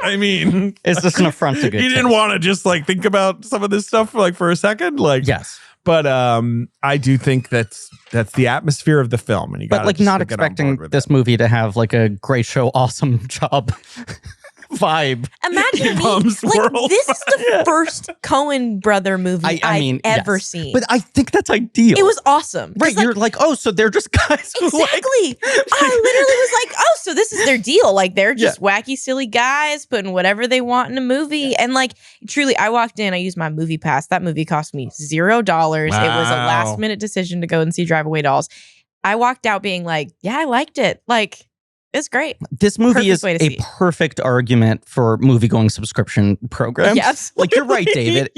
Speaker 2: I mean,
Speaker 1: is this an affront to good
Speaker 2: You didn't want to just like think about some of this stuff for a second? Like,
Speaker 1: yes.
Speaker 2: But I do think that's the atmosphere of the film. And you got
Speaker 1: like not expecting this movie to have like a great show, awesome job vibe.
Speaker 3: Imagine this is the first Coen brother movie I've ever seen.
Speaker 1: But I think that's ideal.
Speaker 3: It was awesome.
Speaker 1: Right. You're like, oh, so they're just guys who
Speaker 3: exactly. I literally was like, oh, so this is their deal. Like, they're just wacky, silly guys putting whatever they want in a movie. Yeah. And like, truly, I walked in, I used my movie pass. That movie cost me $0. Wow. It was a last minute decision to go and see Drive Away Dolls. I walked out being like, yeah, I liked it. Like, it's great.
Speaker 1: This movie is a perfect argument for movie-going subscription programs.
Speaker 3: Yes.
Speaker 1: Like, you're right, David.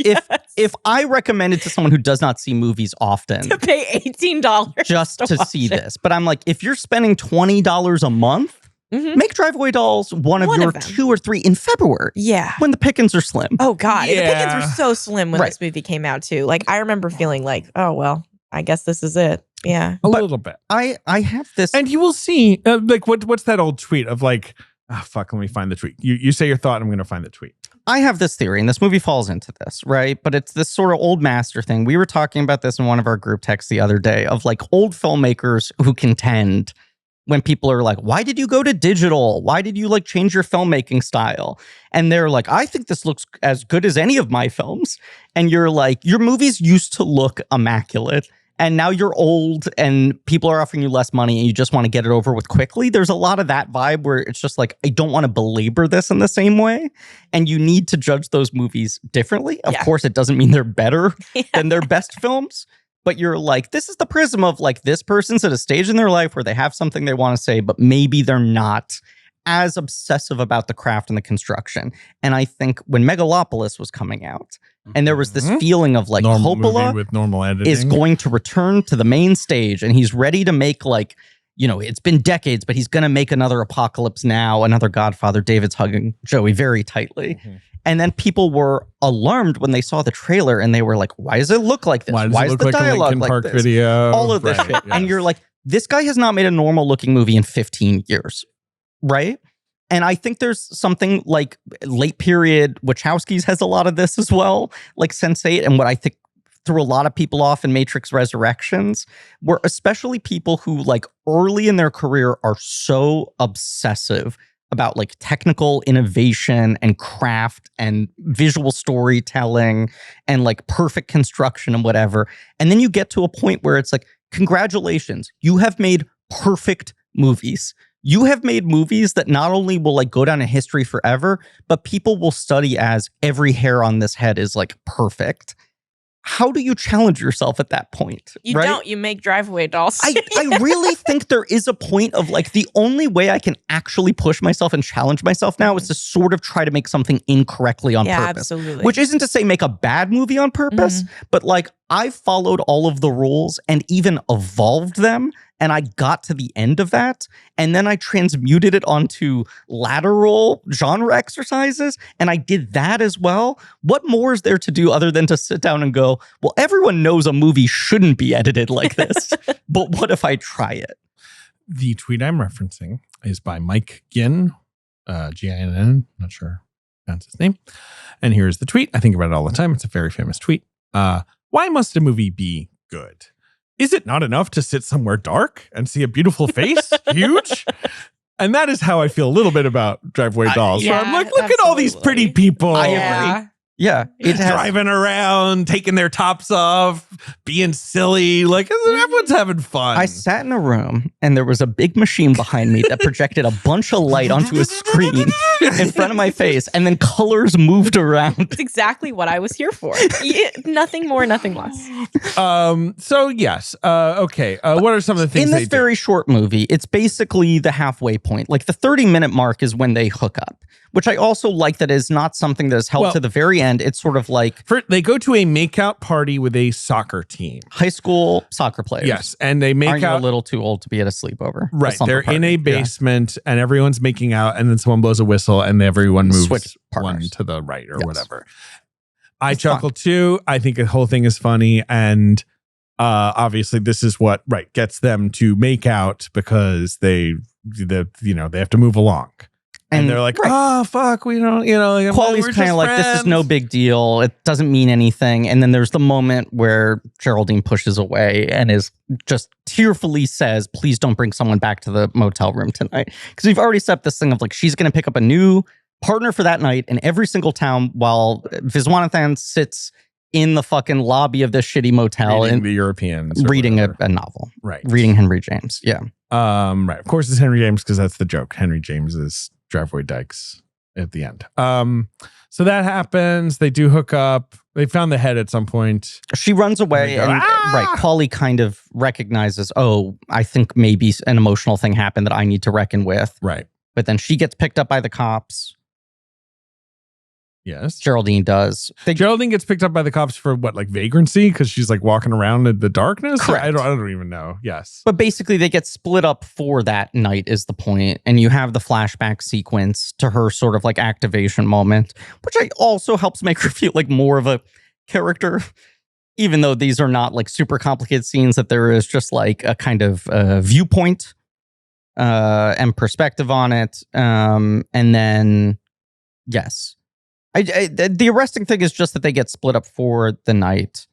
Speaker 1: If I recommend it to someone who does not see movies often.
Speaker 3: To pay $18
Speaker 1: just to see this. But I'm like, if you're spending $20 a month, make Drive Away Dolls one of your 2 or 3 in February.
Speaker 3: Yeah.
Speaker 1: When the pickings are slim.
Speaker 3: Oh, God. Yeah. The pickings were so slim when this movie came out, too. Like, I remember feeling like, oh, well, I guess this is it. Yeah.
Speaker 2: A little bit.
Speaker 1: I have this.
Speaker 2: And you will see, like, what's that old tweet of like, let me find the tweet. You say your thought, and I'm going to find the tweet.
Speaker 1: I have this theory, and this movie falls into this, right? But it's this sort of old master thing. We were talking about this in one of our group texts the other day of like old filmmakers who contend when people are like, why did you go to digital? Why did you like change your filmmaking style? And they're like, I think this looks as good as any of my films. And you're like, your movies used to look immaculate. And now you're old and people are offering you less money and you just want to get it over with quickly. There's a lot of that vibe where it's just like, I don't want to belabor this in the same way. And you need to judge those movies differently. Of course, it doesn't mean they're better than their best films. But you're like, this is the prism of like, this person's at a stage in their life where they have something they want to say, but maybe they're not as obsessive about the craft and the construction. And I think when Megalopolis was coming out, and there was this feeling of like Coppola
Speaker 2: with normal editing
Speaker 1: is going to return to the main stage, and he's ready to make like, it's been decades, but he's going to make another Apocalypse Now, another Godfather. David's hugging Joey very tightly. And then people were alarmed when they saw the trailer, and they were like, why does it look like this?
Speaker 2: Why is the dialogue like Park
Speaker 1: this?
Speaker 2: Video?
Speaker 1: All of this shit. Yes. And you're like, this guy has not made a normal looking movie in 15 years, right? And I think there's something like late period Wachowski's has a lot of this as well, like Sense8, and what I think threw a lot of people off in Matrix Resurrections, were especially people who like early in their career are so obsessive about like technical innovation and craft and visual storytelling and like perfect construction and whatever. And then you get to a point where it's like, congratulations, you have made perfect movies. You have made movies that not only will like go down in history forever, but people will study as every hair on this head is like perfect. How do you challenge yourself at that point?
Speaker 3: You don't. You make Drive Away Dolls.
Speaker 1: I really think there is a point of like, the only way I can actually push myself and challenge myself now is to sort of try to make something incorrectly on purpose.
Speaker 3: Absolutely.
Speaker 1: Which isn't to say make a bad movie on purpose, but like I've followed all of the rules and even evolved them and I got to the end of that, and then I transmuted it onto lateral genre exercises, and I did that as well. What more is there to do other than to sit down and go, well, everyone knows a movie shouldn't be edited like this, but what if I try it?
Speaker 2: The tweet I'm referencing is by Mike Ginn, Ginn, not sure that's his name. And here's the tweet. I think about it all the time. It's a very famous tweet. Why must a movie be good? Is it not enough to sit somewhere dark and see a beautiful face? Huge? And that is how I feel a little bit about Driveway Dolls.
Speaker 3: Yeah,
Speaker 2: where I'm like, look at all these pretty people.
Speaker 1: I agree. Yeah, it has,
Speaker 2: driving around, taking their tops off, being silly. Like, everyone's having fun.
Speaker 1: I sat in a room and there was a big machine behind me that projected a bunch of light onto a screen in front of my face, and then colors moved around.
Speaker 3: That's exactly what I was here for. Nothing more, nothing less.
Speaker 2: So yes. Okay. What are some of the things
Speaker 1: in this very short movie? It's basically the halfway point. Like the 30-minute mark is when they hook up, which I also like. That is not something that is held to the very end. It's sort of like
Speaker 2: they go to a makeout party with a soccer team,
Speaker 1: high school soccer players.
Speaker 2: Yes, and they make out
Speaker 1: a little too old to be at a sleepover.
Speaker 2: Right, they're in a basement and everyone's making out, and then someone blows a whistle and everyone moves one to the right or whatever. I chuckle too. I think the whole thing is funny, and obviously this is what gets them to make out because they have to move along. And they're like, oh, fuck, we don't,
Speaker 1: Quality's kind of like, this is no big deal. It doesn't mean anything. And then there's the moment where Geraldine pushes away and is just tearfully says, please don't bring someone back to the motel room tonight. Because we've already set up this thing of like, she's going to pick up a new partner for that night in every single town while Viswanathan sits in the fucking lobby of this shitty motel.
Speaker 2: Reading the Europeans.
Speaker 1: Reading a novel.
Speaker 2: Right.
Speaker 1: Reading Henry James. Yeah.
Speaker 2: Right. Of course it's Henry James because that's the joke. Henry James is Driveway Dykes at the end. So that happens. They do hook up. They found the head at some point.
Speaker 1: She runs away and Quali kind of recognizes, oh, I think maybe an emotional thing happened that I need to reckon with.
Speaker 2: Right.
Speaker 1: But then she gets picked up by the cops.
Speaker 2: Yes.
Speaker 1: Geraldine does.
Speaker 2: Geraldine gets picked up by the cops for what, like vagrancy? Because she's like walking around in the darkness?
Speaker 1: Correct.
Speaker 2: I don't even know. Yes.
Speaker 1: But basically they get split up for that night is the point. And you have the flashback sequence to her sort of like activation moment, which also helps make her feel like more of a character. Even though these are not like super complicated scenes, that there is just like a kind of viewpoint and perspective on it. And then, yes. The arresting thing is just that they get split up for the night,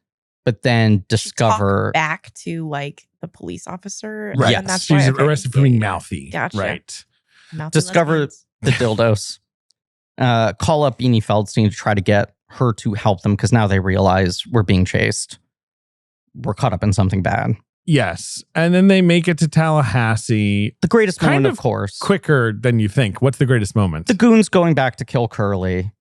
Speaker 1: but then discover
Speaker 3: back to like the police officer.
Speaker 2: Right.
Speaker 3: And that's
Speaker 2: she's arrested for being mouthy.
Speaker 3: Gotcha.
Speaker 2: Right.
Speaker 3: Mouthy
Speaker 1: discover
Speaker 3: lesbians.
Speaker 1: the dildos. Call up Beanie Feldstein to try to get her to help them because now they realize we're being chased. We're caught up in something bad.
Speaker 2: Yes. And then they make it to Tallahassee.
Speaker 1: The greatest moment, of course.
Speaker 2: Quicker than you think. What's the greatest moment?
Speaker 1: The goons going back to kill Curly.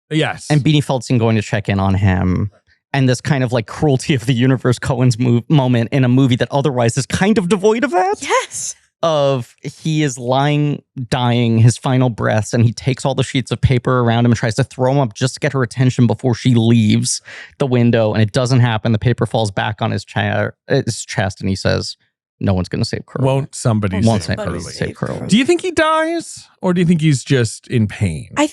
Speaker 2: Yes.
Speaker 1: And Beanie Feldstein going to check in on him. And this kind of like cruelty of the universe Coen's moment in a movie that otherwise is kind of devoid of that.
Speaker 3: Yes.
Speaker 1: Of he is lying, dying, his final breaths, and he takes all the sheets of paper around him and tries to throw them up just to get her attention before she leaves the window. And it doesn't happen. The paper falls back on his chest, and he says, no one's going to save Curly.
Speaker 2: Won't somebody save Curly? Do you think he dies? Or do you think he's just in pain?
Speaker 3: I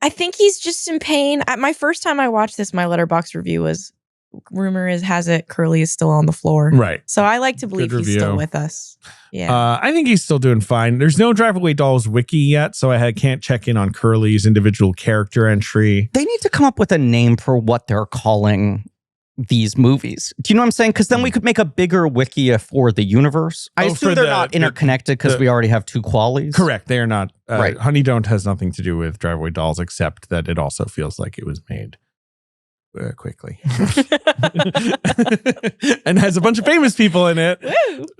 Speaker 3: think he's just in pain. My first time I watched this, my Letterboxd review was, rumor has it Curly is still on the floor.
Speaker 2: Right.
Speaker 3: So I like to believe he's still with us. Yeah.
Speaker 2: I think he's still doing fine. There's no Driveway Dolls wiki yet, so I can't check in on Curly's individual character entry.
Speaker 1: They need to come up with a name for what they're calling these movies. Do you know what I'm saying? Because then we could make a bigger wiki for the universe. I assume they're not interconnected because we already have two qualies.
Speaker 2: Correct. They are not.
Speaker 1: Right.
Speaker 2: Honey Don't has nothing to do with Driveway Dolls, except that it also feels like it was made quickly. And has a bunch of famous people in it,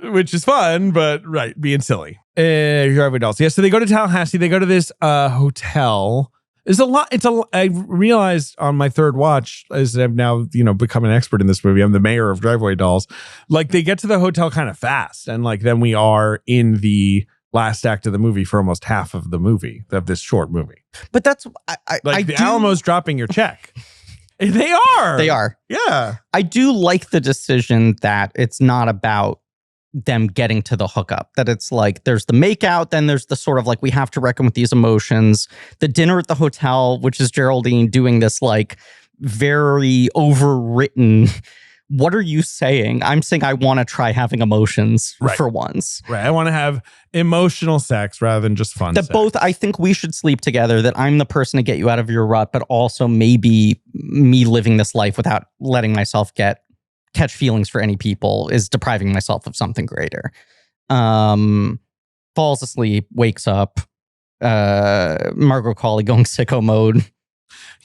Speaker 2: which is fun, but being silly. Driveway Dolls. Yeah, so they go to Tallahassee. They go to this hotel. There's a lot. I realized on my third watch, as I've now, become an expert in this movie, I'm the mayor of Driveway Dolls. Like, they get to the hotel kind of fast. And like, then we are in the last act of the movie for almost half of the movie, of this short movie.
Speaker 1: But that's,
Speaker 2: Alamo's dropping your check. They are.
Speaker 1: They are.
Speaker 2: Yeah.
Speaker 1: I do like the decision that it's not about them getting to the hookup. That it's like there's the makeout, then there's the sort of like we have to reckon with these emotions. The dinner at the hotel, which is Geraldine doing this like very overwritten. What are you saying? I'm saying I want to try having emotions for once.
Speaker 2: Right. I want to have emotional sex rather than just fun
Speaker 1: sex. Both, I think we should sleep together, that I'm the person to get you out of your rut, but also maybe me living this life without letting myself catch feelings for any people is depriving myself of something greater. Falls asleep, wakes up, Margot Qualley going sicko mode.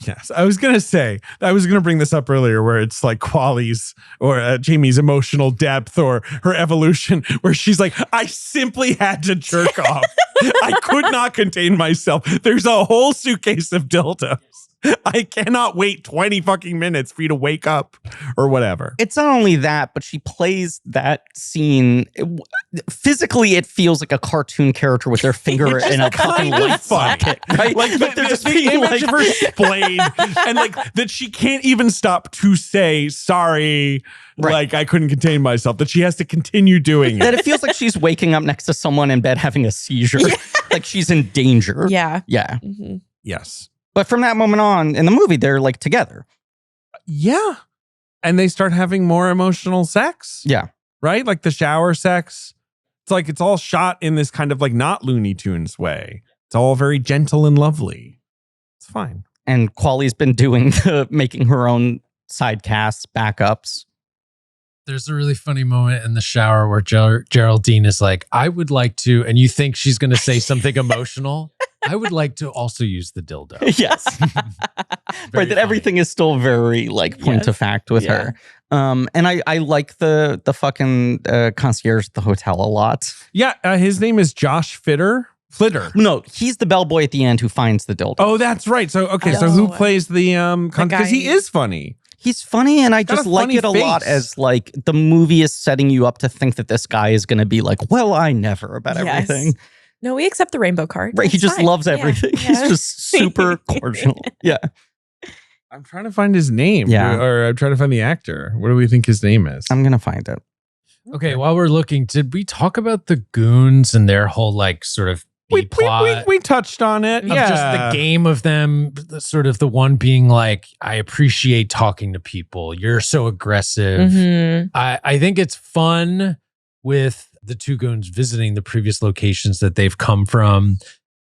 Speaker 2: Yes, I was going to bring this up earlier where it's like Qualley's or Jamie's emotional depth or her evolution where she's like, I simply had to jerk off. I could not contain myself. There's a whole suitcase of dildos. I cannot wait 20 fucking minutes for you to wake up or whatever.
Speaker 1: It's not only that, but she plays that scene. Physically, it feels like a cartoon character with their finger in a fucking light socket. Right?
Speaker 2: Like they're just the image of her splayed and like that she can't even stop to say sorry. Right. Like I couldn't contain myself, that she has to continue doing it.
Speaker 1: That it feels like she's waking up next to someone in bed having a seizure. Yeah. Like she's in danger.
Speaker 3: Yeah.
Speaker 1: Yeah.
Speaker 3: Mm-hmm.
Speaker 2: Yes.
Speaker 1: But from that moment on in the movie, they're like together.
Speaker 2: Yeah. And they start having more emotional sex.
Speaker 1: Yeah.
Speaker 2: Right? Like the shower sex. It's like it's all shot in this kind of like not Looney Tunes way. It's all very gentle and lovely. It's fine.
Speaker 1: And Qualley's been doing making her own side casts, backups.
Speaker 4: There's a really funny moment in the shower where Geraldine is like, I would like to, and you think she's going to say something emotional. I would like to also use the dildo.
Speaker 1: Yes. Right. That everything is still very like point of fact with her. And I like the fucking concierge at the hotel a lot.
Speaker 2: Yeah. His name is Josh Flitter.
Speaker 1: No, he's the bellboy at the end who finds the dildo.
Speaker 2: Oh, that's right. So, okay. So who plays the because he is funny.
Speaker 1: He's funny, and I just like it a lot as like the movie is setting you up to think that this guy is going to be like, well, I never about everything.
Speaker 3: No, we accept the rainbow card.
Speaker 1: Right. He just loves everything. Yeah. He's just super cordial. Yeah.
Speaker 2: I'm trying to find his name.
Speaker 1: Yeah.
Speaker 2: Or I'm trying to find the actor. What do we think his name is?
Speaker 1: I'm going to find it.
Speaker 4: Okay. While we're looking, did we talk about the goons and their whole like sort of
Speaker 2: we touched on it.
Speaker 4: Yeah. Just the game of them, sort of the one being like, I appreciate talking to people. You're so aggressive.
Speaker 3: Mm-hmm.
Speaker 4: I think it's fun with the two goons visiting the previous locations that they've come from.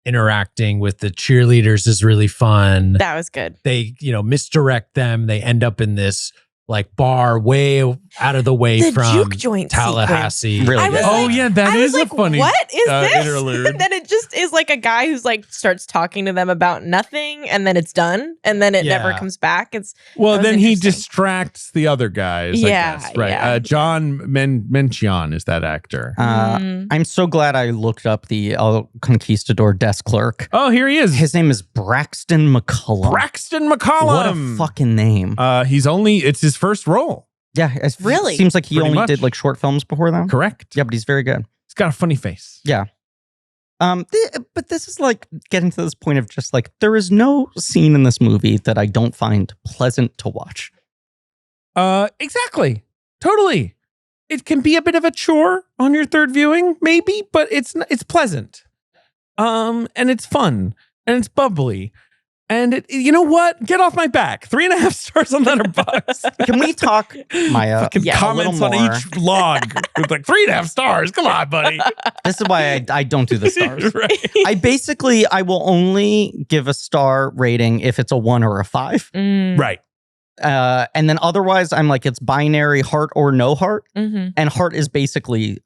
Speaker 4: Interacting with the cheerleaders is really fun.
Speaker 3: That was good.
Speaker 4: They, misdirect them. They end up in this like bar way out of the way from
Speaker 3: juke joint
Speaker 4: Tallahassee.
Speaker 1: Really good.
Speaker 2: Oh yeah, that is a funny
Speaker 3: what is this?
Speaker 2: Interlude.
Speaker 3: And then it just is like a guy who's like starts talking to them about nothing, and then it's done, and then it never comes back.
Speaker 2: Then he distracts the other guys. I guess, right?
Speaker 3: Yeah.
Speaker 2: John Menchion is that actor.
Speaker 1: I'm so glad I looked up the El Conquistador desk clerk.
Speaker 2: Oh, here he is.
Speaker 1: His name is Braxton McCullum. What a fucking name.
Speaker 2: It's his first role.
Speaker 1: Yeah,
Speaker 3: really?
Speaker 1: Seems like he
Speaker 2: Pretty
Speaker 1: only
Speaker 2: much.
Speaker 1: did like short films before that.
Speaker 2: Correct.
Speaker 1: Yeah, but he's very good.
Speaker 2: He's got a funny face.
Speaker 1: Yeah. But this is like getting to this point of just like there is no scene in this movie that I don't find pleasant to watch.
Speaker 2: Exactly. Totally. It can be a bit of a chore on your third viewing, maybe, but it's pleasant. And it's fun and it's bubbly. And you know what? Get off my back. 3.5 stars on Letterboxd.
Speaker 1: Can we talk, Maya?
Speaker 2: Comments on each log with like 3.5 stars. Come on, buddy.
Speaker 1: This is why I don't do the stars.
Speaker 2: Right.
Speaker 1: I will only give a star rating if it's a 1 or a 5.
Speaker 2: Right.
Speaker 1: And then otherwise, I'm like, it's binary heart or no heart.
Speaker 3: Mm-hmm.
Speaker 1: And heart is basically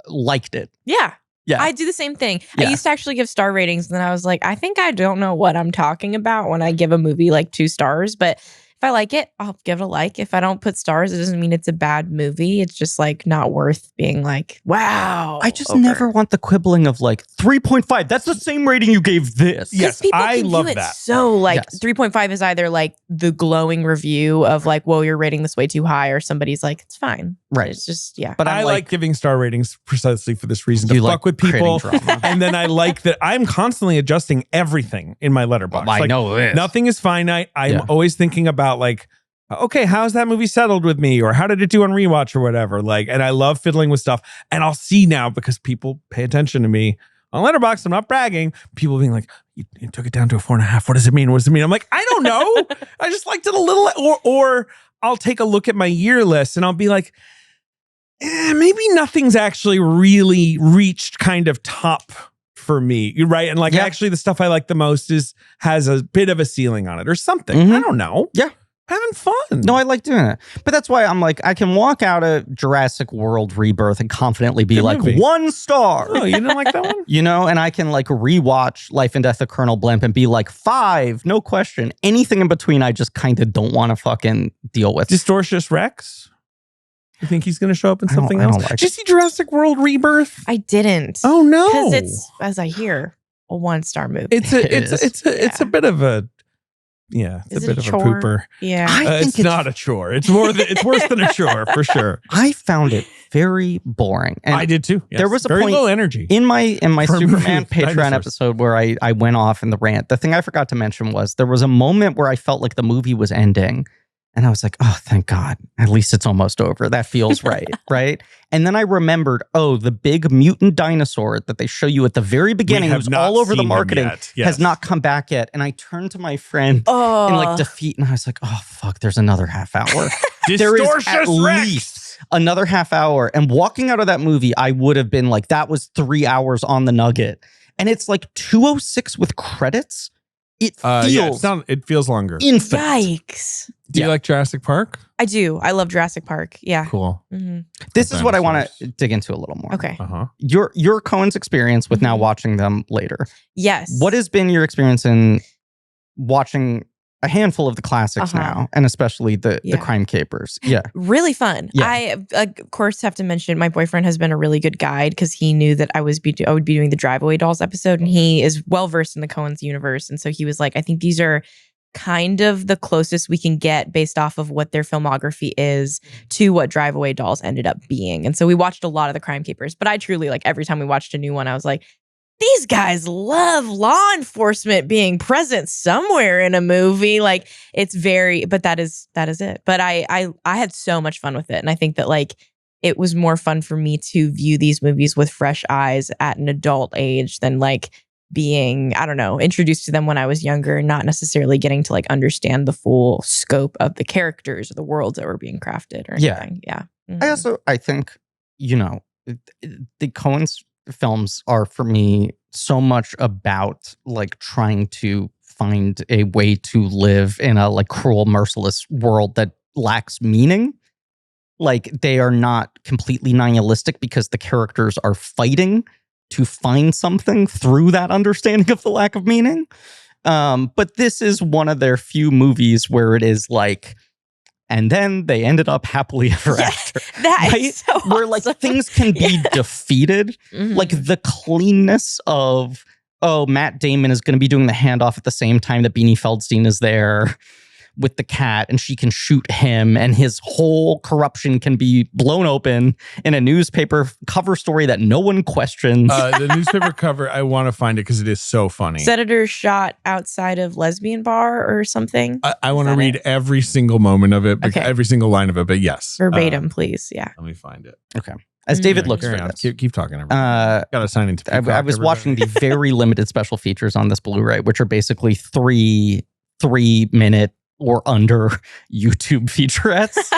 Speaker 1: liked it.
Speaker 3: Yeah.
Speaker 1: Yeah.
Speaker 3: I do the same thing.
Speaker 1: Yeah.
Speaker 3: I used to actually give star ratings, and then I was like, I think I don't know what I'm talking about when I give a movie like 2 stars. But if I like it, I'll give it a like. If I don't put stars, it doesn't mean it's a bad movie. It's just like not worth being like, wow.
Speaker 1: I just never want the quibbling of like 3.5. That's the same rating you gave this.
Speaker 2: Yes, I love that.
Speaker 3: So like 3.5 is either like the glowing review of like, whoa, you're rating this way too high, or somebody's like, it's fine.
Speaker 1: Right.
Speaker 3: It's just, yeah.
Speaker 2: But I like giving star ratings precisely for this reason, to fuck with people. And then I like that I'm constantly adjusting everything in my letterbox.
Speaker 1: I know this.
Speaker 2: Nothing is finite. I'm always thinking about like, okay, how's that movie settled with me? Or how did it do on rewatch or whatever? Like, and I love fiddling with stuff. And I'll see now because people pay attention to me on Letterboxd. I'm not bragging. People being like, you took it down to a 4.5. What does it mean? What does it mean? I'm like, I don't know. I just liked it a little. Or I'll take a look at my year list and I'll be like, maybe nothing's actually really reached kind of top for me, right? And like, actually the stuff I like the most has a bit of a ceiling on it or something. I don't know.
Speaker 1: Yeah.
Speaker 2: Having fun.
Speaker 1: No, I like doing it. But that's why I'm like, I can walk out of Jurassic World Rebirth and confidently be like, 1 star.
Speaker 2: Oh, you didn't like that one?
Speaker 1: You know, and I can like rewatch Life and Death of Colonel Blimp and be like 5, no question. Anything in between, I just kind of don't want to fucking deal with.
Speaker 2: Distortious Rex? You think he's going to show up in something else? Did you see Jurassic World Rebirth?
Speaker 3: I didn't.
Speaker 2: Oh no,
Speaker 3: because it's, as I hear, a 1-star movie.
Speaker 2: It's a bit of a it's a bit of a pooper.
Speaker 3: Yeah,
Speaker 2: it's not a chore. It's worse than a chore for sure.
Speaker 1: I found it very boring. And
Speaker 2: I did too. Yes.
Speaker 1: There was a
Speaker 2: very
Speaker 1: point
Speaker 2: low energy
Speaker 1: in my Superman Patreon episode where I went off in the rant. The thing I forgot to mention was there was a moment where I felt like the movie was ending. And I was like, oh, thank God. At least it's almost over. That feels right, right? And then I remembered, the big mutant dinosaur that they show you at the very beginning, who's all over the marketing, has not come back yet. And I turned to my friend in like defeat, and I was like, oh, fuck, there's another half hour. There is at least another half hour. And walking out of that movie, I would have been like, that was 3 hours on the nugget. And it's like 2:06 with credits. It feels
Speaker 2: it feels longer.
Speaker 1: Infinite.
Speaker 3: Yikes.
Speaker 2: Do you like Jurassic Park?
Speaker 3: I do. I love Jurassic Park. Yeah.
Speaker 2: Cool.
Speaker 3: Mm-hmm.
Speaker 1: This is what I want to dig into a little more.
Speaker 3: Okay.
Speaker 1: Your Coen's experience with now watching them later.
Speaker 3: Yes.
Speaker 1: What has been your experience in watching a handful of the classics now, and especially the crime capers? Yeah.
Speaker 3: Really fun. Yeah. I, of course, have to mention my boyfriend has been a really good guide because he knew that I would be doing the Drive-Away Dolls episode, and he is well-versed in the Coen's universe. And so he was like, I think these are kind of the closest we can get based off of what their filmography is to what Drive-Away Dolls ended up being. And so we watched a lot of the crime capers, but I truly, like, every time we watched a new one, I was like, these guys love law enforcement being present somewhere in a movie. Like, it's very, but that is it. But I had so much fun with it. And I think that, like, it was more fun for me to view these movies with fresh eyes at an adult age than, like, being, I don't know, introduced to them when I was younger and not necessarily getting to, like, understand the full scope of the characters or the worlds that were being crafted or anything. Yeah. Mm-hmm.
Speaker 1: I think, you know, the Coen's films are, for me, so much about, like, trying to find a way to live in a, like, cruel, merciless world that lacks meaning. Like, they are not completely nihilistic because the characters are fighting to find something through that understanding of the lack of meaning. But this is one of their few movies where it is like, and then they ended up happily ever after.
Speaker 3: That is so awesome.
Speaker 1: Where, like, things can be defeated. Mm-hmm. Like, the cleanness of, Matt Damon is going to be doing the handoff at the same time that Beanie Feldstein is there with the cat, and she can shoot him, and his whole corruption can be blown open in a newspaper cover story that no one questions.
Speaker 2: The newspaper cover, I want to find it because it is so funny.
Speaker 3: Senator shot outside of lesbian bar or something.
Speaker 2: I want to read every single moment of it, every single line of it, but yes.
Speaker 3: Verbatim, please. Yeah.
Speaker 2: Let me find it.
Speaker 1: Okay. As David looks for this.
Speaker 2: Keep talking. Got to sign into Peacock,
Speaker 1: I was watching the very limited special features on this Blu-ray, which are basically 3-minute or under YouTube featurettes.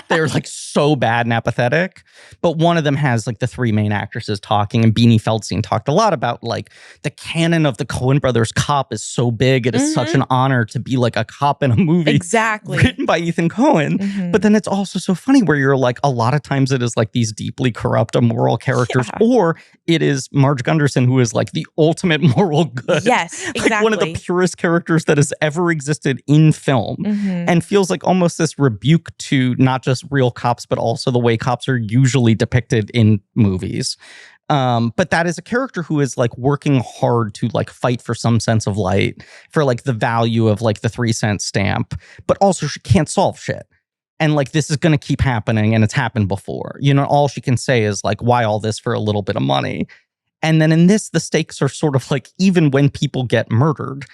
Speaker 1: They're, like, so bad and apathetic. But one of them has, like, the 3 main actresses talking, and Beanie Feldstein talked a lot about, like, the canon of the Coen brothers cop is so big. It is such an honor to be, like, a cop in a movie written by Ethan Coen. Mm-hmm. But then it's also so funny where you're like, a lot of times it is, like, these deeply corrupt, immoral characters, or it is Marge Gunderson, who is, like, the ultimate moral good.
Speaker 3: Yes, exactly.
Speaker 1: Like, one of the purest characters that has ever existed in film. Mm-hmm. And feels like almost this rebuke to not just real cops, but also the way cops are usually depicted in movies. But that is a character who is, like, working hard to, like, fight for some sense of light, for, like, the value of, like, the 3-cent stamp, but also she can't solve shit. And, like, this is going to keep happening, and it's happened before. You know, all she can say is, like, why all this for a little bit of money? And then in this, the stakes are sort of like, even when people get murdered,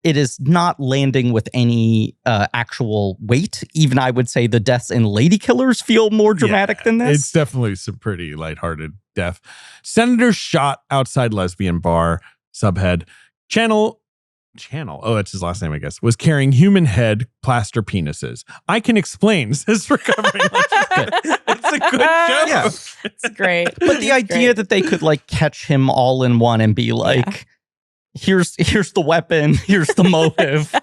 Speaker 1: it is not landing with any actual weight. Even I would say the deaths in Lady Killers feel more dramatic than this.
Speaker 2: It's definitely some pretty lighthearted death. Senator shot outside lesbian bar. Subhead. Channel. Oh, that's his last name, I guess. Was carrying human head plaster penises. I can explain, says Recovering. It's a good show.
Speaker 1: Yeah.
Speaker 3: It's great.
Speaker 1: But the idea that they could like catch him all in one and be like, here's the weapon, here's the motive,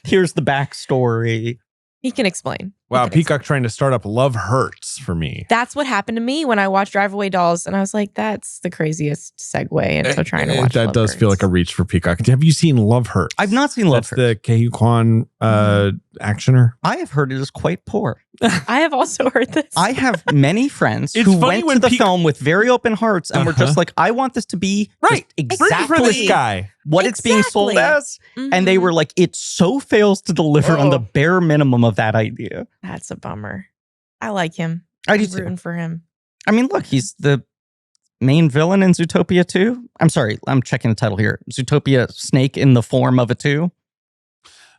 Speaker 1: here's the backstory.
Speaker 3: He can explain.
Speaker 2: Wow, Peacock trying to start up Love Hurts for me.
Speaker 3: That's what happened to me when I watched Drive Away Dolls, and I was like, that's the craziest segue into trying to watch
Speaker 2: that.
Speaker 3: Love
Speaker 2: Does
Speaker 3: Hurts.
Speaker 2: feel like a reach for Peacock. Have you seen Love Hurts?
Speaker 1: I've not seen Love
Speaker 2: That's
Speaker 1: Hurts.
Speaker 2: the Kehu Kwan actioner.
Speaker 1: I have heard it is quite poor.
Speaker 3: I have also heard this.
Speaker 1: I have many friends
Speaker 2: It's
Speaker 1: who
Speaker 2: funny
Speaker 1: went
Speaker 2: when
Speaker 1: to the film with very open hearts and were just like, I want this to be
Speaker 2: Right.
Speaker 1: just
Speaker 2: For this
Speaker 1: exactly
Speaker 2: guy.
Speaker 1: what it's being sold as. And they were like, it so fails to deliver on the bare minimum of that idea.
Speaker 3: That's a bummer. I like him.
Speaker 1: I do
Speaker 3: I'm rooting for him.
Speaker 1: I mean, look, he's the main villain in Zootopia 2. I'm sorry, I'm checking the title here. Zootopia Snake in the form of a 2.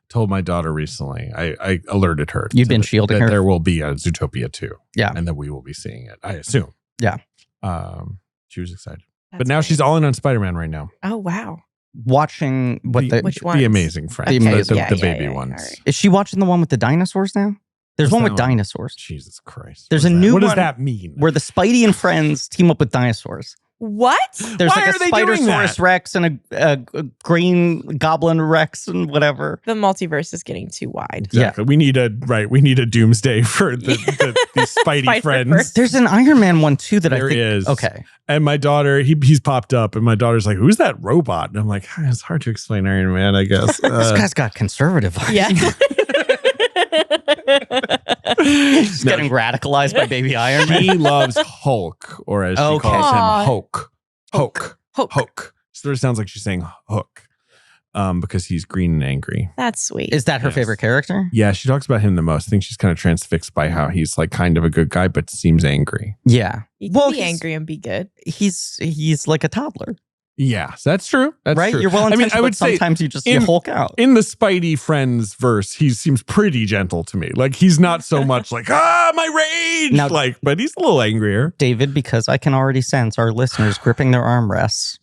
Speaker 2: Told my daughter recently. I alerted her.
Speaker 1: You've been shielding her.
Speaker 2: There will be a Zootopia 2.
Speaker 1: Yeah.
Speaker 2: And that we will be seeing it, I assume.
Speaker 1: Yeah.
Speaker 2: She was excited.
Speaker 3: That's
Speaker 2: but now
Speaker 3: great.
Speaker 2: she's all in on Spider-Man right now.
Speaker 3: Oh, wow.
Speaker 1: Watching what
Speaker 3: Which ones?
Speaker 2: The Amazing Friends.
Speaker 1: Okay,
Speaker 2: the baby ones.
Speaker 3: all right.
Speaker 1: is she watching the one with the dinosaurs now? There's
Speaker 2: What's
Speaker 1: one
Speaker 2: that
Speaker 1: with
Speaker 2: one?
Speaker 1: dinosaurs.
Speaker 2: Jesus Christ.
Speaker 1: There's
Speaker 2: What
Speaker 1: a
Speaker 2: is
Speaker 1: new
Speaker 2: that? What does
Speaker 1: one
Speaker 2: that mean?
Speaker 1: where the Spidey and friends team up with dinosaurs.
Speaker 3: What?
Speaker 1: There's
Speaker 2: Why
Speaker 1: like
Speaker 2: are
Speaker 1: a
Speaker 2: they doing
Speaker 1: Spider-Saurus
Speaker 2: that?
Speaker 1: Rex and a green Goblin Rex and whatever.
Speaker 3: The multiverse is getting too wide.
Speaker 2: Exactly. We need a doomsday for the Spidey
Speaker 3: Spider-Verse.
Speaker 2: friends.
Speaker 1: There's an Iron Man one too that
Speaker 2: There
Speaker 1: I think
Speaker 2: is.
Speaker 1: Okay.
Speaker 2: And my daughter, he's popped up, and my daughter's like, "Who's that robot?" And I'm like, "It's hard to explain Iron Man, I guess."
Speaker 1: This guy's got conservative.
Speaker 3: Yeah.
Speaker 1: He's getting radicalized by baby Iron Man.
Speaker 2: He loves Hulk, or as she
Speaker 1: Okay.
Speaker 2: calls him,
Speaker 3: Aw.
Speaker 2: Hulk.
Speaker 3: Hulk.
Speaker 2: So it sounds like she's saying Hook, because he's green and angry.
Speaker 3: That's sweet.
Speaker 1: Is that her
Speaker 2: Yes.
Speaker 1: favorite character?
Speaker 2: Yeah, she talks about him the most. I think she's kind of transfixed by how he's like kind of a good guy, but seems angry.
Speaker 1: Yeah.
Speaker 3: You can
Speaker 1: Well,
Speaker 3: be
Speaker 1: he's-
Speaker 3: angry and be good.
Speaker 1: He's like a toddler,
Speaker 2: Yes, that's true. That's
Speaker 1: right?
Speaker 2: true.
Speaker 1: You're well intentioned,
Speaker 2: I would
Speaker 1: but
Speaker 2: say
Speaker 1: sometimes you just
Speaker 2: in-
Speaker 1: you Hulk out.
Speaker 2: in the Spidey Friends verse, he seems pretty gentle to me. Like he's not so much like my rage,
Speaker 1: Now-
Speaker 2: but he's a little angrier.
Speaker 1: David, because I can already sense our listeners gripping their armrests,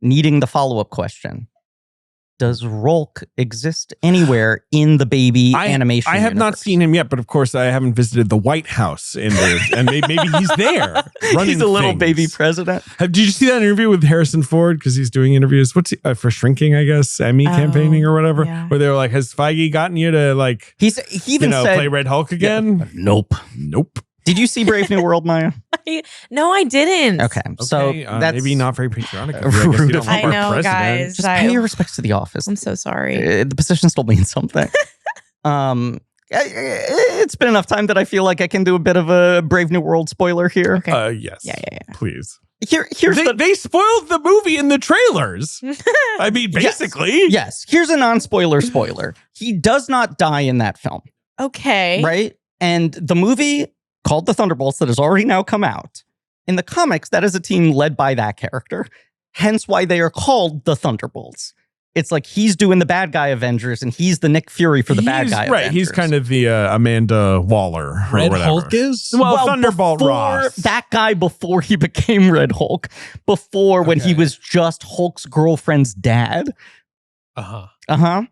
Speaker 1: needing the follow-up question. Does Rolk exist anywhere in the baby animation
Speaker 2: I have not
Speaker 1: universe?
Speaker 2: seen him yet, but of course I haven't visited the White House and maybe he's there running
Speaker 1: He's a little
Speaker 2: things.
Speaker 1: baby president.
Speaker 2: Did you see that interview with Harrison Ford? Because he's doing interviews. What's he, for shrinking? I guess Emmy campaigning or whatever.
Speaker 3: yeah.
Speaker 2: Where they were like, "Has Feige gotten you to like
Speaker 1: He even said,
Speaker 2: play Red Hulk again?"
Speaker 1: "Nope."
Speaker 2: Nope.
Speaker 1: Did you see Brave New World, Maya?
Speaker 3: No, I didn't.
Speaker 1: Okay, so
Speaker 2: Okay,
Speaker 1: that's
Speaker 2: maybe not very patriotic. Of you. I guess you
Speaker 1: rude
Speaker 2: don't
Speaker 1: of
Speaker 2: like
Speaker 3: I
Speaker 2: our
Speaker 3: know,
Speaker 2: president.
Speaker 3: guys.
Speaker 1: Just pay your respects to the office.
Speaker 3: I'm so sorry.
Speaker 1: The position still means something. It's been enough time that I feel like I can do a bit of a Brave New World spoiler here.
Speaker 3: Okay.
Speaker 2: Yes.
Speaker 3: Yeah.
Speaker 2: Please.
Speaker 1: Here's
Speaker 2: They spoiled the movie in the trailers. I mean, basically.
Speaker 1: Yes, here's a non-spoiler spoiler. He does not die in that film,
Speaker 3: Okay.
Speaker 1: right? And the movie called The Thunderbolts that has already now come out. In the comics, that is a team led by that character. Hence why they are called the Thunderbolts. It's like he's doing the bad guy Avengers and he's the Nick Fury for the bad guy
Speaker 2: Right.
Speaker 1: Avengers.
Speaker 2: He's kind of the Amanda Waller or
Speaker 4: Red
Speaker 2: whatever.
Speaker 4: Hulk is?
Speaker 2: Well, Thunderbolt
Speaker 1: before
Speaker 2: Ross.
Speaker 1: that guy before he became Red Hulk, before when he was just Hulk's girlfriend's dad.
Speaker 4: Uh-huh.
Speaker 1: Uh-huh.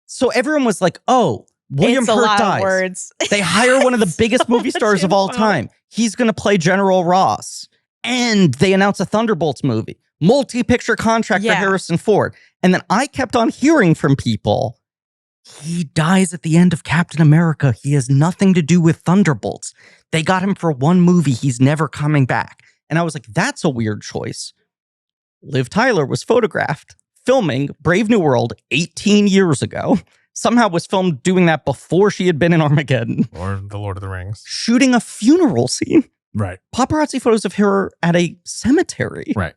Speaker 1: So everyone was like, oh, William
Speaker 3: It's a
Speaker 1: Hurt
Speaker 3: lot
Speaker 1: dies.
Speaker 3: of words.
Speaker 1: They hire one of the biggest
Speaker 3: So
Speaker 1: movie
Speaker 3: much
Speaker 1: stars of all
Speaker 3: info.
Speaker 1: time. He's going to play General Ross. And they announce a Thunderbolts movie. Multi-picture contract for
Speaker 3: Yeah.
Speaker 1: Harrison Ford. And then I kept on hearing from people, he dies at the end of Captain America. He has nothing to do with Thunderbolts. They got him for one movie. He's never coming back. And I was like, that's a weird choice. Liv Tyler was photographed filming Brave New World 18 years ago. Somehow was filmed doing that before she had been in Armageddon.
Speaker 2: Or The Lord of the Rings.
Speaker 1: Shooting a funeral scene.
Speaker 2: Right.
Speaker 1: Paparazzi photos of her at a cemetery.
Speaker 2: Right.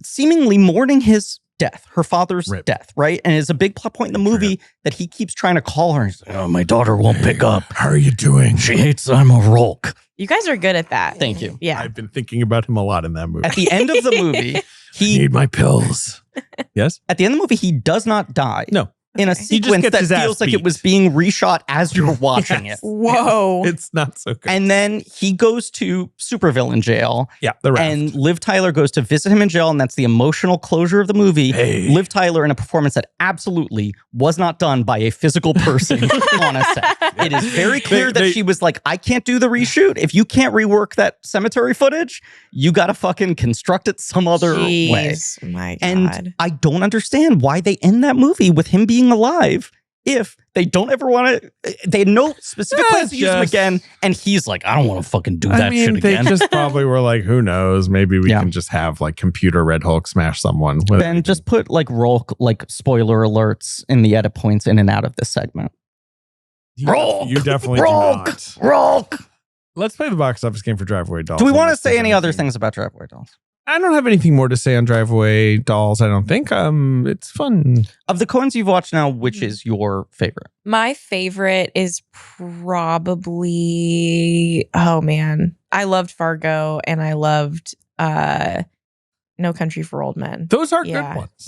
Speaker 1: Seemingly mourning his death, her father's
Speaker 2: Rip.
Speaker 1: death, right? And it's a big plot point in the movie that he keeps trying to call her. He's like, oh, my daughter won't pick up.
Speaker 2: How are you doing?
Speaker 1: She hates I'm a Rolk.
Speaker 3: You guys are good at that.
Speaker 1: Thank you.
Speaker 3: Yeah.
Speaker 2: I've been thinking about him a lot in that movie.
Speaker 1: At the end of the movie,
Speaker 2: I need my pills. Yes?
Speaker 1: At the end of the movie, he does not die.
Speaker 2: No.
Speaker 1: In a sequence that feels like it was being reshot as you're watching it.
Speaker 3: Whoa.
Speaker 2: It's not so good.
Speaker 1: And then he goes to supervillain jail.
Speaker 2: Yeah, the raft.
Speaker 1: And Liv Tyler goes to visit him in jail, and that's the emotional closure of the movie.
Speaker 2: Hey.
Speaker 1: Liv Tyler in a performance that absolutely was not done by a physical person on a set. It is very clear that she was like, I can't do the reshoot. If you can't rework that cemetery footage, you got to fucking construct it some other way.
Speaker 3: My God.
Speaker 1: And I don't understand why they end that movie with him being alive if they don't ever want to. They had no specific plans to use him again, and he's like, I don't want to fucking do that shit again.
Speaker 2: They just probably were like, who knows? Maybe we can just have like computer Red Hulk smash someone.
Speaker 1: Ben, just put like spoiler alerts in the edit points in and out of this segment.
Speaker 2: You definitely do not.
Speaker 1: Rolk.
Speaker 2: Let's play the box office game for Driveway Dolls.
Speaker 1: Do we want to say any other things about Driveway Dolls?
Speaker 2: I don't have anything more to say on Driveway Dolls, I don't think. It's fun.
Speaker 1: Of the Coens you've watched now, which is your favorite?
Speaker 3: My favorite is probably, oh man, I loved Fargo and I loved No Country for Old Men.
Speaker 2: Those are good ones.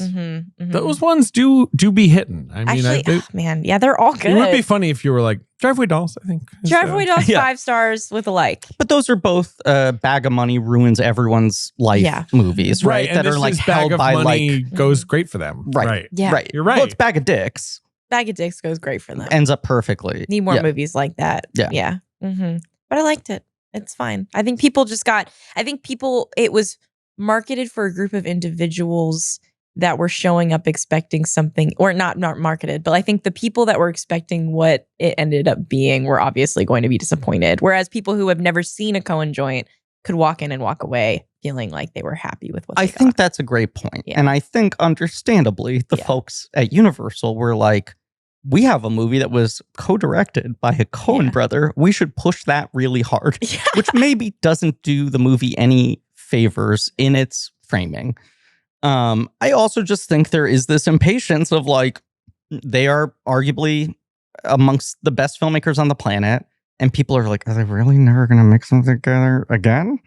Speaker 2: Those ones do be hitting. I mean,
Speaker 3: actually, man, yeah, they're all good.
Speaker 2: It would be funny if you were like, Driveway Dolls, I think.
Speaker 3: Driveway Dolls, 5 stars with a like.
Speaker 1: But those are both Bag of Money ruins everyone's life movies, right?
Speaker 2: That are like held by money goes great for them.
Speaker 1: Right.
Speaker 3: Yeah.
Speaker 1: Right.
Speaker 2: You're right.
Speaker 1: Well, it's Bag of Dicks.
Speaker 3: Bag of Dicks goes great for them.
Speaker 1: Ends up perfectly.
Speaker 3: Need more movies like that. Yeah. But I liked it. It's fine. I think people it was marketed for a group of individuals that were showing up expecting something, or not marketed, but I think the people that were expecting what it ended up being were obviously going to be disappointed. Whereas people who have never seen a Coen joint could walk in and walk away feeling like they were happy with what they got.
Speaker 1: I think that's a great point. Yeah. And I think understandably, the folks at Universal were like, we have a movie that was co-directed by a Coen brother. We should push that really hard, which maybe doesn't do the movie any favors in its framing. I also just think there is this impatience of like, they are arguably amongst the best filmmakers on the planet. And people are like, are they really never going to mix them together again?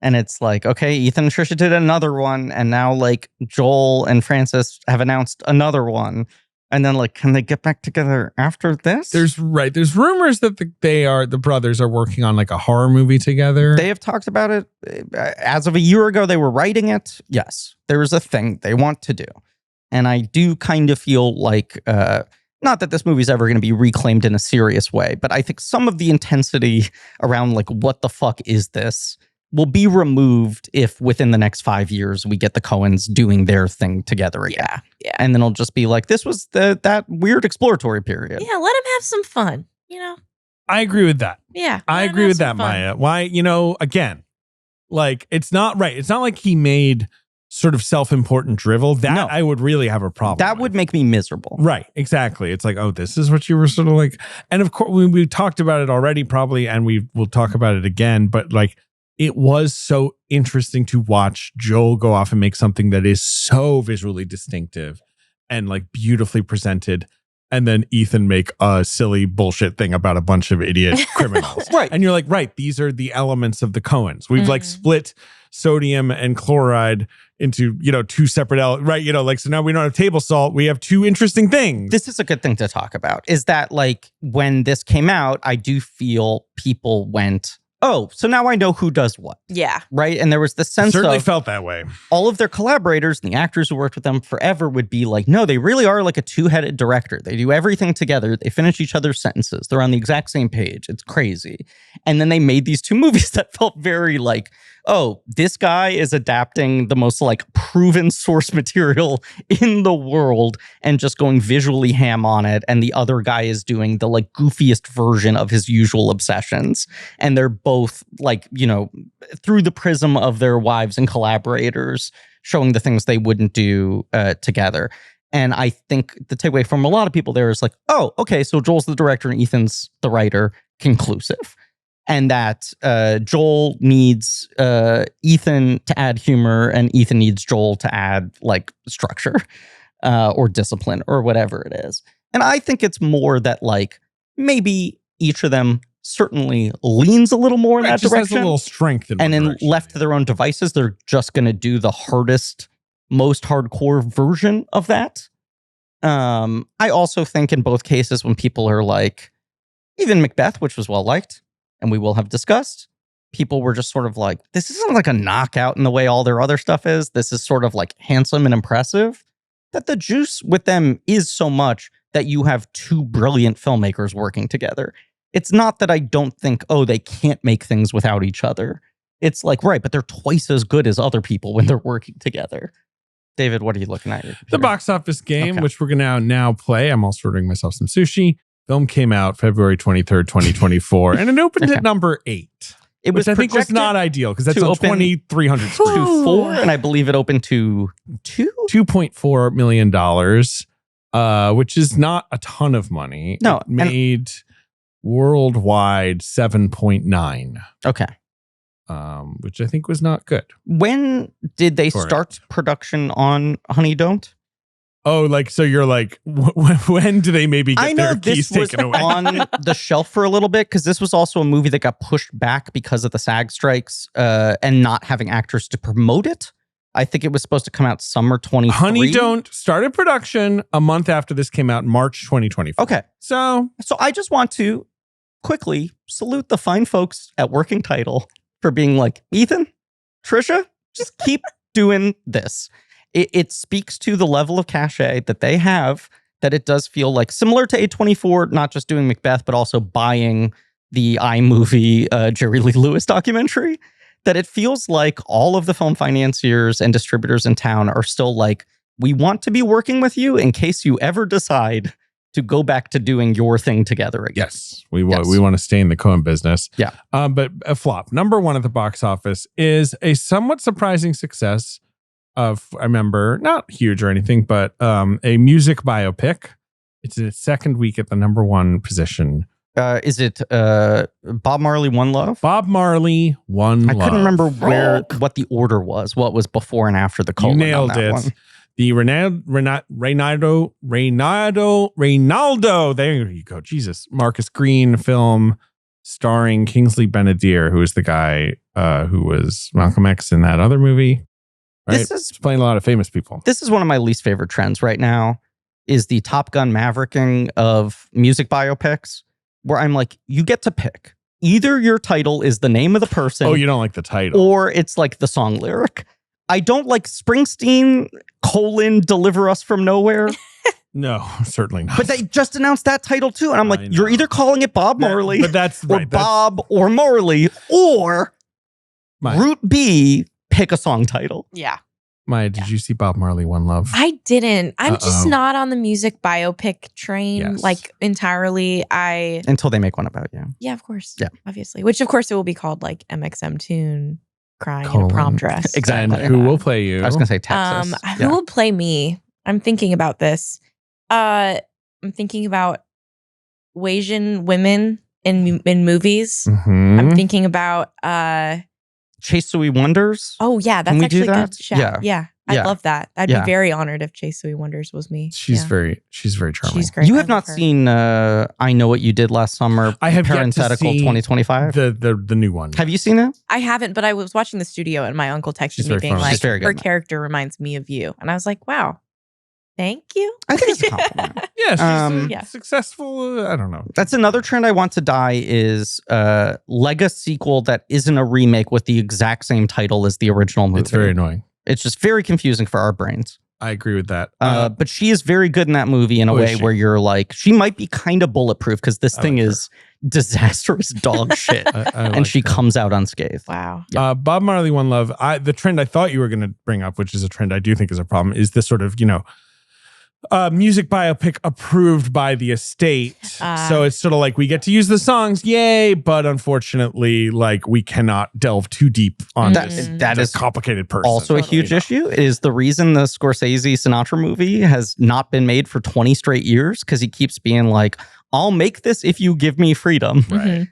Speaker 1: And it's like, okay, Ethan and Tricia did another one. And now like Joel and Francis have announced another one. And then like, can they get back together after this?
Speaker 2: There's rumors that the brothers are working on like a horror movie together.
Speaker 1: They have talked about it. As of a year ago, they were writing it. Yes, there is a thing they want to do. And I do kind of feel like, not that this movie's ever going to be reclaimed in a serious way, but I think some of the intensity around like, what the fuck is this, will be removed if within the next 5 years we get the Coens doing their thing together again.
Speaker 3: Yeah.
Speaker 1: And then it'll just be like, this was that weird exploratory period.
Speaker 3: Yeah, let them have some fun,
Speaker 2: I agree with that.
Speaker 3: Yeah.
Speaker 2: I agree with that, Maya. Why, again, like, it's not right. It's not like he made sort of self-important drivel. That I would really have a problem
Speaker 1: That would make me miserable.
Speaker 2: Right, exactly. It's like, oh, this is what you were sort of like. And of course, we talked about it already probably, and we will talk about it again, but like, it was so interesting to watch Joel go off and make something that is so visually distinctive and like beautifully presented. And then Ethan make a silly bullshit thing about a bunch of idiot criminals.
Speaker 1: Right.
Speaker 2: And you're like, right, these are the elements of the Coens. We've like split sodium and chloride into, two separate elements, right? Like, so now we don't have table salt. We have two interesting things.
Speaker 1: This is a good thing to talk about, is that like when this came out, I do feel people went, oh, so now I know who does what.
Speaker 3: Yeah.
Speaker 1: Right? And there was the sense
Speaker 2: certainly
Speaker 1: of
Speaker 2: felt that way.
Speaker 1: All of their collaborators and the actors who worked with them forever would be like, no, they really are like a two-headed director. They do everything together. They finish each other's sentences. They're on the exact same page. It's crazy. And then they made these two movies that felt very like, oh, this guy is adapting the most like proven source material in the world and just going visually ham on it. And the other guy is doing the like goofiest version of his usual obsessions. And they're both like, through the prism of their wives and collaborators, showing the things they wouldn't do together. And I think the takeaway from a lot of people there is like, oh, okay, so Joel's the director and Ethan's the writer, conclusive. And that Joel needs Ethan to add humor and Ethan needs Joel to add like structure or discipline or whatever it is. And I think it's more that like maybe each of them certainly leans a little more in that direction.
Speaker 2: Has a little strength in
Speaker 1: and then left to their own devices, they're just going to do the hardest most hardcore version of that. I also think in both cases when people are like, even Macbeth, which was well liked, and we will have discussed, people were just sort of like, this isn't like a knockout in the way all their other stuff is. This is sort of like handsome and impressive. That the juice with them is so much that you have two brilliant filmmakers working together. It's not that I don't think, oh, they can't make things without each other. It's like, right, but they're twice as good as other people when they're working together. David, what are you looking at?
Speaker 2: The box office game, which we're going to now play. I'm also ordering myself some sushi. Film came out February 23rd, 2024, and it opened at number 8.
Speaker 1: It was,
Speaker 2: I think, was not ideal because that's on 2,300 screens.
Speaker 1: To 4, and I believe it opened to
Speaker 2: 2.4 million dollars, which is not a ton of money.
Speaker 1: No,
Speaker 2: it made worldwide 7.9.
Speaker 1: Okay.
Speaker 2: Which I think was not good.
Speaker 1: When did they start production on Honey Don't?
Speaker 2: Oh, like, so you're like, when do they maybe get their keys taken away?
Speaker 1: On the shelf for a little bit, because this was also a movie that got pushed back because of the SAG strikes and not having actors to promote it. I think it was supposed to come out summer 23.
Speaker 2: Honey Don't started production a month after this came out in March 2024.
Speaker 1: Okay. So I just want to quickly salute the fine folks at Working Title for being like, Ethan, Tricia, just keep doing this. It speaks to the level of cachet that they have, that it does feel like similar to A24, not just doing Macbeth, but also buying the iMovie Jerry Lee Lewis documentary, that it feels like all of the film financiers and distributors in town are still like, we want to be working with you in case you ever decide to go back to doing your thing together again.
Speaker 2: Yes, we want to stay in the Coen business.
Speaker 1: Yeah.
Speaker 2: But a flop. Number 1 at the box office is a somewhat surprising success of, I remember, not huge or anything, but a music biopic. It's its second week at the number 1 position.
Speaker 1: Is it Bob Marley, One Love?
Speaker 2: Bob Marley, One Love.
Speaker 1: I couldn't remember what the order was, what was before and after the colon.
Speaker 2: You nailed
Speaker 1: on that
Speaker 2: it.
Speaker 1: One.
Speaker 2: The Reynaldo, there you go. Jesus. Marcus Green film starring Kingsley Benadir, who is the guy who was Malcolm X in that other movie. Right? He's playing a lot of famous people.
Speaker 1: This is one of my least favorite trends right now, is the Top Gun Mavericking of music biopics, where I'm like, you get to pick. Either your title is the name of the person.
Speaker 2: Oh, you don't like the title.
Speaker 1: Or it's like the song lyric. I don't like Springsteen, Deliver Us From Nowhere.
Speaker 2: No, certainly not.
Speaker 1: But they just announced that title too. And I'm like, you're either calling it Bob Marley,
Speaker 2: but that's
Speaker 1: or
Speaker 2: right,
Speaker 1: Bob or Marley, or Route B, pick a song title.
Speaker 3: Yeah.
Speaker 2: Maya, did you see Bob Marley, One Love?
Speaker 3: I didn't. I'm just not on the music biopic train, like entirely.
Speaker 1: Until they make one about you.
Speaker 3: Yeah, of course.
Speaker 1: Yeah.
Speaker 3: Obviously. Which, of course, it will be called like mxmtoon crying in a prom dress.
Speaker 1: Exactly.
Speaker 2: And who will play you?
Speaker 1: I was going to say Texas.
Speaker 3: Who will play me? I'm thinking about this. I'm thinking about Asian women in movies.
Speaker 2: Mm-hmm.
Speaker 3: I'm thinking about
Speaker 1: Chase Sui Wonders.
Speaker 3: Oh yeah, that's actually a good shout. Yeah. I love that. I'd be very honored if Chase Sui Wonders was me.
Speaker 2: She's very charming.
Speaker 3: She's great.
Speaker 1: You have not seen I Know What You Did Last Summer.
Speaker 2: I have
Speaker 1: Parenthetical
Speaker 2: yet to see
Speaker 1: 2025.
Speaker 2: The new one.
Speaker 1: Have you seen that?
Speaker 3: I haven't, but I was watching the studio and my uncle texted me being like, her character reminds me of you. And I was like, wow. Thank you.
Speaker 1: I think it's a compliment.
Speaker 2: Yeah, she's successful. I don't know.
Speaker 1: That's another trend I want to die is Lega sequel that isn't a remake with the exact same title as the original movie.
Speaker 2: It's very annoying.
Speaker 1: It's just very confusing for our brains.
Speaker 2: I agree with that.
Speaker 1: But she is very good in that movie in a way where you're like, she might be kind of bulletproof because this thing is disastrous dog shit. And she comes out unscathed.
Speaker 3: Wow.
Speaker 1: Yeah.
Speaker 2: Bob Marley, One Love. The trend I thought you were going to bring up, which is a trend I do think is a problem, is this sort of, music biopic approved by the estate. So it's sort of like we get to use the songs, yay, but unfortunately, like we cannot delve too deep on that is complicated person.
Speaker 1: Also a huge issue is the reason the Scorsese Sinatra movie has not been made for 20 straight years, because he keeps being like, I'll make this if you give me freedom.
Speaker 2: Right.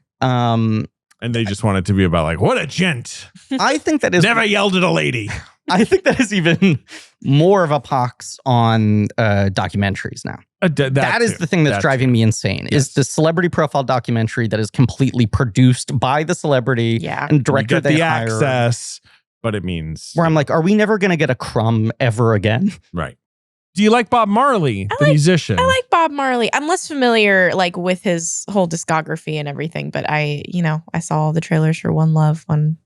Speaker 2: And they just want it to be about like, what a gent.
Speaker 1: I think that is
Speaker 2: never yelled at a lady.
Speaker 1: I think that is even more of a pox on documentaries now. That is the thing that's driving me insane. Yes. Is the celebrity profile documentary that is completely produced by the celebrity and director they hire.
Speaker 2: Access. but it means
Speaker 1: where I'm like, are we never going to get a crumb ever again?
Speaker 2: Right. Do you like Bob Marley, the musician?
Speaker 3: I like Bob Marley. I'm less familiar like with his whole discography and everything, but I saw all the trailers for One Love, Bob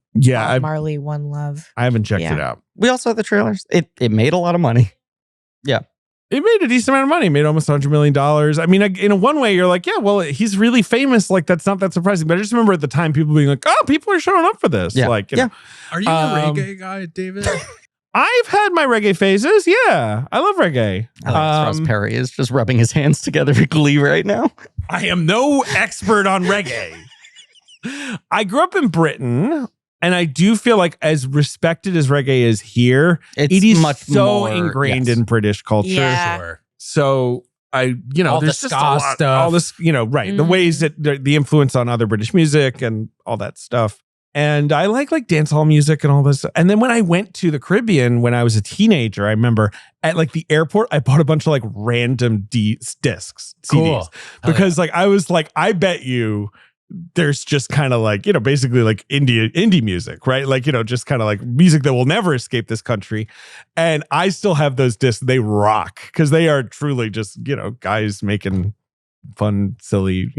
Speaker 3: Marley, One Love.
Speaker 2: I haven't checked it out.
Speaker 1: We all saw the trailers. It made a lot of money. Yeah.
Speaker 2: It made a decent amount of money. It made almost $100 million. I mean, in one way, you're like, yeah, well, he's really famous. Like, that's not that surprising. But I just remember at the time people being like, oh, people are showing up for this.
Speaker 1: Yeah.
Speaker 2: Like,
Speaker 4: Are you a reggae guy, David?
Speaker 2: I've had my reggae phases. Yeah, I love reggae.
Speaker 1: Ross Perry is just rubbing his hands together with glee right now.
Speaker 2: I am no expert on reggae. I grew up in Britain, and I do feel like as respected as reggae is here, it is much so more ingrained in British culture.
Speaker 3: Yeah.
Speaker 4: Sure.
Speaker 2: So all there's
Speaker 4: the
Speaker 2: just
Speaker 4: ska stuff.
Speaker 2: all this, right. The ways that the influence on other British music and all that stuff. And I like dance hall music and all this. And then when I went to the Caribbean when I was a teenager, I remember at like the airport, I bought a bunch of like random discs, CDs. Because I was like, I bet you there's just kind of like, basically like indie music, right? Like, just kind of like music that will never escape this country. And I still have those discs. They rock because they are truly just, guys making fun, silly,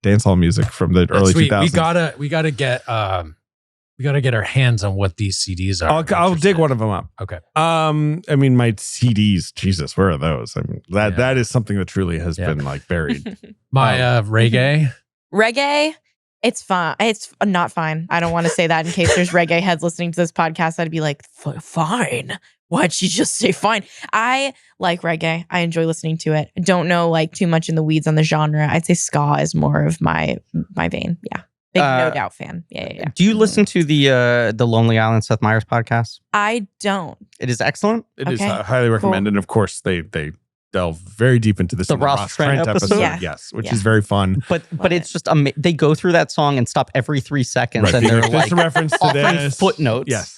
Speaker 2: dance hall music from the early 2000s.
Speaker 4: We gotta get our hands on what these CDs are.
Speaker 2: I'll dig one of them up.
Speaker 4: Okay.
Speaker 2: I mean, my CDs, Jesus, where are those? I mean, that is something that truly has been like buried.
Speaker 4: My reggae.
Speaker 3: Reggae, it's fine. It's not fine. I don't want to say that in case there's reggae heads listening to this podcast. I'd be like, fine. Why'd she just say fine? I like reggae. I enjoy listening to it. I don't know too much in the weeds on the genre. I'd say ska is more of my vein. Yeah. Big No Doubt fan. Yeah.
Speaker 1: Do you listen to the Lonely Island Seth Meyers podcast?
Speaker 3: I don't.
Speaker 1: It is excellent.
Speaker 2: It is highly recommended. Cool. And of course, they delve very deep into the
Speaker 1: Ross Trent episode.
Speaker 2: Yes, which is very fun.
Speaker 1: But it's just they go through that song and stop every 3 seconds, and they're like
Speaker 2: a reference to this
Speaker 1: footnotes.
Speaker 2: Yes.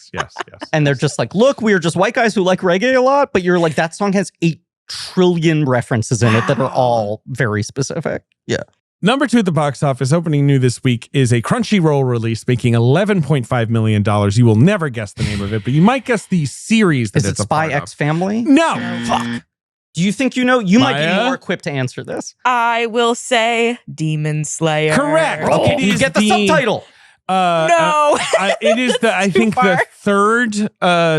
Speaker 1: And they're just like, look, we are just white guys who like reggae a lot, but you're like, that song has 8 trillion references in it that are all very specific. Yeah.
Speaker 2: Number 2 at the box office, opening new this week, is a Crunchyroll release making $11.5 million. You will never guess the name of it, but you might guess the series that it's a
Speaker 1: Spy
Speaker 2: part of.
Speaker 1: X Family?
Speaker 2: No.
Speaker 1: Fuck. Do you think you know? You might be more equipped to answer this.
Speaker 3: I will say Demon Slayer.
Speaker 2: Correct.
Speaker 1: Oh, you get the subtitle.
Speaker 3: No.
Speaker 2: It is I think the third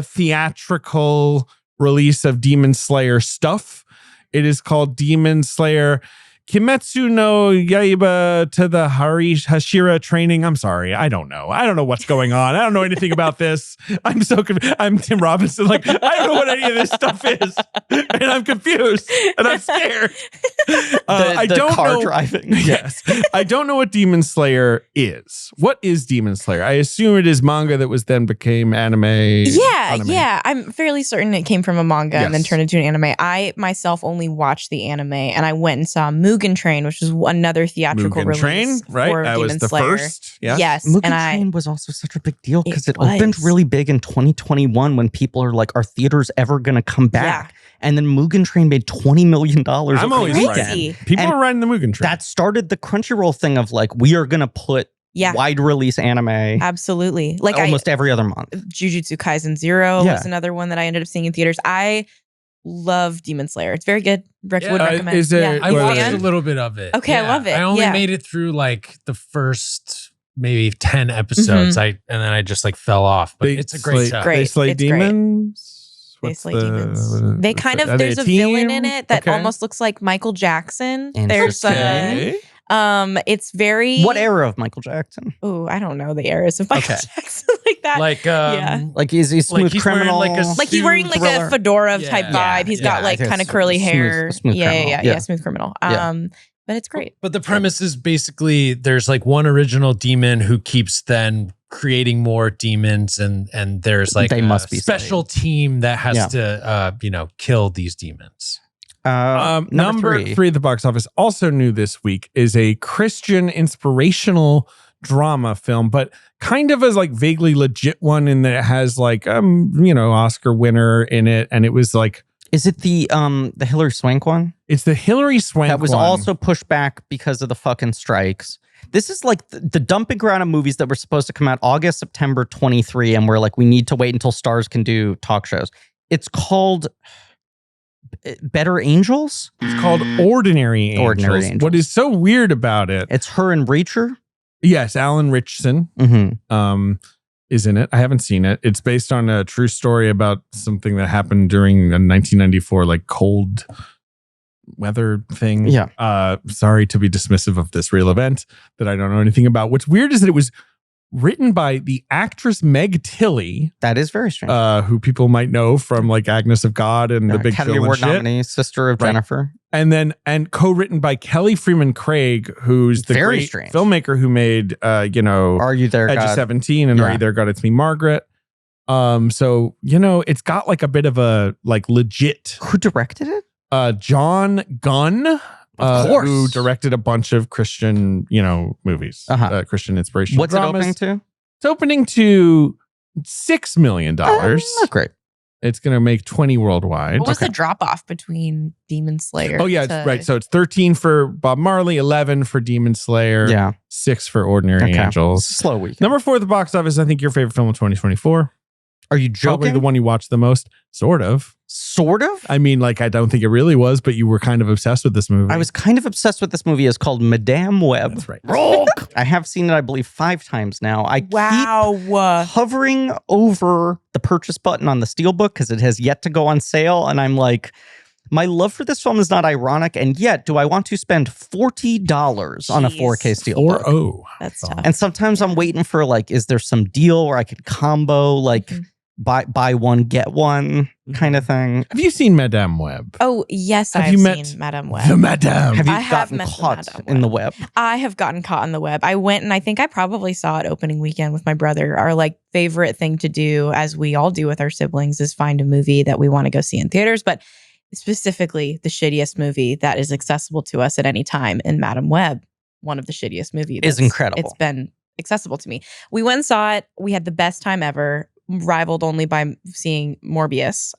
Speaker 2: theatrical release of Demon Slayer stuff. It is called Demon Slayer Kimetsu no Yaiba to the Hashira training. I'm sorry. I don't know. I don't know what's going on. I don't know anything about this. I'm so confused. I'm Tim Robinson. I don't know what any of this stuff is. And I'm confused. And I'm scared. I don't know.
Speaker 1: Driving.
Speaker 2: Yes. I don't know what Demon Slayer is. What is Demon Slayer? I assume it is manga that was then became anime.
Speaker 3: Yeah. I'm fairly certain it came from a manga and then turned into an anime. I myself only watched the anime and I went and saw Mugen Train, which was another theatrical release.
Speaker 2: Train, right?
Speaker 3: For
Speaker 2: that
Speaker 3: Demon
Speaker 2: was the
Speaker 3: Slayer.
Speaker 2: First.
Speaker 3: Yes.
Speaker 1: Mugen Train was also such a big deal because it opened really big in 2021 when people are like, are theaters ever going to come back? Yeah. And then Mugen Train made $20 million.
Speaker 2: I'm always right. People are riding the Mugen Train.
Speaker 1: That started the Crunchyroll thing of like, we are going to put wide release anime.
Speaker 3: Absolutely. Like
Speaker 1: almost every other month.
Speaker 3: Jujutsu Kaisen Zero was another one that I ended up seeing in theaters. I love Demon Slayer. It's very good. Would recommend.
Speaker 4: I watched a little bit of it.
Speaker 3: Okay, I love it.
Speaker 4: I only made it through like the first maybe 10 episodes. And then I just like fell off. But it's a great show.
Speaker 2: They slay demons.
Speaker 3: They slay demons. They kind of there's a villain in it that almost looks like Michael Jackson. There's it's very
Speaker 1: what era of Michael Jackson?
Speaker 3: Oh, I don't know the eras of Michael Jackson like that.
Speaker 1: Like is he Smooth Criminal?
Speaker 3: Like he's wearing like a fedora type vibe. He's got like kind of curly hair.
Speaker 1: Smooth
Speaker 3: Smooth Criminal. But it's great.
Speaker 4: But the premise is basically there's like one original demon who keeps then creating more demons, and there's like
Speaker 1: they must be
Speaker 4: special team that has to kill these demons.
Speaker 2: Number 3 at the box office, also new this week, is a Christian inspirational drama film, but kind of as like vaguely legit one in that it has like Oscar winner in it, and it was like,
Speaker 1: is it the Hilary Swank one?
Speaker 2: It's the Hilary Swank
Speaker 1: that was
Speaker 2: one.
Speaker 1: Also pushed back because of the fucking strikes. This is like the dumping ground of movies that were supposed to come out August, September 23, and we're like, we need to wait until stars can do talk shows. It's called Better Angels?
Speaker 2: It's called Ordinary Angels.
Speaker 1: Ordinary Angels.
Speaker 2: What is so weird about it?
Speaker 1: It's her and Reacher?
Speaker 2: Yes, Alan Ritchson is in it. I haven't seen it. It's based on a true story about something that happened during a 1994 like cold weather thing.
Speaker 1: Yeah.
Speaker 2: Sorry to be dismissive of this real event that I don't know anything about. What's weird is that it was written by the actress Meg Tilly.
Speaker 1: That is very strange.
Speaker 2: Who people might know from like Agnes of God and The Big
Speaker 1: Academy
Speaker 2: Chill
Speaker 1: Award
Speaker 2: and shit.
Speaker 1: nominee, sister of Jennifer.
Speaker 2: And co-written by Kelly Freeman Craig, who's the
Speaker 1: Very
Speaker 2: great
Speaker 1: strange.
Speaker 2: filmmaker who made
Speaker 1: Are You There,
Speaker 2: Edge
Speaker 1: God?
Speaker 2: of 17 and Are You There, God? It's Me, Margaret. So it's got like a bit of a like legit.
Speaker 1: Who directed it?
Speaker 2: John Gunn,
Speaker 1: Of course.
Speaker 2: who directed a bunch of Christian, movies, Christian inspirational
Speaker 1: What's
Speaker 2: dramas.
Speaker 1: it opening to?
Speaker 2: It's opening to $6 million.
Speaker 1: Not great.
Speaker 2: It's going to make 20 worldwide.
Speaker 3: What was the drop off between Demon Slayer?
Speaker 2: Oh, yeah, right. So it's 13 for Bob Marley, 11 for Demon Slayer,
Speaker 1: Yeah.
Speaker 2: 6 for Ordinary Angels.
Speaker 1: Slow week.
Speaker 2: Number 4 at the box office, I think your favorite film of 2024.
Speaker 1: Are you joking?
Speaker 2: Probably the one you watched the most. Sort of.
Speaker 1: Sort of?
Speaker 2: I mean, like, I don't think it really was, but you were kind of obsessed with this movie.
Speaker 1: I was kind of obsessed with this movie. It's called Madame Web.
Speaker 2: That's right.
Speaker 1: I have seen it, I believe, 5 times now. I keep
Speaker 3: Wow.
Speaker 1: hovering over the purchase button on the Steelbook because it has yet to go on sale. And I'm like, my love for this film is not ironic. And yet, do I want to spend $40 on a 4K Steelbook?
Speaker 2: 4-0.
Speaker 3: That's tough.
Speaker 1: And sometimes I'm waiting for like, is there some deal where I could combo like buy one, get one kind of thing?
Speaker 2: Have you seen Madame Web?
Speaker 3: Oh, yes, I've seen Madame Web.
Speaker 2: The Madame.
Speaker 1: Have you
Speaker 3: I have
Speaker 1: gotten
Speaker 3: met
Speaker 1: caught
Speaker 3: Madame
Speaker 1: in the web?
Speaker 3: I have gotten caught in the web. I went and I think I probably saw it opening weekend with my brother. Our like favorite thing to do, as we all do with our siblings, is find a movie that we want to go see in theaters, but specifically the shittiest movie that is accessible to us at any time. And Madame Web, one of the shittiest movies,
Speaker 1: is incredible.
Speaker 3: It's been accessible to me. We went and saw it. We had the best time ever, rivaled only by seeing Morbius.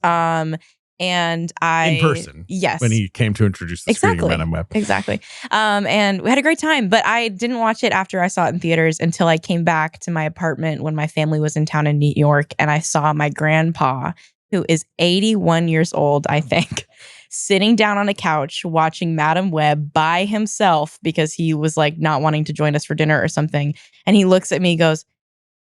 Speaker 3: And I
Speaker 2: in person.
Speaker 3: Yes.
Speaker 2: When he came to introduce the screening of Madame Web.
Speaker 3: Exactly. And we had a great time, but I didn't watch it after I saw it in theaters until I came back to my apartment when my family was in town in New York, and I saw my grandpa, who is 81 years old, I think, sitting down on a couch watching Madame Web by himself because he was like not wanting to join us for dinner or something. And he looks at me and goes,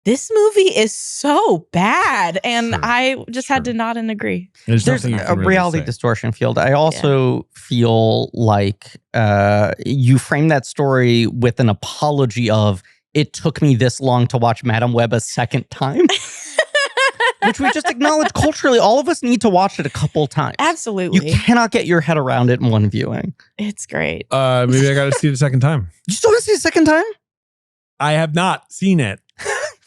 Speaker 3: "This movie is so bad." And
Speaker 2: Sure.
Speaker 3: I just had to nod and agree.
Speaker 2: There's
Speaker 1: There's
Speaker 2: nothing you
Speaker 1: a
Speaker 2: can really
Speaker 1: reality
Speaker 2: say.
Speaker 1: distortion field. I also feel like you frame that story with an apology of, it took me this long to watch Madame Web a second time. Which we just acknowledge culturally. All of us need to watch it a couple times.
Speaker 3: Absolutely.
Speaker 1: You cannot get your head around it in one viewing.
Speaker 3: It's great.
Speaker 2: Maybe I got to see it a second time.
Speaker 1: You still want to see it a second time?
Speaker 2: I have not seen it.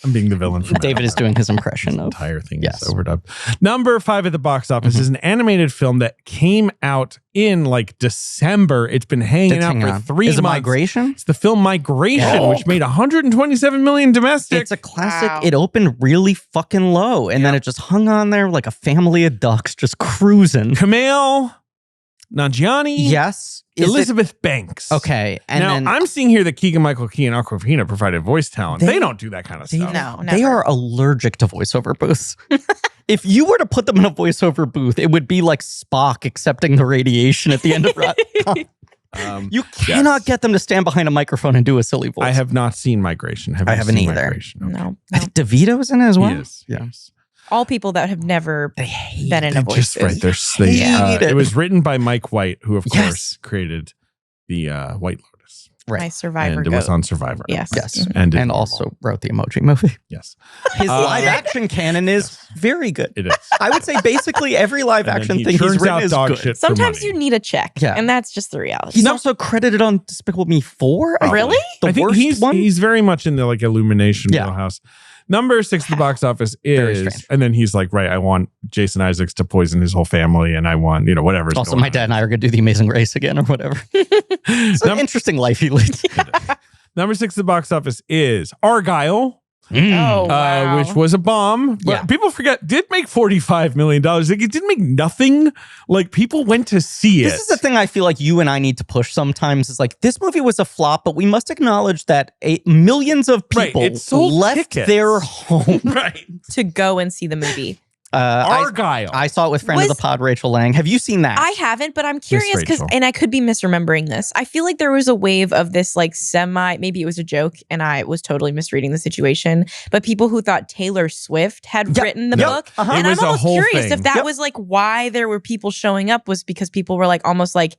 Speaker 2: I'm being the villain for
Speaker 1: David is doing his impression
Speaker 2: this
Speaker 1: of
Speaker 2: entire thing.
Speaker 1: Yes.
Speaker 2: Is overdubbed. Number 5 at the box office is an animated film that came out in like December. It's been hanging out for 3
Speaker 1: Is it
Speaker 2: months.
Speaker 1: Migration?
Speaker 2: It's the film Migration, which made 127 million domestic.
Speaker 1: It's a classic.
Speaker 3: Wow.
Speaker 1: It opened really fucking low, and then it just hung on there like a family of ducks just cruising.
Speaker 2: Kumail Nanjiani.
Speaker 1: Yes. Is
Speaker 2: Elizabeth Banks.
Speaker 1: it, okay. And
Speaker 2: now,
Speaker 1: then
Speaker 2: I'm seeing here that Keegan-Michael Key and Awkwafina provided voice talent. They don't do that kind of stuff.
Speaker 3: No,
Speaker 1: they
Speaker 3: never.
Speaker 1: are allergic to voiceover booths. If you were to put them in a voiceover booth, it would be like Spock accepting the radiation at the end of You cannot get them to stand behind a microphone and do a silly voice.
Speaker 2: I have not seen Migration.
Speaker 1: I haven't
Speaker 2: seen
Speaker 1: either.
Speaker 2: Migration? Okay.
Speaker 3: No.
Speaker 1: I think DeVito's in it as well.
Speaker 2: Yes.
Speaker 1: Yes.
Speaker 3: All people that have never
Speaker 1: They hate
Speaker 3: been in
Speaker 2: They're
Speaker 3: a voice
Speaker 2: just
Speaker 3: booth.
Speaker 2: right.
Speaker 1: Hate it.
Speaker 2: It was written by Mike White, who of
Speaker 1: Yes.
Speaker 2: course created the White Lotus.
Speaker 1: Right.
Speaker 3: My Survivor
Speaker 2: And it
Speaker 3: goat.
Speaker 2: was on Survivor.
Speaker 3: Yes.
Speaker 1: Yes.
Speaker 2: And,
Speaker 1: And also wrote the Emoji Movie.
Speaker 2: yes,
Speaker 1: His live action canon is very good.
Speaker 2: it is.
Speaker 1: I would say basically every live
Speaker 2: And then
Speaker 1: action
Speaker 2: he
Speaker 1: thing he's
Speaker 2: turns
Speaker 1: written
Speaker 2: out
Speaker 1: is
Speaker 2: dog
Speaker 1: good.
Speaker 2: shit for
Speaker 3: Sometimes
Speaker 2: money.
Speaker 3: you need a check.
Speaker 1: Yeah.
Speaker 3: And that's just the reality.
Speaker 1: He's also credited on Despicable Me 4. I
Speaker 3: Really?
Speaker 1: think. The
Speaker 2: I think
Speaker 1: worst one?
Speaker 2: he's very much in the like Illumination
Speaker 1: Yeah.
Speaker 2: wheelhouse. Number 6 at the box office
Speaker 1: Very
Speaker 2: is,
Speaker 1: strange.
Speaker 2: and then he's like, right, I want Jason Isaacs to poison his whole family, and I want, whatever.
Speaker 1: Also, my dad and I are going to do The Amazing Race again or whatever. It's an interesting life he leads.
Speaker 2: Number 6 at the box office is Argyle,
Speaker 3: Wow.
Speaker 2: which was a bomb. But people forget, did make $45 million. Like, it didn't make nothing. Like, people went to see it.
Speaker 1: This is the thing I feel like you and I need to push sometimes is like, this movie was a flop, but we must acknowledge that millions of people left their home
Speaker 3: to go and see the movie.
Speaker 2: Argyle.
Speaker 1: I saw it with friend of the pod, Rachel Lang. Have you seen that?
Speaker 3: I haven't, but I'm curious because, and I could be misremembering this. I feel like there was a wave of this like maybe it was a joke and I was totally misreading the situation, but people who thought Taylor Swift had written the book. And I'm almost curious if that was like why there were people showing up was because people were like almost like,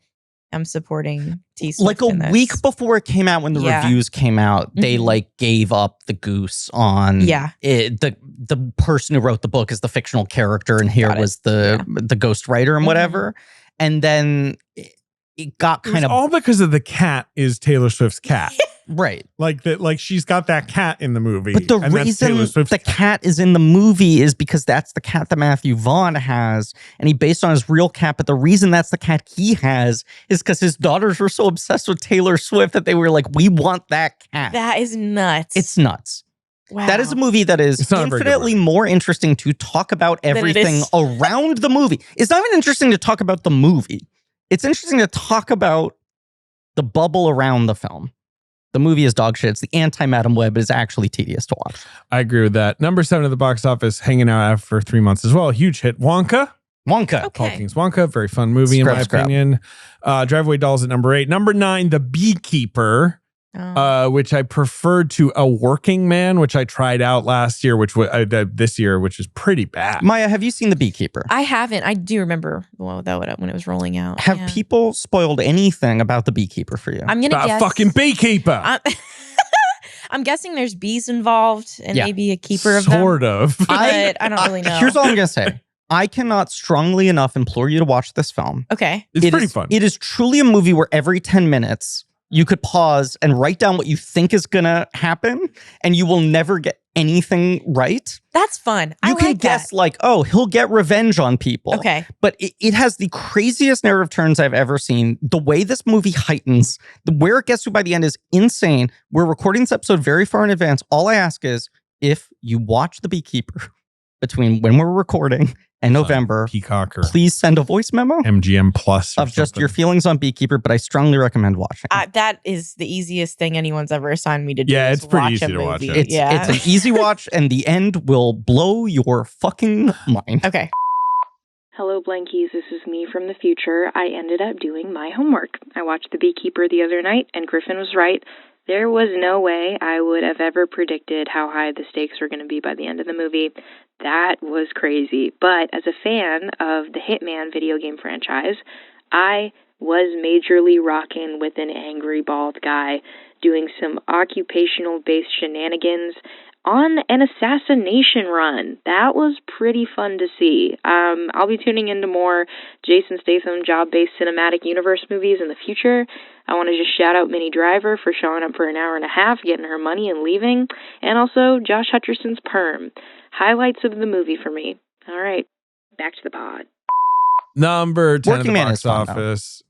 Speaker 3: I'm supporting T Swift.
Speaker 1: Like a week before it came out, when the reviews came out, they like gave up the goose on it. The person who wrote the book is the fictional character, and here was the ghostwriter and whatever. And then it got kind of
Speaker 2: all because of the cat is Taylor Swift's cat.
Speaker 1: Right.
Speaker 2: Like that, like she's got that cat in the movie.
Speaker 1: But the reason the cat is in the movie is because that's the cat that Matthew Vaughn has, and he based on his real cat. But the reason that's the cat he has is because his daughters were so obsessed with Taylor Swift that they were like, we want that cat.
Speaker 3: That is nuts.
Speaker 1: It's nuts. Wow. That is a movie that is infinitely more interesting to talk about everything around the movie. It's not even interesting to talk about the movie. It's interesting to talk about the bubble around the film. The movie is dog shit. It's the anti-Madam Web. It is actually tedious to watch.
Speaker 2: I agree with that. Number 7 at the box office, hanging out after 3 months as well. Huge hit. Wonka. Paul King's Wonka. Very fun movie in my opinion. Driveway Dolls at number 8. Number 9, The Beekeeper. Which I preferred to A Working Man, which I tried out last year, which was this year, which is pretty bad.
Speaker 1: Maya, have you seen The Beekeeper?
Speaker 3: I haven't. I do remember when it was rolling out.
Speaker 1: Have people spoiled anything about The Beekeeper for you?
Speaker 3: I'm gonna guess
Speaker 2: fucking beekeeper.
Speaker 3: I'm guessing there's bees involved and maybe a keeper of them.
Speaker 2: Sort of.
Speaker 3: But I don't really know.
Speaker 1: Here's all I'm gonna say. I cannot strongly enough implore you to watch this film.
Speaker 3: Okay.
Speaker 2: It's pretty fun.
Speaker 1: It is truly a movie where every 10 minutes you could pause and write down what you think is going to happen, and you will never get anything right.
Speaker 3: That's fun.
Speaker 1: You can guess like, oh, he'll get revenge on people.
Speaker 3: Okay.
Speaker 1: But it has the craziest narrative turns I've ever seen. The way this movie heightens, where it gets to by the end is insane. We're recording this episode very far in advance. All I ask is, if you watch The Beekeeper between when we're recording and November,
Speaker 2: Peacocker,
Speaker 1: please send a voice memo
Speaker 2: MGM Plus
Speaker 1: of just your feelings on Beekeeper, but I strongly recommend watching.
Speaker 3: That is the easiest thing anyone's ever assigned me to do.
Speaker 2: Yeah, it's pretty easy to watch it.
Speaker 1: It's an easy watch, and the end will blow your fucking mind.
Speaker 3: Okay.
Speaker 5: Hello, Blankies. This is me from the future. I ended up doing my homework. I watched The Beekeeper the other night, and Griffin was right. There was no way I would have ever predicted how high the stakes were going to be by the end of the movie. That was crazy. But as a fan of the Hitman video game franchise, I was majorly rocking with an angry bald guy doing some occupational-based shenanigans on an assassination run. That was pretty fun to see. I'll be tuning into more Jason Statham job-based cinematic universe movies in the future. I want to just shout out Minnie Driver for showing up for an hour and a half, getting her money and leaving, and also Josh Hutcherson's perm. Highlights of the movie for me. All right, back to the pod.
Speaker 2: Number 10
Speaker 1: Working
Speaker 2: at the box office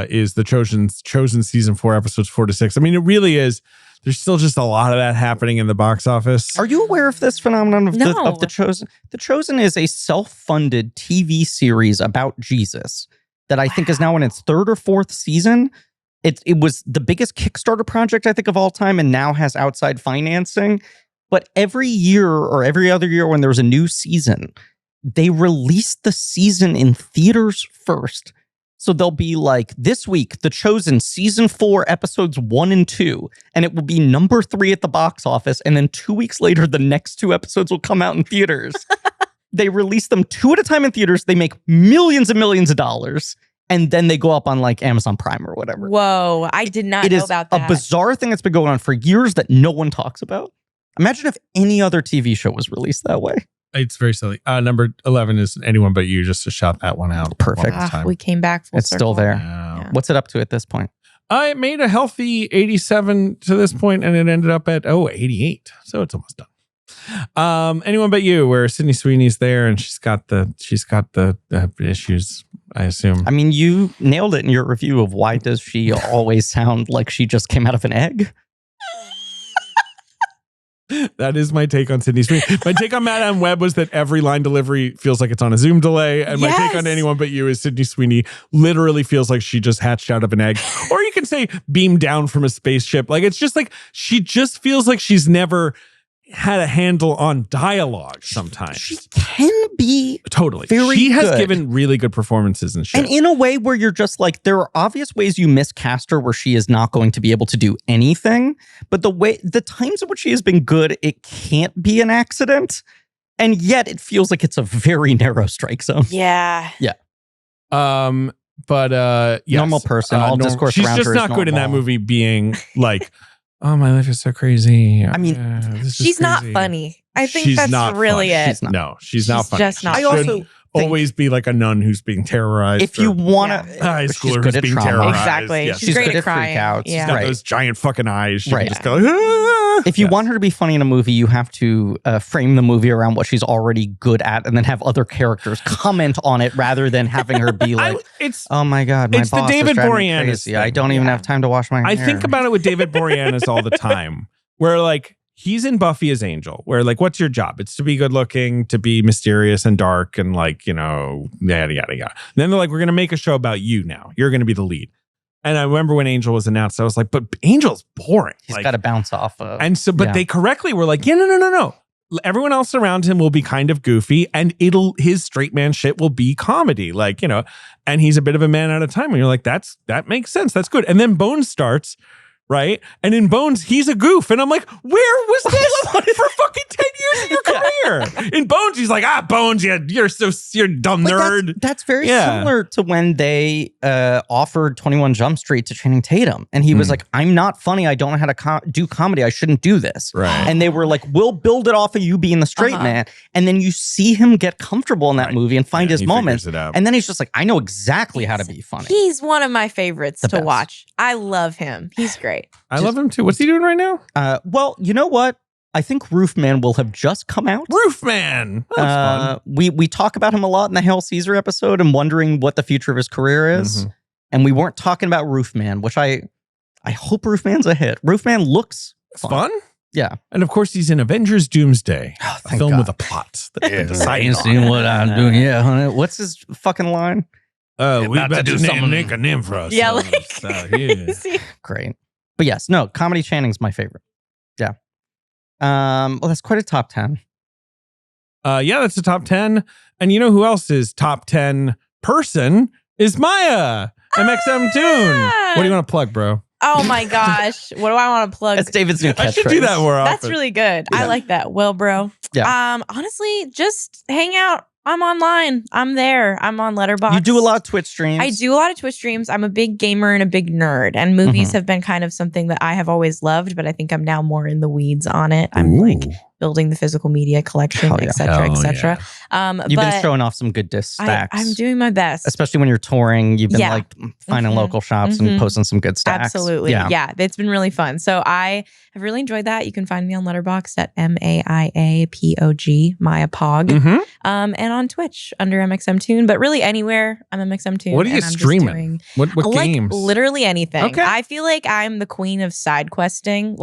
Speaker 2: is The Chosen season 4, episodes 4 to 6. I mean, it really is. There's still just a lot of that happening in the box office.
Speaker 1: Are you aware of this phenomenon of The Chosen? The Chosen is a self-funded TV series about Jesus that I think is now in its 3rd or 4th season. It was the biggest Kickstarter project, I think, of all time, and now has outside financing. But every year or every other year when there was a new season, they released the season in theaters first. So they'll be like, this week, The Chosen season 4, episodes 1 and 2, and it will be number 3 at the box office. And then 2 weeks later, the next 2 episodes will come out in theaters. They release them 2 at a time in theaters. They make millions and millions of dollars. And then they go up on like Amazon Prime or whatever.
Speaker 3: Whoa, I did not know about that.
Speaker 1: It is a bizarre thing that's been going on for years that no one talks about. Imagine if any other TV show was released that way.
Speaker 2: It's very silly. Number 11 is Anyone But You, just to shout that one out.
Speaker 1: Perfect.
Speaker 3: We came back full
Speaker 1: It's
Speaker 3: circle.
Speaker 1: still there.
Speaker 2: Yeah.
Speaker 1: What's it up to at this point?
Speaker 2: It made a healthy 87 to this point, and it ended up at 88. So it's almost done. Anyone But You, where Sydney Sweeney's there, and she's got the issues, I assume.
Speaker 1: I mean, you nailed it in your review of why does she always sound like she just came out of an egg?
Speaker 2: That is my take on Sydney Sweeney. My take on Madame Web was that every line delivery feels like it's on a Zoom delay. And my take on Anyone But You is Sydney Sweeney literally feels like she just hatched out of an egg. Or you can say beamed down from a spaceship. Like, it's just like, she just feels like she's never had a handle on dialogue sometimes.
Speaker 1: She can be
Speaker 2: totally.
Speaker 1: She
Speaker 2: has given really good performances and shit.
Speaker 1: And in a way where you're just like, there are obvious ways you miscast her where she is not going to be able to do anything. But the times in which she has been good, it can't be an accident. And yet it feels like it's a very narrow strike zone.
Speaker 3: Yeah.
Speaker 1: Yeah.
Speaker 2: But yes.
Speaker 1: Normal person, all discourse
Speaker 2: she's
Speaker 1: around
Speaker 2: just
Speaker 1: her is
Speaker 2: not good in that
Speaker 1: normal.
Speaker 2: movie being like, oh, my life is so crazy.
Speaker 1: I mean,
Speaker 3: she's not funny. I think
Speaker 2: She's
Speaker 3: that's
Speaker 2: not
Speaker 3: really
Speaker 2: funny.
Speaker 3: it.
Speaker 2: No, she's not funny.
Speaker 3: Just not
Speaker 2: She
Speaker 3: funny.
Speaker 2: should always be like a nun who's being terrorized.
Speaker 1: If you want to,
Speaker 2: high
Speaker 1: she's
Speaker 2: schooler
Speaker 1: good
Speaker 2: who's
Speaker 1: at
Speaker 2: being
Speaker 1: trauma.
Speaker 2: terrorized.
Speaker 3: Exactly.
Speaker 2: Yes.
Speaker 3: She's great
Speaker 1: good
Speaker 3: at
Speaker 1: at
Speaker 3: crying.
Speaker 1: freakouts.
Speaker 2: She's
Speaker 3: Yeah.
Speaker 2: got
Speaker 1: Right.
Speaker 2: those giant fucking eyes. She
Speaker 1: Right.
Speaker 2: can just go, ah!
Speaker 1: If you
Speaker 2: Yes.
Speaker 1: want her to be funny in a movie, you have to frame the movie around what she's already good at and then have other characters comment on it rather than having her be like, oh my God, my
Speaker 2: it's the
Speaker 1: boss is
Speaker 2: David
Speaker 1: driving me
Speaker 2: Boreanaz
Speaker 1: crazy. I
Speaker 2: thing.
Speaker 1: don't even have time to wash my hair.
Speaker 2: I think about it with David Boreanaz all the time, where like he's in Buffy as Angel, where like, what's your job? It's to be good looking, to be mysterious and dark and like, you know, yada, yada, yada. And then they're like, we're going to make a show about you now. You're going to be the lead. And I remember when Angel was announced, I was like, but Angel's boring.
Speaker 1: He's
Speaker 2: like,
Speaker 1: got to bounce off of.
Speaker 2: and so, but
Speaker 1: yeah.
Speaker 2: they correctly were like, yeah, no. Everyone else around him will be kind of goofy and his straight man shit will be comedy. Like, you know, and he's a bit of a man at a time. And you're like, that makes sense. That's good. And then Bones starts, right? And in Bones, he's a goof. And I'm like, where was this for fucking 10 years of your career? In Bones, he's like, Bones, you're dumb
Speaker 1: But
Speaker 2: nerd.
Speaker 1: That's very similar to when they offered 21 Jump Street to Channing Tatum. And he was like, I'm not funny. I don't know how to do comedy. I shouldn't do this.
Speaker 2: Right.
Speaker 1: And they were like, we'll build it off of you being the straight man. And then you see him get comfortable in that movie and find his
Speaker 2: he
Speaker 1: moments.
Speaker 2: figures it out.
Speaker 1: And then he's just like, I know exactly how to be funny.
Speaker 3: He's one of my favorites to
Speaker 1: best.
Speaker 3: watch. I love him. He's great.
Speaker 2: I love him too. What's he doing right now?
Speaker 1: Well, you know what? I think Roofman will have just come out.
Speaker 2: Roofman. That's fun.
Speaker 1: We talk about him a lot in the Hail Caesar episode and wondering what the future of his career is. And we weren't talking about Roofman, which I hope Roofman's a hit. Roofman looks
Speaker 2: Fun?
Speaker 1: Yeah.
Speaker 2: And of course, he's in Avengers Doomsday, a
Speaker 1: thank
Speaker 2: film
Speaker 1: God.
Speaker 2: with a plot that's been decided
Speaker 1: ain't
Speaker 2: on.
Speaker 1: seen what I'm doing. Yeah, honey. What's his fucking line?
Speaker 2: We
Speaker 1: about to do something.
Speaker 2: make a name for us.
Speaker 3: Yeah, like-
Speaker 2: Yeah.
Speaker 1: Great. But yes, no, Comedy Channing's my favorite. Yeah. Well, that's quite a top 10.
Speaker 2: Yeah, that's the top 10. And you know who else is top 10 person is Maya. mxmtoon. What do you want to plug, bro?
Speaker 3: Oh my gosh. What do I want to plug?
Speaker 1: That's David's new catchphrase.
Speaker 2: I should do that more often.
Speaker 3: That's really good. I like that. Well, bro.
Speaker 1: Yeah.
Speaker 3: Honestly, just hang out. I'm online. I'm there. I'm on Letterboxd.
Speaker 1: You do a lot of Twitch streams.
Speaker 3: I do a lot of Twitch streams. I'm a big gamer and a big nerd, and movies have been kind of something that I have always loved, but I think I'm now more in the weeds on it. I'm like building the physical media collection,
Speaker 1: Hell yeah.
Speaker 3: etc., etc.
Speaker 1: You've been showing off some good disc stacks.
Speaker 3: I'm doing my best.
Speaker 1: Especially when you're touring, you've been
Speaker 3: Yeah.
Speaker 1: like finding local shops and posting some good stacks.
Speaker 3: Absolutely. Yeah. It's been really fun. So I have really enjoyed that. You can find me on Letterboxd at MAIAPOG, Maya Pog. And on Twitch under mxmtoon, but really anywhere I'm mxmtoon.
Speaker 2: What are you streaming? What games?
Speaker 3: Literally anything.
Speaker 2: Okay.
Speaker 3: I feel like I'm the queen of side questing.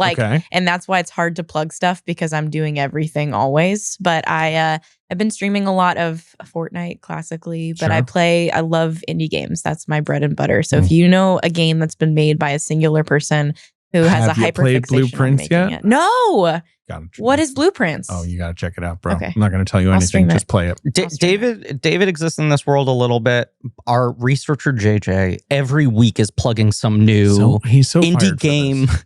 Speaker 3: And that's why it's hard to plug stuff because I'm doing everything always. But I've been streaming a lot of Fortnite classically, but I love indie games. That's my bread and butter. So if you know a game that's been made by a singular person who has a hyperfixation
Speaker 2: played Blueprints
Speaker 3: on making
Speaker 2: yet?
Speaker 3: it. No.
Speaker 2: Gotta
Speaker 3: What is Blueprints?
Speaker 2: Oh, you got to check it out, bro.
Speaker 3: Okay.
Speaker 2: I'm not going to tell you
Speaker 3: I'll
Speaker 2: anything.
Speaker 3: stream it.
Speaker 2: Just play it.
Speaker 1: David exists in this world a little bit. Our researcher JJ every week is plugging some new
Speaker 2: He's so
Speaker 1: indie
Speaker 2: fired for
Speaker 1: game
Speaker 2: this.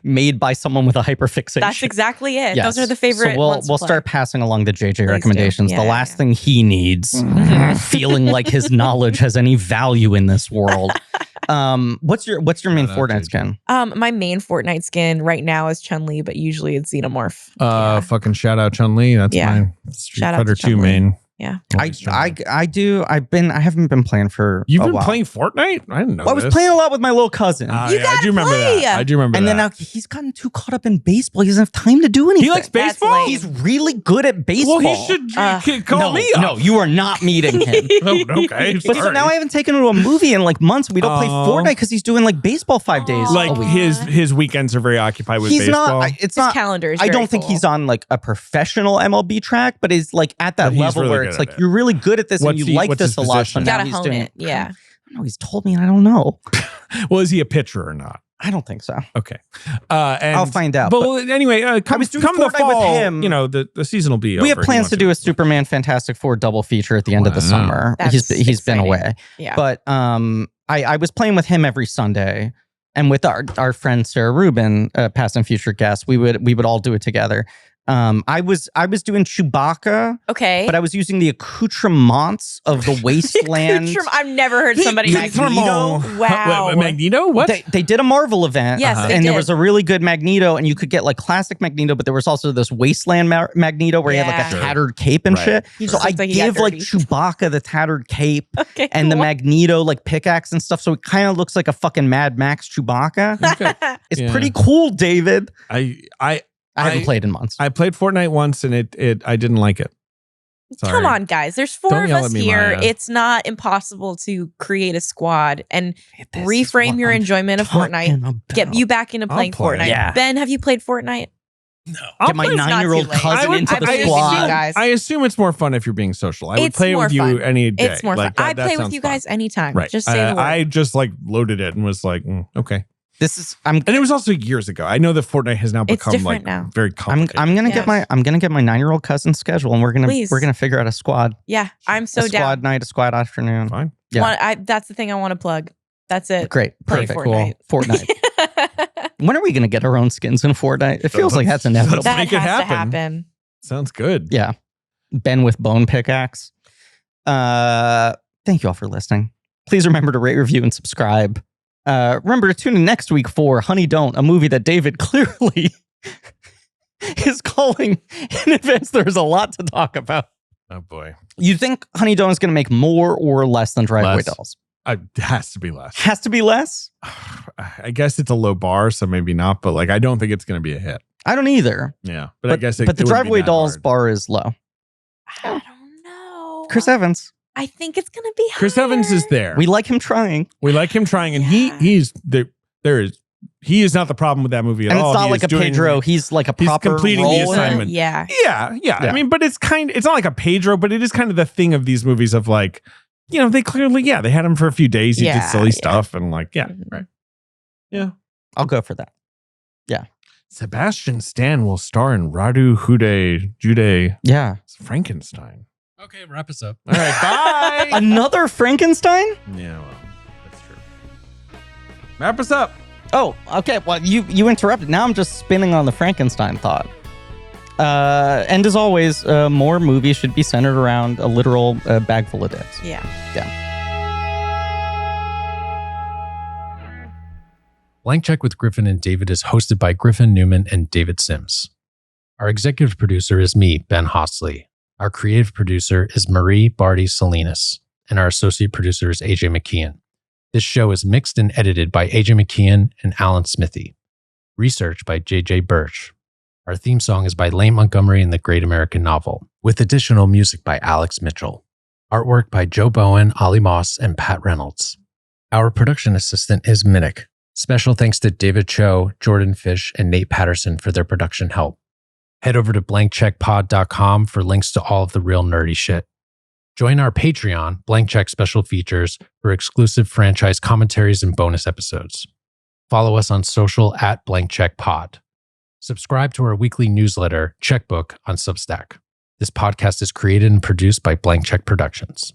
Speaker 1: made by someone with a hyperfixation.
Speaker 3: That's exactly it.
Speaker 1: Yes.
Speaker 3: Those are the favorite
Speaker 1: So
Speaker 3: ones to
Speaker 1: we'll
Speaker 3: play.
Speaker 1: start passing along the JJ
Speaker 3: do.
Speaker 1: recommendations.
Speaker 3: Yeah,
Speaker 1: the last thing he needs, feeling like his knowledge has any value in this world. What's your main
Speaker 2: Shout out,
Speaker 1: Fortnite
Speaker 2: JJ.
Speaker 1: skin?
Speaker 3: My main Fortnite skin right now is Chun-Li, but usually it's Xenomorph.
Speaker 2: Fucking shout out Chun-Li. That's
Speaker 3: Yeah.
Speaker 2: my Street
Speaker 3: Shout out
Speaker 2: Fighter
Speaker 3: to
Speaker 2: 2
Speaker 3: Chun-Li.
Speaker 2: main.
Speaker 3: Yeah.
Speaker 1: I do. I haven't been playing for
Speaker 2: You've
Speaker 1: a
Speaker 2: been
Speaker 1: while.
Speaker 2: playing Fortnite? I didn't know
Speaker 1: Well, I was playing a lot with my little cousin.
Speaker 3: You
Speaker 2: I
Speaker 3: gotta
Speaker 2: do remember
Speaker 3: play.
Speaker 2: that. I do remember
Speaker 1: and
Speaker 2: that.
Speaker 1: then now he's gotten too caught up in baseball. He doesn't have time to do anything.
Speaker 2: He likes
Speaker 3: That's
Speaker 2: baseball?
Speaker 3: lame.
Speaker 1: He's really good at baseball.
Speaker 2: Well, he should call me up.
Speaker 1: No, you are not meeting him.
Speaker 2: Oh, okay.
Speaker 1: But so
Speaker 2: sorry.
Speaker 1: now I haven't taken him to a movie in like months. We don't play Fortnite because he's doing like baseball 5 days.
Speaker 2: Like
Speaker 1: a week.
Speaker 2: his weekends are very occupied with
Speaker 1: He's
Speaker 2: baseball.
Speaker 1: not. It's
Speaker 3: His
Speaker 1: not.
Speaker 3: calendar is
Speaker 1: I
Speaker 3: very
Speaker 1: don't think
Speaker 3: full.
Speaker 1: he's on like a professional MLB track, but he's like at that
Speaker 2: But he's
Speaker 1: level
Speaker 2: really
Speaker 1: where
Speaker 2: good
Speaker 1: it's
Speaker 2: at
Speaker 1: like
Speaker 2: it.
Speaker 1: you're really good at this and you like
Speaker 2: what's
Speaker 1: this
Speaker 2: his
Speaker 1: a lot. So
Speaker 2: position?
Speaker 1: now
Speaker 3: Gotta
Speaker 1: he's
Speaker 3: hone
Speaker 1: doing
Speaker 3: it. Yeah.
Speaker 1: I don't know. He's told me and I don't know.
Speaker 2: Well, is he a pitcher or not?
Speaker 1: I don't think so.
Speaker 2: Okay. And,
Speaker 1: I'll find out.
Speaker 2: But anyway, come
Speaker 1: was doing
Speaker 2: the
Speaker 1: Fortnite with
Speaker 2: fall,
Speaker 1: him.
Speaker 2: you know, the season will be over.
Speaker 1: We have
Speaker 2: He
Speaker 1: plans
Speaker 2: wants
Speaker 1: to do a Superman Fantastic Four double feature at the end of the
Speaker 2: Wow.
Speaker 1: summer.
Speaker 3: That's
Speaker 1: He's been
Speaker 3: exciting.
Speaker 1: away.
Speaker 3: Yeah.
Speaker 1: But I was playing with him every Sunday, and with our friend Sarah Rubin, past and future guest, we would all do it together. I was doing Chewbacca,
Speaker 3: Okay.
Speaker 1: but I was using the accoutrements of the wasteland.
Speaker 3: I've never heard somebody use
Speaker 1: Magneto.
Speaker 3: Wow.
Speaker 2: Wait, Magneto? What?
Speaker 1: They did a Marvel event,
Speaker 3: Yes, they
Speaker 1: and there
Speaker 3: did.
Speaker 1: was a really good Magneto, and you could get like classic Magneto, but there was also this wasteland Magneto where he had like
Speaker 3: Yeah.
Speaker 1: a tattered cape and
Speaker 2: Right.
Speaker 1: shit.
Speaker 3: He
Speaker 1: So
Speaker 3: just
Speaker 1: I
Speaker 3: looked like he got
Speaker 1: give like
Speaker 3: dirty.
Speaker 1: Chewbacca the tattered cape
Speaker 3: Okay.
Speaker 1: and the
Speaker 3: cool.
Speaker 1: Magneto like pickaxe and stuff, so it kind of looks like a fucking Mad Max Chewbacca. It's
Speaker 2: Yeah.
Speaker 1: pretty cool, David.
Speaker 2: I
Speaker 1: I haven't played in months.
Speaker 2: I played Fortnite once and I didn't like it. Sorry.
Speaker 3: Come on, guys. There's 4
Speaker 2: Don't
Speaker 3: of
Speaker 2: yell
Speaker 3: us
Speaker 2: at me,
Speaker 3: here.
Speaker 2: Maya.
Speaker 3: It's not impossible to create a squad and
Speaker 1: This is
Speaker 3: reframe
Speaker 1: what
Speaker 3: your
Speaker 1: I'm
Speaker 3: enjoyment of
Speaker 1: talking
Speaker 3: Fortnite.
Speaker 1: about.
Speaker 3: Get you back into
Speaker 2: I'll
Speaker 3: playing
Speaker 2: play.
Speaker 3: Fortnite.
Speaker 1: Yeah.
Speaker 3: Ben, have you played Fortnite?
Speaker 2: I'll
Speaker 1: Get my
Speaker 2: play-
Speaker 3: not
Speaker 1: 9-year-old
Speaker 3: too late.
Speaker 1: cousin into
Speaker 3: I
Speaker 1: the
Speaker 3: believe in
Speaker 1: squad.
Speaker 3: you guys.
Speaker 2: I assume it's more fun if you're being social. I would
Speaker 3: It's
Speaker 2: play it
Speaker 3: more
Speaker 2: with you
Speaker 3: fun.
Speaker 2: any day.
Speaker 3: It's more
Speaker 2: Like,
Speaker 3: fun.
Speaker 2: that
Speaker 3: I play with
Speaker 2: sounds
Speaker 3: you
Speaker 2: fun.
Speaker 3: guys anytime.
Speaker 2: Right.
Speaker 3: Just say the word.
Speaker 2: I just like loaded it and was like, okay.
Speaker 1: This is
Speaker 2: And it was also years ago. I know that Fortnite has now
Speaker 3: It's
Speaker 2: become like
Speaker 3: different now.
Speaker 2: very complicated.
Speaker 1: I'm gonna
Speaker 3: Yes.
Speaker 1: get my 9-year-old cousin's schedule, and we're
Speaker 3: Please.
Speaker 1: gonna figure out a squad.
Speaker 3: Yeah, I'm so
Speaker 1: a
Speaker 3: down.
Speaker 1: squad night, a squad afternoon.
Speaker 2: Fine.
Speaker 1: Yeah.
Speaker 3: That's the thing I want to plug. That's it.
Speaker 1: Great,
Speaker 3: Play
Speaker 1: perfect,
Speaker 3: Fortnite.
Speaker 1: cool. Fortnite. When are we gonna get our own skins in Fortnite? It feels like that's inevitable.
Speaker 3: that
Speaker 2: make it
Speaker 3: has to
Speaker 2: happen.
Speaker 3: happen.
Speaker 2: Sounds good.
Speaker 1: Yeah, Ben with bone pickaxe. Thank you all for listening. Please remember to rate, review, and subscribe. Remember to tune in next week for Honey Don't, a movie that David clearly is calling in advance. There's a lot to talk about.
Speaker 2: Oh boy.
Speaker 1: You think Honey Don't is going to make more or less than Driveway
Speaker 2: Less.
Speaker 1: Dolls?
Speaker 2: It has to be less.
Speaker 1: Has to be less?
Speaker 2: I guess it's a low bar, so maybe not, but like I don't think it's going to be a hit.
Speaker 1: I don't either.
Speaker 2: Yeah. But I guess
Speaker 1: the
Speaker 2: it wouldn't be
Speaker 1: Driveway
Speaker 2: that
Speaker 1: Dolls
Speaker 2: hard.
Speaker 1: bar is low.
Speaker 3: I don't know.
Speaker 1: Chris Evans.
Speaker 3: I think it's gonna be
Speaker 2: Chris
Speaker 3: higher.
Speaker 2: Evans is there.
Speaker 1: We like him trying.
Speaker 2: We like him trying, and
Speaker 3: Yeah.
Speaker 2: he's there. He is not the problem with that movie at
Speaker 1: And
Speaker 2: all.
Speaker 1: it's not
Speaker 2: He
Speaker 1: like
Speaker 2: is
Speaker 1: a
Speaker 2: doing-
Speaker 1: Pedro. He's like a proper
Speaker 2: completing the
Speaker 1: role in it.
Speaker 2: assignment.
Speaker 3: Yeah.
Speaker 2: Yeah.
Speaker 1: Yeah.
Speaker 2: I mean, but it's not like a Pedro, but it is kind of the thing of these movies of like, you know, they clearly, they had him for a few days. He did
Speaker 3: Yeah,
Speaker 2: silly
Speaker 3: yeah.
Speaker 2: stuff and like,
Speaker 3: Mhm.
Speaker 2: right. Yeah.
Speaker 1: I'll go for that.
Speaker 2: Sebastian Stan will star in Radu Jude's
Speaker 1: Yeah.
Speaker 2: Frankenstein.
Speaker 4: Okay, wrap us up.
Speaker 2: All right, bye.
Speaker 1: Another Frankenstein?
Speaker 2: Yeah, well, that's true. Wrap us up.
Speaker 1: Oh, okay. Well, you interrupted. Now I'm just spinning on the Frankenstein thought. And as always, more movies should be centered around a literal bag full of dicks.
Speaker 3: Yeah.
Speaker 4: Blank Check with Griffin and David is hosted by Griffin Newman and David Sims. Our executive producer is me, Ben Hosley. Our creative producer is Marie Barty Salinas. And our associate producer is AJ McKeon. This show is mixed and edited by AJ McKeon and Alan Smithy. Research by JJ Birch. Our theme song is by Lane Montgomery and the Great American Novel, with additional music by Alex Mitchell. Artwork by Joe Bowen, Ollie Moss, and Pat Reynolds. Our production assistant is Minnick. Special thanks to David Cho, Jordan Fish, and Nate Patterson for their production help. Head over to blankcheckpod.com for links to all of the real nerdy shit. Join our Patreon, Blank Check Special Features, for exclusive franchise commentaries and bonus episodes. Follow us on social at blankcheckpod. Subscribe to our weekly newsletter, Checkbook, on Substack. This podcast is created and produced by Blank Check Productions.